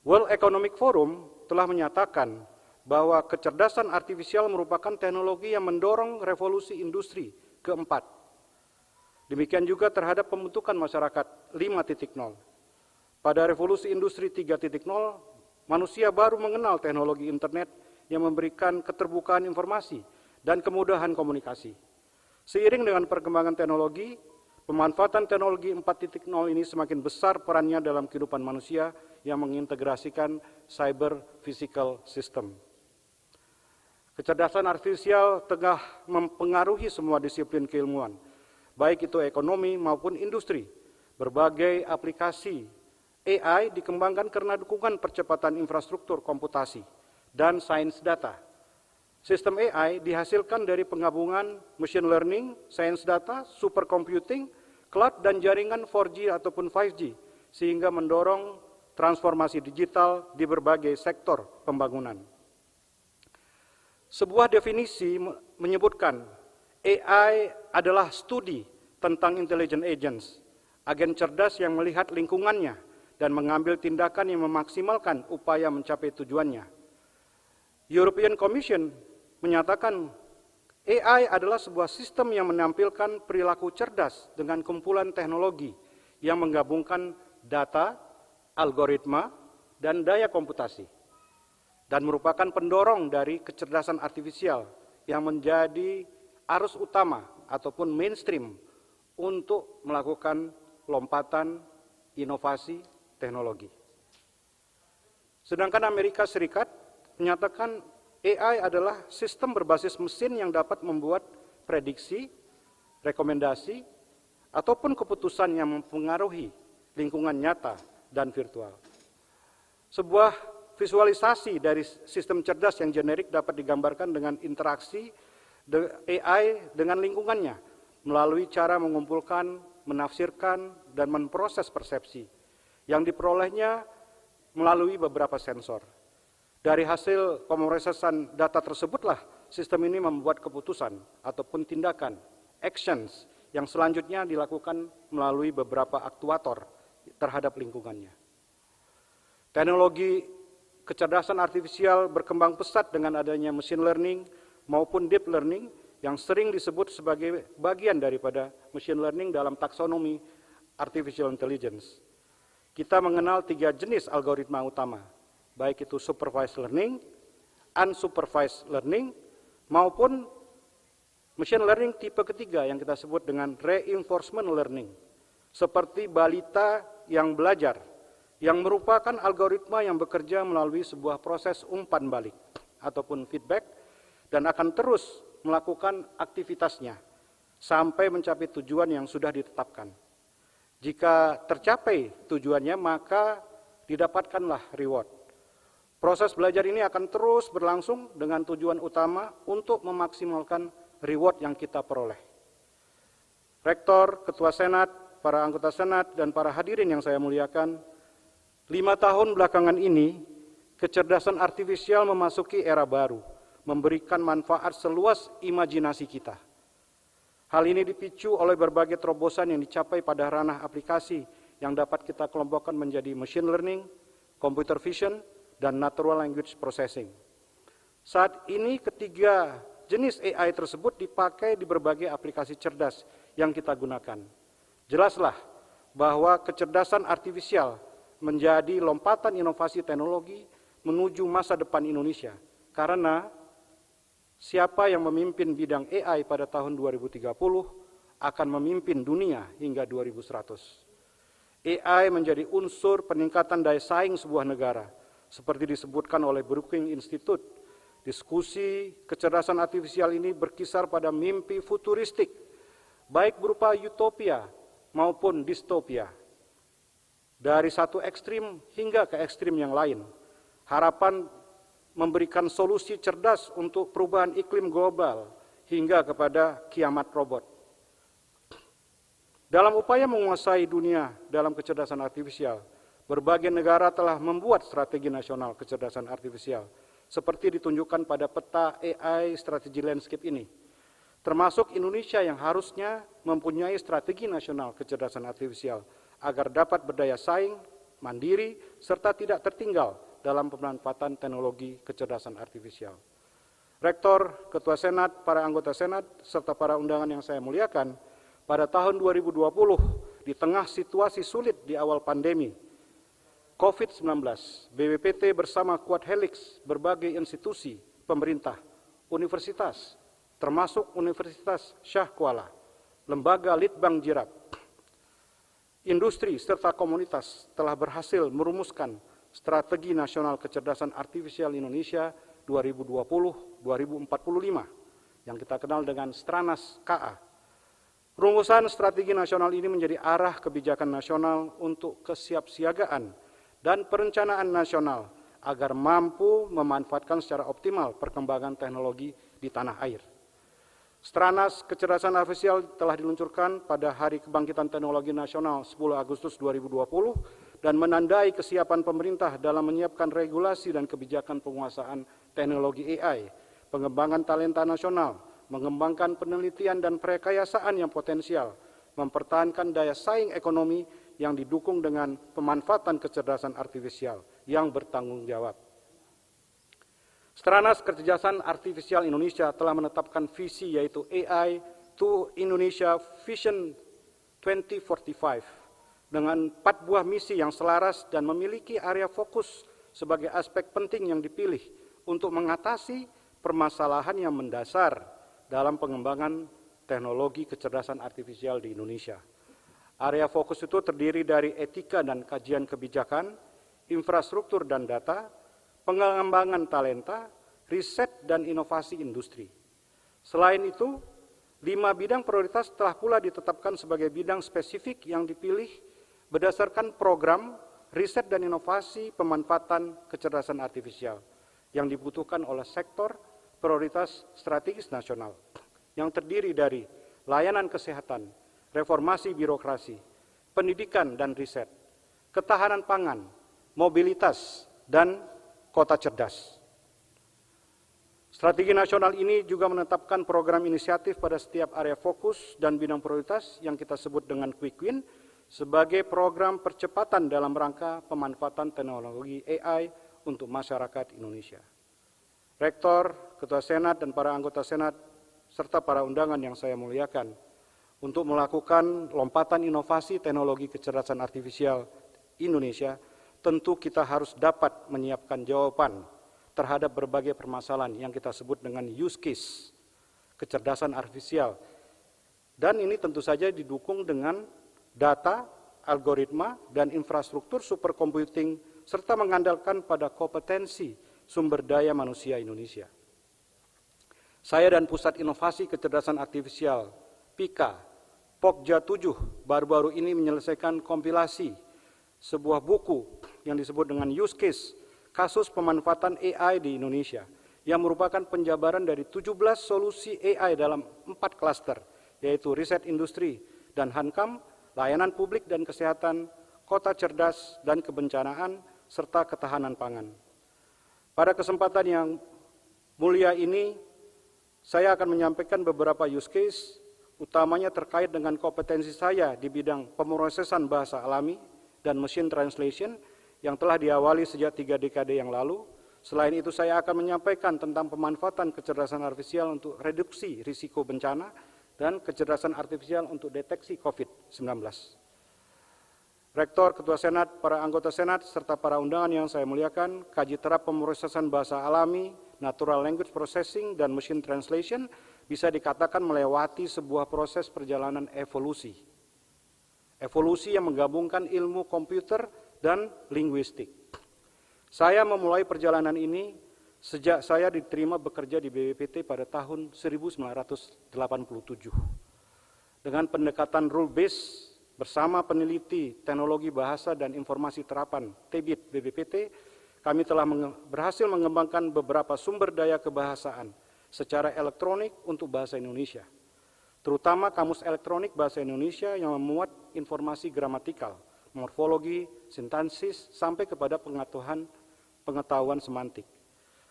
World Economic Forum telah menyatakan bahwa kecerdasan artifisial merupakan teknologi yang mendorong revolusi industri keempat. Demikian juga terhadap pembentukan masyarakat 5.0. Pada revolusi industri 3.0, manusia baru mengenal teknologi internet yang memberikan keterbukaan informasi dan kemudahan komunikasi. Seiring dengan perkembangan teknologi, pemanfaatan teknologi 4.0 ini semakin besar perannya dalam kehidupan manusia yang mengintegrasikan cyber physical system. Kecerdasan artifisial tengah mempengaruhi semua disiplin keilmuan, baik itu ekonomi maupun industri. Berbagai aplikasi AI dikembangkan karena dukungan percepatan infrastruktur komputasi dan sains data. Sistem AI dihasilkan dari penggabungan machine learning, sains data, supercomputing, cloud, dan jaringan 4G ataupun 5G, sehingga mendorong transformasi digital di berbagai sektor pembangunan. Sebuah definisi menyebutkan AI adalah studi tentang intelligent agents, agen cerdas yang melihat lingkungannya dan mengambil tindakan yang memaksimalkan upaya mencapai tujuannya. European Commission menyatakan AI adalah sebuah sistem yang menampilkan perilaku cerdas dengan kumpulan teknologi yang menggabungkan data, algoritma, dan daya komputasi, dan merupakan pendorong dari kecerdasan artifisial yang menjadi arus utama ataupun mainstream untuk melakukan lompatan inovasi teknologi. Sedangkan Amerika Serikat menyatakan AI adalah sistem berbasis mesin yang dapat membuat prediksi, rekomendasi, ataupun keputusan yang mempengaruhi lingkungan nyata dan virtual. Sebuah visualisasi dari sistem cerdas yang generik dapat digambarkan dengan interaksi AI dengan lingkungannya melalui cara mengumpulkan, menafsirkan, dan memproses persepsi yang diperolehnya melalui beberapa sensor. Dari hasil pemrosesan data tersebutlah sistem ini membuat keputusan ataupun tindakan, actions, yang selanjutnya dilakukan melalui beberapa aktuator terhadap lingkungannya. Teknologi kecerdasan artifisial berkembang pesat dengan adanya machine learning maupun deep learning yang sering disebut sebagai bagian daripada machine learning dalam taksonomi artificial intelligence. Kita mengenal 3 jenis algoritma utama, baik itu supervised learning, unsupervised learning, maupun machine learning tipe ketiga yang kita sebut dengan reinforcement learning, seperti balita yang belajar, yang merupakan algoritma yang bekerja melalui sebuah proses umpan balik ataupun feedback dan akan terus melakukan aktivitasnya sampai mencapai tujuan yang sudah ditetapkan. Jika tercapai tujuannya, maka didapatkanlah reward. Proses belajar ini akan terus berlangsung dengan tujuan utama untuk memaksimalkan reward yang kita peroleh. Rektor, Ketua Senat, para anggota Senat, dan para hadirin yang saya muliakan, 5 tahun belakangan ini, kecerdasan artifisial memasuki era baru, memberikan manfaat seluas imajinasi kita. Hal ini dipicu oleh berbagai terobosan yang dicapai pada ranah aplikasi yang dapat kita kelompokkan menjadi machine learning, computer vision, dan natural language processing. Saat ini ketiga jenis AI tersebut dipakai di berbagai aplikasi cerdas yang kita gunakan. Jelaslah bahwa kecerdasan artifisial menjadi lompatan inovasi teknologi menuju masa depan Indonesia, karena siapa yang memimpin bidang AI pada tahun 2030 akan memimpin dunia hingga 2100. AI menjadi unsur peningkatan daya saing sebuah negara, Seperti disebutkan oleh Brookings Institute, diskusi kecerdasan artifisial ini berkisar pada mimpi futuristik, baik berupa utopia maupun distopia. Dari satu ekstrim hingga ke ekstrim yang lain, harapan memberikan solusi cerdas untuk perubahan iklim global hingga kepada kiamat robot. Dalam upaya menguasai dunia dalam kecerdasan artifisial, berbagai negara telah membuat strategi nasional kecerdasan artifisial, seperti ditunjukkan pada peta AI Strategy Landscape ini, termasuk Indonesia yang harusnya mempunyai strategi nasional kecerdasan artifisial agar dapat berdaya saing, mandiri, serta tidak tertinggal dalam pemanfaatan teknologi kecerdasan artifisial. Rektor, Ketua Senat, para anggota Senat, serta para undangan yang saya muliakan, pada tahun 2020, di tengah situasi sulit di awal pandemi COVID-19, BPPT bersama Quad Helix berbagai institusi, pemerintah, universitas, termasuk Universitas Syah Kuala, Lembaga Litbang Jirap, industri serta komunitas telah berhasil merumuskan Strategi Nasional Kecerdasan Artifisial Indonesia 2020-2045 yang kita kenal dengan Stranas KA. Rumusan strategi nasional ini menjadi arah kebijakan nasional untuk kesiapsiagaan dan perencanaan nasional agar mampu memanfaatkan secara optimal perkembangan teknologi di tanah air. Stranas Kecerdasan Artifisial telah diluncurkan pada Hari Kebangkitan Teknologi Nasional 10 Agustus 2020 dan menandai kesiapan pemerintah dalam menyiapkan regulasi dan kebijakan penguasaan teknologi AI, pengembangan talenta nasional, mengembangkan penelitian dan perekayasaan yang potensial, mempertahankan daya saing ekonomi yang didukung dengan pemanfaatan kecerdasan artifisial yang bertanggung jawab. Stranas Kecerdasan Artifisial Indonesia telah menetapkan visi yaitu AI to Indonesia Vision 2045 dengan 4 buah misi yang selaras dan memiliki area fokus sebagai aspek penting yang dipilih untuk mengatasi permasalahan yang mendasar dalam pengembangan teknologi kecerdasan artifisial di Indonesia. Area fokus itu terdiri dari etika dan kajian kebijakan, infrastruktur dan data, pengembangan talenta, riset dan inovasi industri. Selain itu, 5 bidang prioritas telah pula ditetapkan sebagai bidang spesifik yang dipilih berdasarkan program riset dan inovasi pemanfaatan kecerdasan artifisial yang dibutuhkan oleh sektor prioritas strategis nasional yang terdiri dari layanan kesehatan, reformasi birokrasi, pendidikan dan riset, ketahanan pangan, mobilitas, dan kota cerdas. Strategi nasional ini juga menetapkan program inisiatif pada setiap area fokus dan bidang prioritas yang kita sebut dengan Quick Win sebagai program percepatan dalam rangka pemanfaatan teknologi AI untuk masyarakat Indonesia. Rektor, Ketua Senat, dan para anggota Senat, serta para undangan yang saya muliakan, untuk melakukan lompatan inovasi teknologi kecerdasan artifisial Indonesia, tentu kita harus dapat menyiapkan jawaban terhadap berbagai permasalahan yang kita sebut dengan use case kecerdasan artifisial. Dan ini tentu saja didukung dengan data, algoritma, dan infrastruktur supercomputing, serta mengandalkan pada kompetensi sumber daya manusia Indonesia. Saya dan Pusat Inovasi Kecerdasan Artifisial, PIKA, Pokja 7, baru-baru ini menyelesaikan kompilasi sebuah buku yang disebut dengan Use Case, Kasus Pemanfaatan AI di Indonesia, yang merupakan penjabaran dari 17 solusi AI dalam 4 klaster, yaitu riset industri dan Hankam, layanan publik dan kesehatan, kota cerdas dan kebencanaan, serta ketahanan pangan. Pada kesempatan yang mulia ini, saya akan menyampaikan beberapa use case, utamanya terkait dengan kompetensi saya di bidang pemrosesan bahasa alami dan machine translation yang telah diawali sejak 3 dekade yang lalu. Selain itu, saya akan menyampaikan tentang pemanfaatan kecerdasan artifisial untuk reduksi risiko bencana dan kecerdasan artifisial untuk deteksi COVID-19. Rektor, Ketua Senat, para anggota Senat, serta para undangan yang saya muliakan, kaji terap pemrosesan bahasa alami, natural language processing, dan machine translation bisa dikatakan melewati sebuah proses perjalanan evolusi. Evolusi yang menggabungkan ilmu komputer dan linguistik. Saya memulai perjalanan ini sejak saya diterima bekerja di BPPT pada tahun 1987. Dengan pendekatan rule base bersama peneliti teknologi bahasa dan informasi terapan TEBIT BPPT, kami telah berhasil mengembangkan beberapa sumber daya kebahasaan secara elektronik untuk bahasa Indonesia, terutama kamus elektronik bahasa Indonesia yang memuat informasi gramatikal, morfologi, sintaksis, sampai kepada pengetahuan semantik.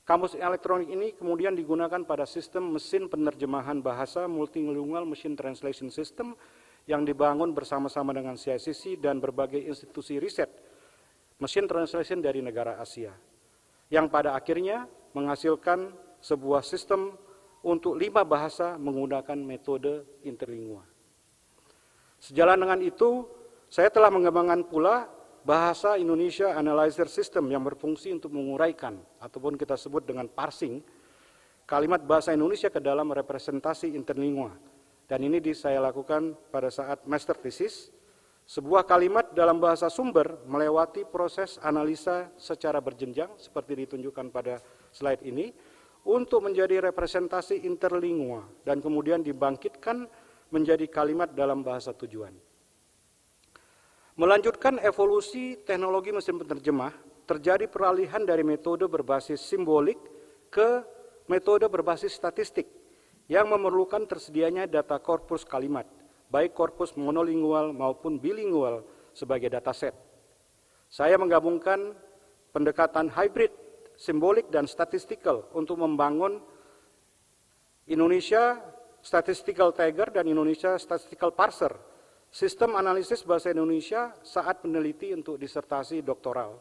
Kamus elektronik ini kemudian digunakan pada sistem mesin penerjemahan bahasa Multilingual Machine Translation System yang dibangun bersama-sama dengan CICC dan berbagai institusi riset Machine Translation dari negara Asia, yang pada akhirnya menghasilkan sebuah sistem untuk 5 bahasa menggunakan metode interlingua. Sejalan dengan itu, saya telah mengembangkan pula bahasa Indonesia Analyzer System yang berfungsi untuk menguraikan, ataupun kita sebut dengan parsing, kalimat bahasa Indonesia ke dalam representasi interlingua. Dan ini saya lakukan pada saat master thesis. Sebuah kalimat dalam bahasa sumber melewati proses analisa secara berjenjang, seperti ditunjukkan pada slide ini, untuk menjadi representasi interlingua dan kemudian dibangkitkan menjadi kalimat dalam bahasa tujuan. Melanjutkan evolusi teknologi mesin penerjemah, terjadi peralihan dari metode berbasis simbolik ke metode berbasis statistik yang memerlukan tersedianya data korpus kalimat, baik korpus monolingual maupun bilingual sebagai dataset. Saya menggabungkan pendekatan hybrid, simbolik, dan statistical untuk membangun Indonesia Statistical Tiger dan Indonesia Statistical Parser, sistem analisis bahasa Indonesia saat meneliti untuk disertasi doktoral.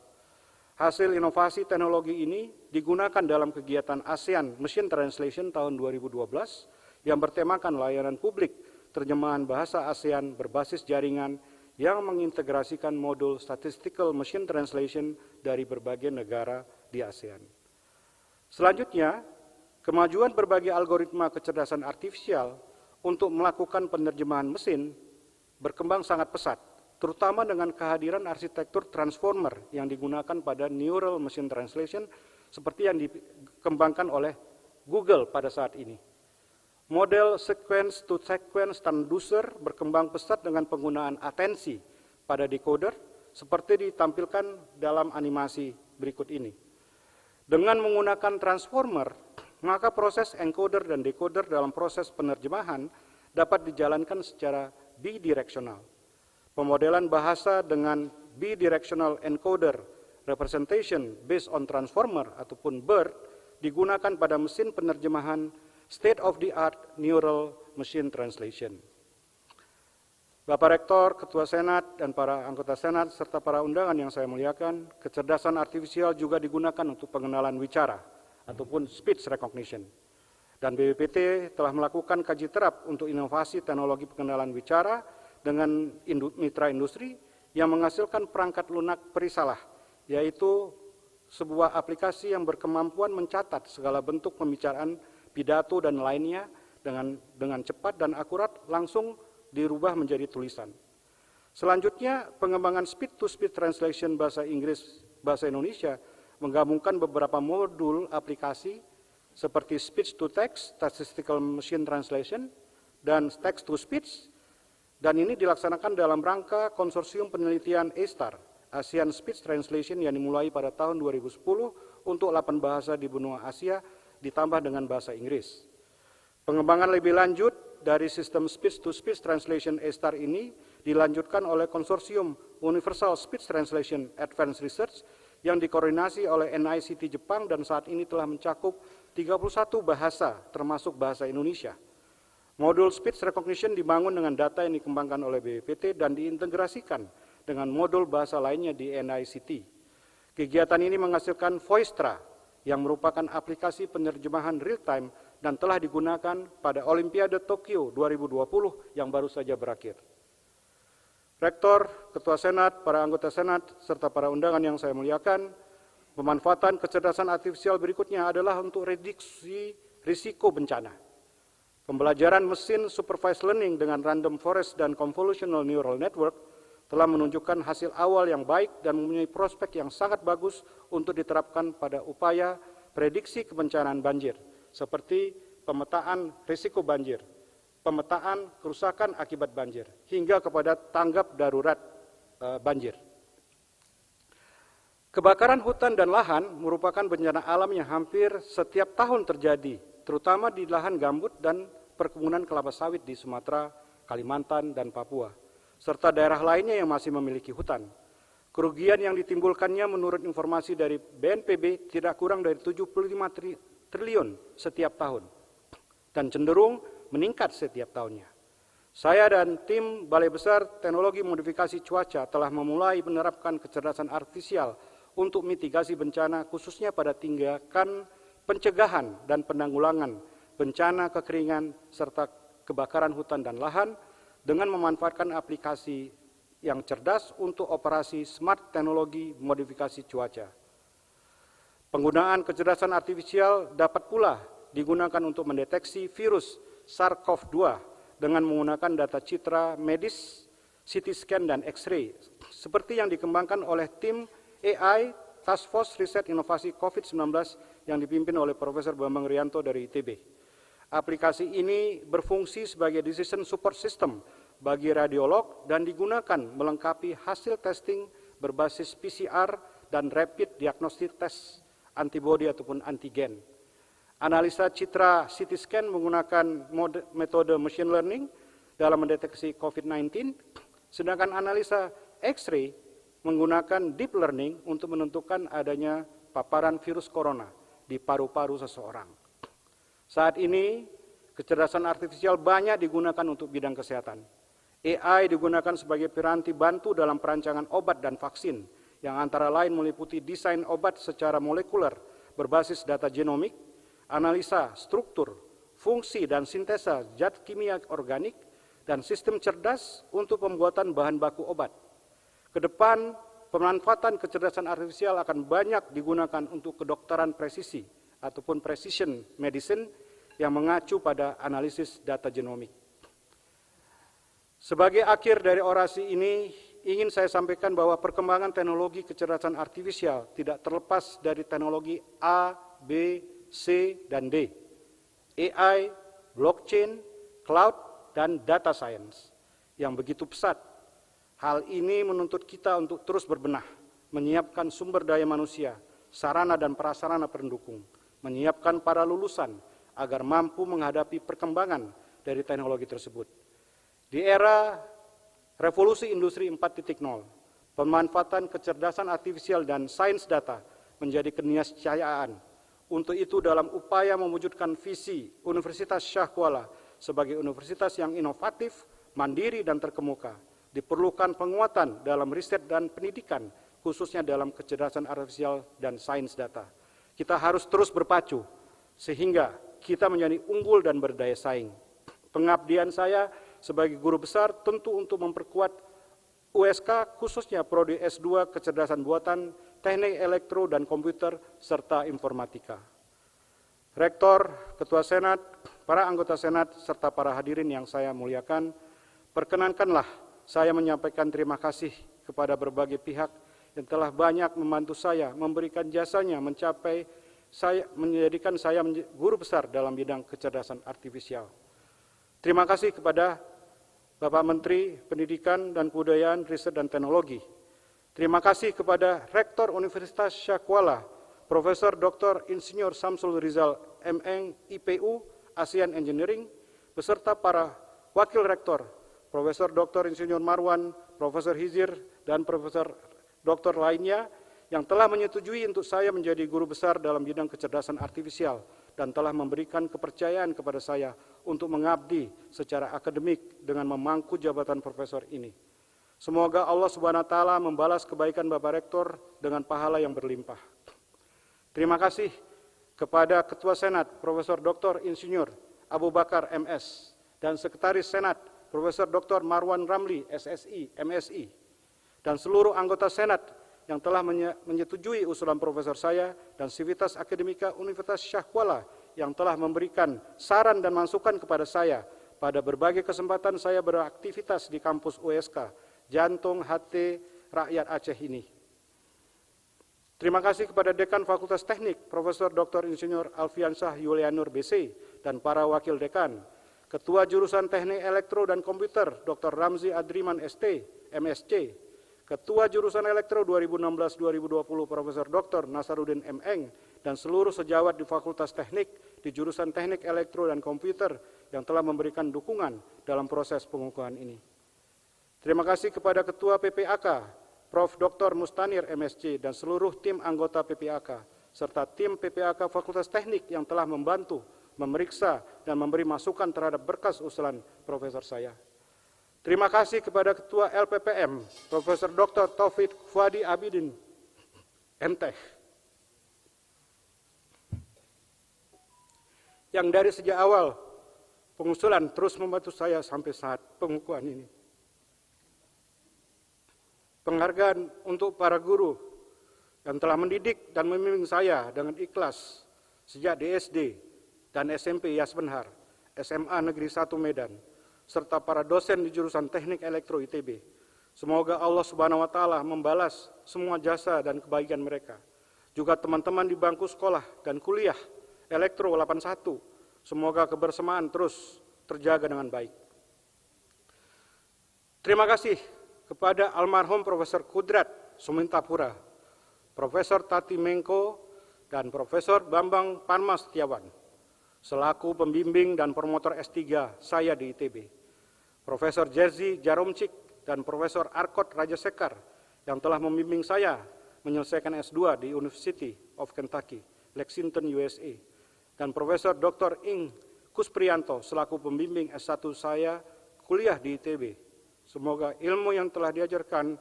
Hasil inovasi teknologi ini digunakan dalam kegiatan ASEAN Machine Translation tahun 2012 yang bertemakan layanan publik terjemahan bahasa ASEAN berbasis jaringan yang mengintegrasikan modul Statistical Machine Translation dari berbagai negara di ASEAN. Selanjutnya, kemajuan berbagai algoritma kecerdasan artifisial untuk melakukan penerjemahan mesin berkembang sangat pesat, terutama dengan kehadiran arsitektur transformer yang digunakan pada Neural Machine Translation seperti yang dikembangkan oleh Google pada saat ini. Model sequence-to-sequence transducer berkembang pesat dengan penggunaan atensi pada decoder seperti ditampilkan dalam animasi berikut ini. Dengan menggunakan transformer, maka proses encoder dan decoder dalam proses penerjemahan dapat dijalankan secara bidirectional. Pemodelan bahasa dengan bidirectional encoder representation based on transformer ataupun BERT digunakan pada mesin penerjemahan state-of-the-art neural machine translation. Bapak Rektor, Ketua Senat, dan para anggota Senat, serta para undangan yang saya muliakan, kecerdasan artifisial juga digunakan untuk pengenalan wicara ataupun speech recognition. Dan BPPT telah melakukan kaji terap untuk inovasi teknologi pengenalan wicara dengan mitra industri yang menghasilkan perangkat lunak perisalah, yaitu sebuah aplikasi yang berkemampuan mencatat segala bentuk pembicaraan, pidato, dan lainnya dengan cepat dan akurat langsung dirubah menjadi tulisan. Selanjutnya, pengembangan speed-to-speed translation bahasa Inggris, bahasa Indonesia menggabungkan beberapa modul aplikasi seperti speech-to-text, statistical machine translation, dan text-to-speech, dan ini dilaksanakan dalam rangka konsorsium penelitian A-STAR, ASEAN Speech Translation yang dimulai pada tahun 2010 untuk 8 bahasa di benua Asia, ditambah dengan bahasa Inggris. Pengembangan lebih lanjut dari sistem speech-to-speech translation A-STAR ini dilanjutkan oleh konsorsium Universal Speech Translation Advanced Research yang dikoordinasi oleh NICT Jepang dan saat ini telah mencakup 31 bahasa termasuk bahasa Indonesia. Modul speech recognition dibangun dengan data yang dikembangkan oleh BPPT dan diintegrasikan dengan modul bahasa lainnya di NICT. Kegiatan ini menghasilkan Voictra yang merupakan aplikasi penerjemahan real-time dan telah digunakan pada Olimpiade Tokyo 2020 yang baru saja berakhir. Rektor, Ketua Senat, para anggota Senat, serta para undangan yang saya muliakan, pemanfaatan kecerdasan artifisial berikutnya adalah untuk reduksi risiko bencana. Pembelajaran mesin supervised learning dengan random forest dan convolutional neural network telah menunjukkan hasil awal yang baik dan mempunyai prospek yang sangat bagus untuk diterapkan pada upaya prediksi kebencanaan banjir, seperti pemetaan risiko banjir, pemetaan kerusakan akibat banjir, hingga kepada tanggap darurat banjir. Kebakaran hutan dan lahan merupakan bencana alam yang hampir setiap tahun terjadi, terutama di lahan gambut dan perkebunan kelapa sawit di Sumatera, Kalimantan, dan Papua, serta daerah lainnya yang masih memiliki hutan. Kerugian yang ditimbulkannya menurut informasi dari BNPB tidak kurang dari 75 triliun setiap tahun, dan cenderung meningkat setiap tahunnya. Saya dan tim Balai Besar Teknologi Modifikasi Cuaca telah memulai menerapkan kecerdasan artifisial untuk mitigasi bencana, khususnya pada tindakan pencegahan dan penanggulangan bencana kekeringan serta kebakaran hutan dan lahan dengan memanfaatkan aplikasi yang cerdas untuk operasi smart teknologi modifikasi cuaca. Penggunaan kecerdasan artifisial dapat pula digunakan untuk mendeteksi virus SARS-CoV-2 dengan menggunakan data citra medis, CT scan, dan X-ray, seperti yang dikembangkan oleh tim AI Task Force Riset Inovasi COVID-19 yang dipimpin oleh Profesor Bambang Rianto dari ITB. Aplikasi ini berfungsi sebagai decision support system bagi radiolog dan digunakan melengkapi hasil testing berbasis PCR dan rapid diagnostic test antibody ataupun antigen. Analisa citra CT scan menggunakan metode machine learning dalam mendeteksi COVID-19, sedangkan analisa X-ray menggunakan deep learning untuk menentukan adanya paparan virus corona di paru-paru seseorang. Saat ini, kecerdasan artifisial banyak digunakan untuk bidang kesehatan. AI digunakan sebagai piranti bantu dalam perancangan obat dan vaksin, yang antara lain meliputi desain obat secara molekuler berbasis data genomik, analisa struktur, fungsi, dan sintesa zat kimia organik, dan sistem cerdas untuk pembuatan bahan baku obat. Kedepan, pemanfaatan kecerdasan artifisial akan banyak digunakan untuk kedokteran presisi ataupun precision medicine yang mengacu pada analisis data genomik. Sebagai akhir dari orasi ini, ingin saya sampaikan bahwa perkembangan teknologi kecerdasan artifisial tidak terlepas dari teknologi A, B, C, dan D. AI, blockchain, cloud, dan data science yang begitu pesat. Hal ini menuntut kita untuk terus berbenah, menyiapkan sumber daya manusia, sarana dan prasarana pendukung, menyiapkan para lulusan agar mampu menghadapi perkembangan dari teknologi tersebut. Di era revolusi industri 4.0, pemanfaatan kecerdasan artifisial dan sains data menjadi keniscayaan. Untuk itu, dalam upaya mewujudkan visi Universitas Syah Kuala sebagai universitas yang inovatif, mandiri, dan terkemuka, diperlukan penguatan dalam riset dan pendidikan, khususnya dalam kecerdasan artifisial dan sains data. Kita harus terus berpacu, sehingga kita menjadi unggul dan berdaya saing. Pengabdian saya sebagai guru besar tentu untuk memperkuat USK, khususnya Prodi S2 Kecerdasan Buatan, Teknik Elektro dan Komputer, serta Informatika. Rektor, Ketua Senat, para anggota Senat, serta para hadirin yang saya muliakan, perkenankanlah saya menyampaikan terima kasih kepada berbagai pihak yang telah banyak membantu saya, memberikan jasanya menjadikan saya guru besar dalam bidang kecerdasan artifisial. Terima kasih kepada Bapak Menteri Pendidikan dan Kebudayaan, Riset dan Teknologi. Terima kasih kepada Rektor Universitas Syah Kuala, Profesor Dr. Insinyur Samsul Rizal, M.Eng, IPU, ASEAN Engineering, beserta para Wakil Rektor, Profesor Dr. Insinyur Marwan, Profesor Hizir, dan Profesor Doktor lainnya yang telah menyetujui untuk saya menjadi guru besar dalam bidang kecerdasan artifisial dan telah memberikan kepercayaan kepada saya untuk mengabdi secara akademik dengan memangku jabatan profesor ini. Semoga Allah SWT membalas kebaikan Bapak Rektor dengan pahala yang berlimpah. Terima kasih kepada Ketua Senat, Profesor Dr. Insinyur Abu Bakar MS, dan Sekretaris Senat, Profesor Dr. Marwan Ramli, SSI, MSI, dan seluruh anggota Senat yang telah menyetujui usulan profesor saya dan Sivitas Akademika Universitas Syah Kuala yang telah memberikan saran dan masukan kepada saya pada berbagai kesempatan saya beraktivitas di kampus USK, jantung hati rakyat Aceh ini. Terima kasih kepada Dekan Fakultas Teknik, Profesor Dr. Insinyur Alfiansyah Yulianur BC, dan para wakil dekan, Ketua Jurusan Teknik Elektro dan Komputer, Dr. Ramzi Adriman ST, MSc, Ketua Jurusan Elektro 2016-2020, Profesor Dr. Nasaruddin M.Eng, dan seluruh sejawat di Fakultas Teknik di Jurusan Teknik Elektro dan Komputer yang telah memberikan dukungan dalam proses pengukuhan ini. Terima kasih kepada Ketua PPAK, Prof. Dr. Mustanir MSc, dan seluruh tim anggota PPAK, serta tim PPAK Fakultas Teknik yang telah membantu, memeriksa, dan memberi masukan terhadap berkas usulan Profesor saya. Terima kasih kepada Ketua LPPM, Profesor Dr. Taufik Fuadi Abidin, MTech, yang dari sejak awal pengusulan terus membantu saya sampai saat pengukuhan ini. Penghargaan untuk para guru yang telah mendidik dan membimbing saya dengan ikhlas sejak di SD dan SMP Yas Benhar, SMA Negeri 1 Medan, serta para dosen di jurusan Teknik Elektro ITB. Semoga Allah Subhanahu wa Ta'ala membalas semua jasa dan kebaikan mereka. Juga teman-teman di bangku sekolah dan kuliah Elektro 81, semoga kebersamaan terus terjaga dengan baik. Terima kasih kepada almarhum Profesor Kudrat Sumintapura, Profesor Tati Mengko, dan Profesor Bambang Parma Setiawan, selaku pembimbing dan promotor S3 saya di ITB, Profesor Jerzy Jaromcik dan Profesor Arkot Rajasekar yang telah membimbing saya menyelesaikan S2 di University of Kentucky, Lexington, USA, dan Profesor Dr. Ing Kusprianto selaku pembimbing S1 saya kuliah di ITB. Semoga ilmu yang telah diajarkan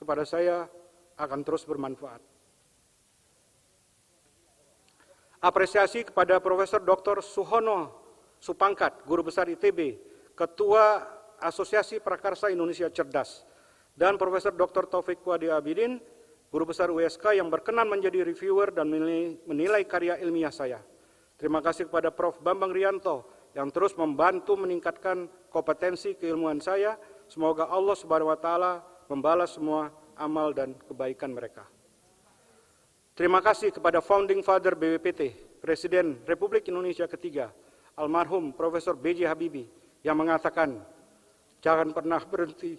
kepada saya akan terus bermanfaat. Apresiasi kepada Profesor Dr. Suhono Supangkat, Guru Besar ITB, Ketua Asosiasi Prakarsa Indonesia Cerdas, dan Profesor Dr. Taufik Fuadi Abidin, Guru Besar USK yang berkenan menjadi reviewer dan menilai karya ilmiah saya. Terima kasih kepada Prof. Bambang Rianto yang terus membantu meningkatkan kompetensi keilmuan saya. Semoga Allah Subhanahu wa Ta'ala membalas semua amal dan kebaikan mereka. Terima kasih kepada Founding Father BPPT, Presiden Republik Indonesia ketiga, almarhum Profesor B.J. Habibie, yang mengatakan, jangan pernah berhenti.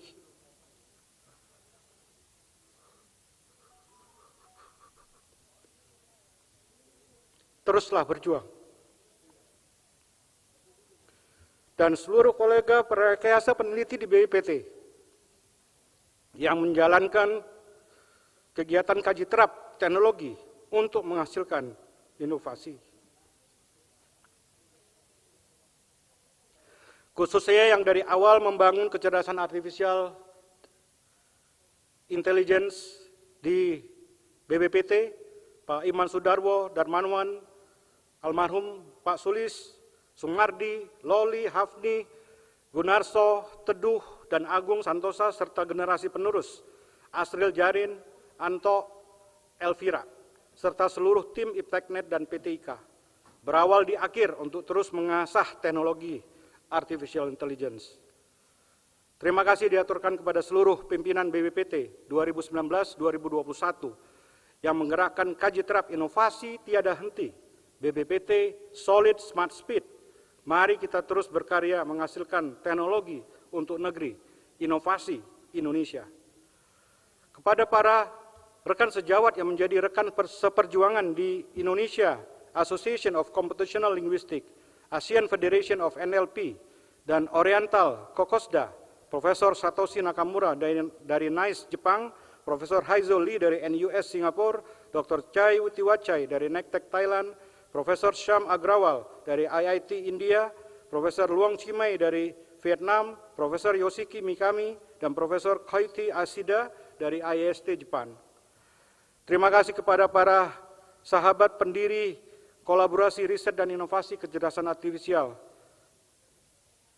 Teruslah berjuang. Dan seluruh kolega perekayasa peneliti di BPPT yang menjalankan kegiatan kaji terap teknologi untuk menghasilkan inovasi. Khususnya yang dari awal membangun kecerdasan artificial intelligence di BPPT, Pak Iman Sudarwo, Darmanwan, almarhum Pak Sulis, Sumardi, Loli, Hafni, Gunarso, Teduh, dan Agung Santosa, serta generasi penerus, Asril Jarin, Anto, Elvira, serta seluruh tim Ipteknet dan PT IKA, berawal di akhir untuk terus mengasah teknologi artificial intelligence. Terima kasih diaturkan kepada seluruh pimpinan BPPT 2019-2021 yang menggerakkan kaji terap inovasi tiada henti, BPPT Solid Smart Speed. Mari kita terus berkarya menghasilkan teknologi untuk negeri, inovasi Indonesia. Kepada para rekan sejawat yang menjadi rekan seperjuangan di Indonesia Association of Computational Linguistics, Asian Federation of NLP, dan Oriental Kokosda, Profesor Satoshi Nakamura dari NICE Jepang, Profesor Haizo Lee dari NUS Singapura, Dr. Chai Utiwachai dari NECTEC Thailand, Profesor Syam Agrawal dari IIT India, Profesor Luang Chimay dari Vietnam, Profesor Yoshiki Mikami, dan Profesor Koichi Ashida dari IST Jepang. Terima kasih kepada para sahabat pendiri kolaborasi riset dan inovasi kecerdasan artifisial,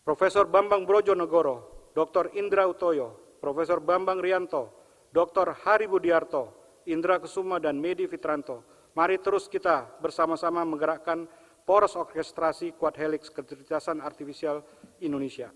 Profesor Bambang Brojonegoro, Dr. Indra Utoyo, Profesor Bambang Rianto, Dr. Hari Budiarto, Indra Kesuma, dan Medi Fitranto. Mari terus kita bersama-sama menggerakkan poros orkestrasi Quad Helix kecerdasan artifisial Indonesia.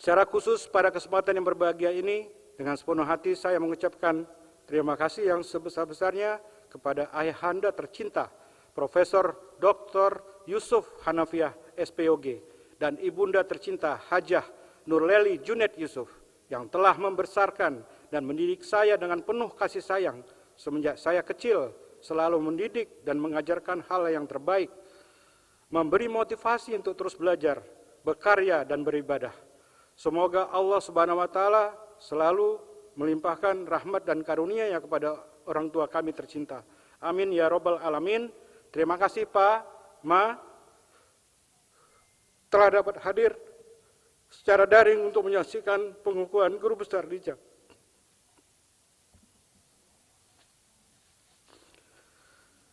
Secara khusus pada kesempatan yang berbahagia ini, dengan sepenuh hati saya mengucapkan terima kasih yang sebesar-besarnya kepada ayahanda tercinta, Profesor Dr. Yusuf Hanafiah, SPOG, dan ibunda tercinta Hajah Nurleli Junet Yusuf, yang telah membesarkan dan mendidik saya dengan penuh kasih sayang semenjak saya kecil, selalu mendidik dan mengajarkan hal yang terbaik, memberi motivasi untuk terus belajar, berkarya, dan beribadah. Semoga Allah Subhanahu wa Ta'ala selalu melimpahkan rahmat dan karunia-Nya kepada orang tua kami tercinta. Amin ya Rabbal Alamin. Terima kasih Pak, Ma, telah dapat hadir secara daring untuk menyaksikan pengukuhan guru besar Dijak.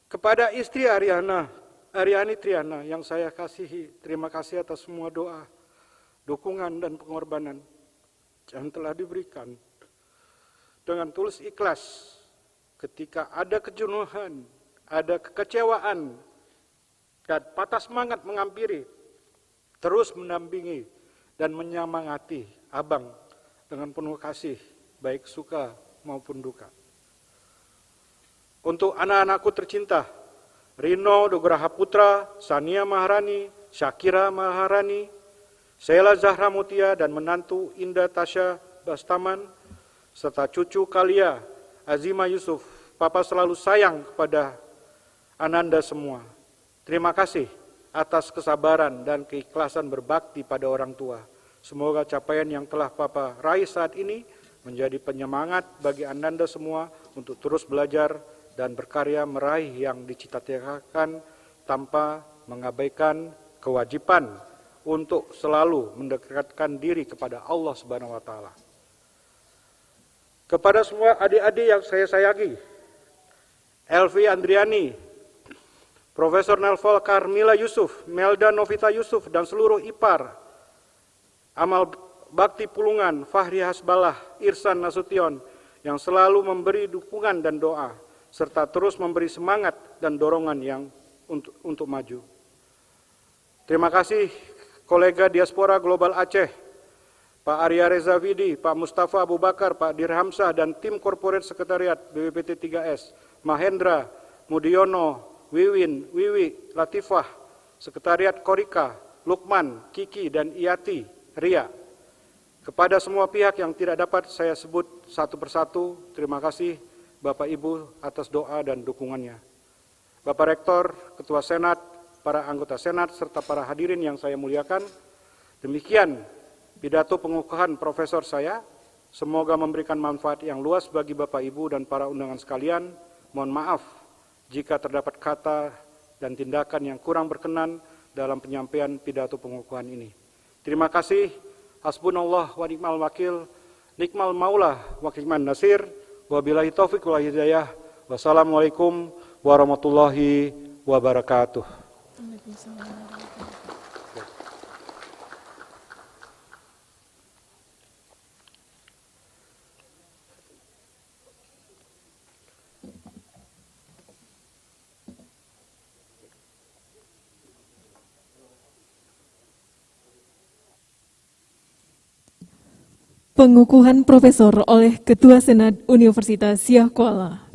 Kepada istri Aryani Triana yang saya kasihi, terima kasih atas semua doa, dukungan, dan pengorbanan yang telah diberikan. Dengan tulus ikhlas, ketika ada kejenuhan, ada kekecewaan, dan patah semangat menghampiri, terus mendampingi dan menyemangati abang dengan penuh kasih, baik suka maupun duka. Untuk anak-anakku tercinta, Rino Nugraha Putra, Sania Maharani, Syakira Maharani, Sheila Zahra Mutia, dan menantu Indah Tasya Bastaman, serta cucu Kalia Azima Yusuf. Papa selalu sayang kepada Ananda semua. Terima kasih atas kesabaran dan keikhlasan berbakti pada orang tua. Semoga capaian yang telah Papa raih saat ini menjadi penyemangat bagi Ananda semua untuk terus belajar dan berkarya meraih yang dicita-citakan tanpa mengabaikan kewajiban untuk selalu mendekatkan diri kepada Allah Subhanahu wa Ta'ala. Kepada semua adik-adik yang saya sayangi, Elvi Andriani, Profesor Nelval Karmila Yusuf, Melda Novita Yusuf, dan seluruh ipar, Amal Bakti Pulungan, Fahri Hasbalah, Irsan Nasution, yang selalu memberi dukungan dan doa, serta terus memberi semangat dan dorongan yang untuk maju. Terima kasih kolega diaspora Global Aceh, Pak Arya Reza Vidi, Pak Mustafa Abu Bakar, Pak Dirhamsah, dan tim Corporate Sekretariat BPPT 3S, Mahendra, Mudiono, Wiwi, Latifah, Sekretariat Korika, Lukman, Kiki, dan Iyati, Ria. Kepada semua pihak yang tidak dapat saya sebut satu persatu, terima kasih Bapak Ibu atas doa dan dukungannya. Bapak Rektor, Ketua Senat, para anggota Senat, serta para hadirin yang saya muliakan, demikian pidato pengukuhan Profesor saya. Semoga memberikan manfaat yang luas bagi Bapak Ibu dan para undangan sekalian. Mohon maaf jika terdapat kata dan tindakan yang kurang berkenan dalam penyampaian pidato pengukuhan ini. Terima kasih. Hasbunallah wa ni'mal wakil, nikmal maulah wa ni'man nasir. Wabillahi taufiq wal hidayah. Wassalamualaikum warahmatullahi wabarakatuh. Pengukuhan Profesor oleh Ketua Senat Universitas Siah Kuala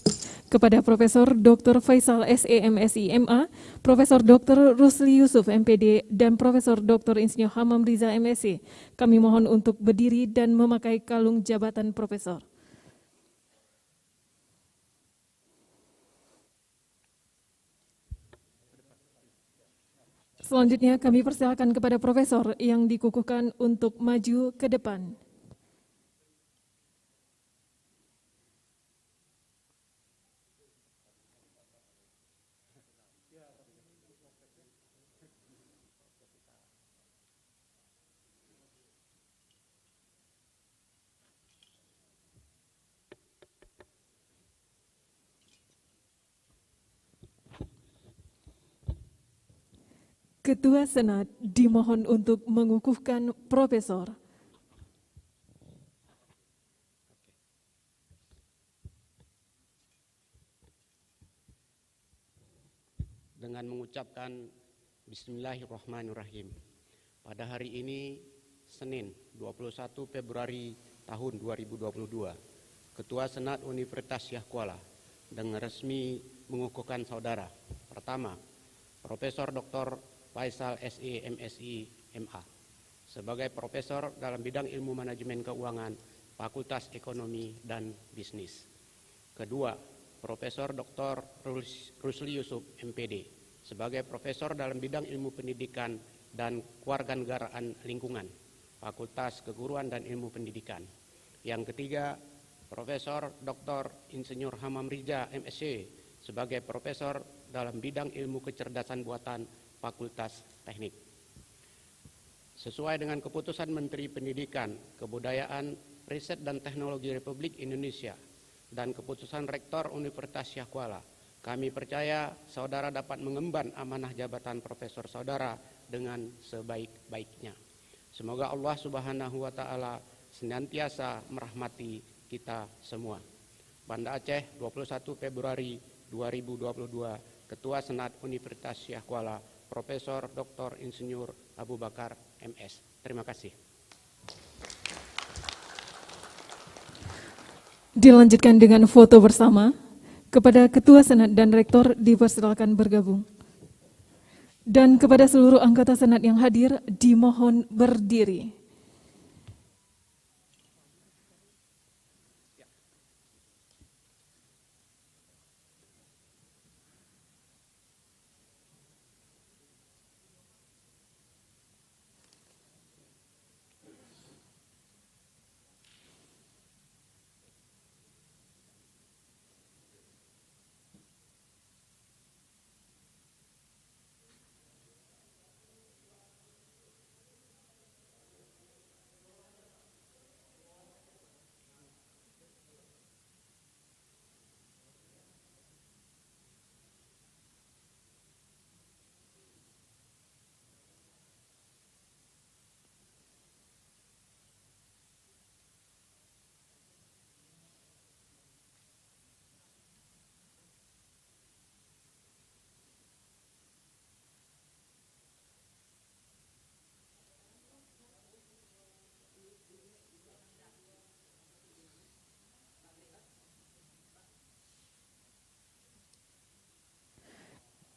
kepada Profesor Dr. Faisal SEMSI MA, Profesor Dr. Rusli Yusuf MPD, dan Profesor Dr. Insinyur Hamam Riza MSc. Kami mohon untuk berdiri dan memakai kalung jabatan Profesor. Selanjutnya kami persilakan kepada Profesor yang dikukuhkan untuk maju ke depan. Ketua Senat dimohon untuk mengukuhkan Profesor. Dengan mengucapkan Bismillahirrahmanirrahim. Pada hari ini Senin 21 Februari tahun 2022, Ketua Senat Universitas Syah Kuala dengan resmi mengukuhkan saudara. Pertama, Profesor Dr. Faisal SE MSI MA sebagai profesor dalam bidang ilmu manajemen keuangan Fakultas Ekonomi dan Bisnis. Kedua, Profesor Dr. Rusli Yusuf MPD sebagai profesor dalam bidang ilmu pendidikan dan kewarganegaraan lingkungan Fakultas Keguruan dan Ilmu Pendidikan. Yang ketiga, Profesor Dr. Insinyur Hamam Rija MSc sebagai profesor dalam bidang ilmu kecerdasan buatan Fakultas Teknik. Sesuai dengan keputusan Menteri Pendidikan, Kebudayaan, Riset dan Teknologi Republik Indonesia dan keputusan Rektor Universitas Syah Kuala, kami percaya saudara dapat mengemban amanah jabatan profesor saudara dengan sebaik-baiknya. Semoga Allah Subhanahu wa Ta'ala senantiasa merahmati kita semua. Banda Aceh, 21 Februari 2022, Ketua Senat Universitas Syah Kuala, Profesor Dr. Insinyur Abu Bakar MS. Terima kasih. Dilanjutkan dengan foto bersama. Kepada Ketua Senat dan Rektor dipersilakan bergabung. Dan kepada seluruh anggota Senat yang hadir dimohon berdiri.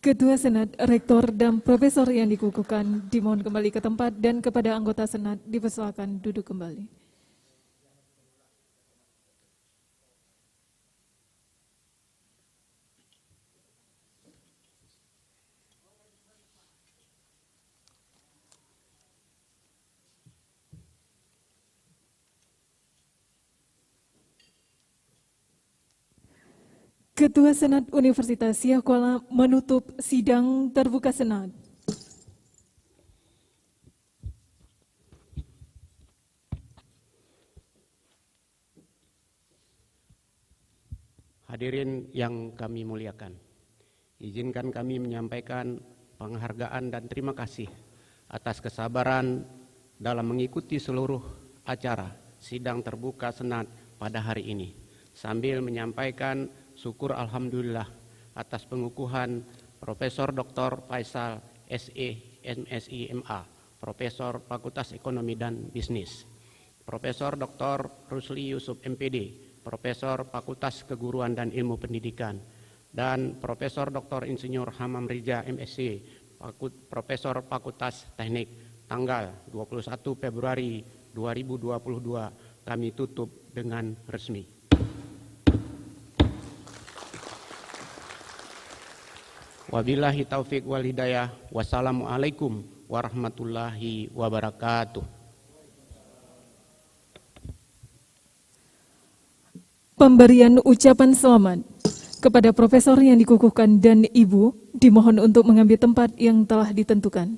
Ketua Senat, Rektor, dan Profesor yang dikukuhkan dimohon kembali ke tempat dan kepada anggota Senat dipersilakan duduk kembali. Ketua Senat Universitas Syah Kuala menutup sidang terbuka Senat. Hadirin yang kami muliakan, izinkan kami menyampaikan penghargaan dan terima kasih atas kesabaran dalam mengikuti seluruh acara sidang terbuka Senat pada hari ini, sambil menyampaikan syukur alhamdulillah atas pengukuhan Profesor Dr. Faisal SE MSI MA, Profesor Fakultas Ekonomi dan Bisnis, Profesor Dr. Rusli Yusuf MPD, Profesor Fakultas Keguruan dan Ilmu Pendidikan, dan Profesor Dr. Insinyur Hamam Rija MSc, Profesor Fakultas Teknik, tanggal 21 Februari 2022 kami tutup dengan resmi. Wabillahi taufik wal hidayah. Wassalamualaikum warahmatullahi wabarakatuh. Pemberian ucapan selamat kepada profesor yang dikukuhkan dan Ibu dimohon untuk mengambil tempat yang telah ditentukan.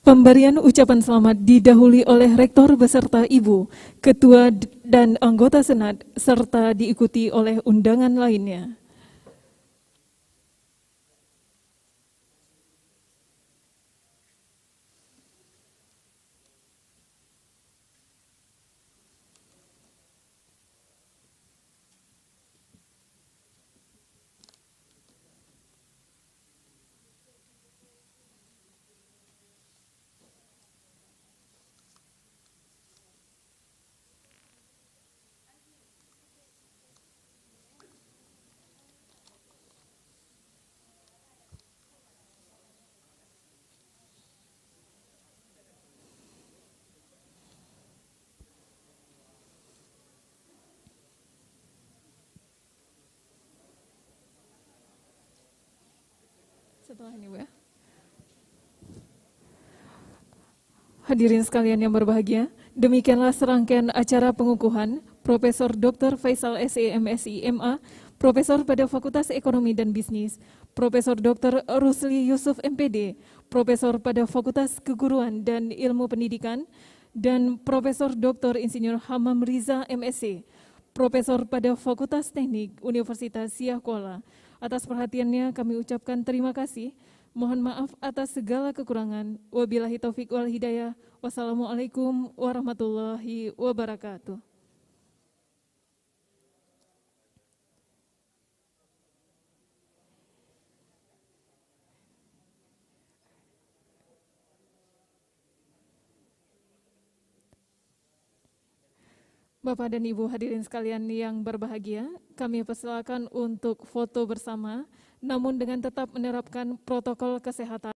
Pemberian ucapan selamat didahului oleh Rektor beserta Ibu, Ketua dan anggota Senat, serta diikuti oleh undangan lainnya. Setelah ini, Bu, ya. Hadirin sekalian yang berbahagia, demikianlah serangkaian acara pengukuhan Profesor Dr. Faisal SE MSI MA, Profesor pada Fakultas Ekonomi dan Bisnis, Profesor Dr. Rusli Yusuf MPD, Profesor pada Fakultas Keguruan dan Ilmu Pendidikan, dan Profesor Dr. Insinyur Hamam Riza MSc, Profesor pada Fakultas Teknik Universitas Siah Kuala. Atas perhatiannya kami ucapkan terima kasih. Mohon maaf atas segala kekurangan. Wabillahi taufik wal hidayah. Wassalamualaikum warahmatullahi wabarakatuh. Bapak dan Ibu hadirin sekalian yang berbahagia, kami persilakan untuk foto bersama, namun dengan tetap menerapkan protokol kesehatan.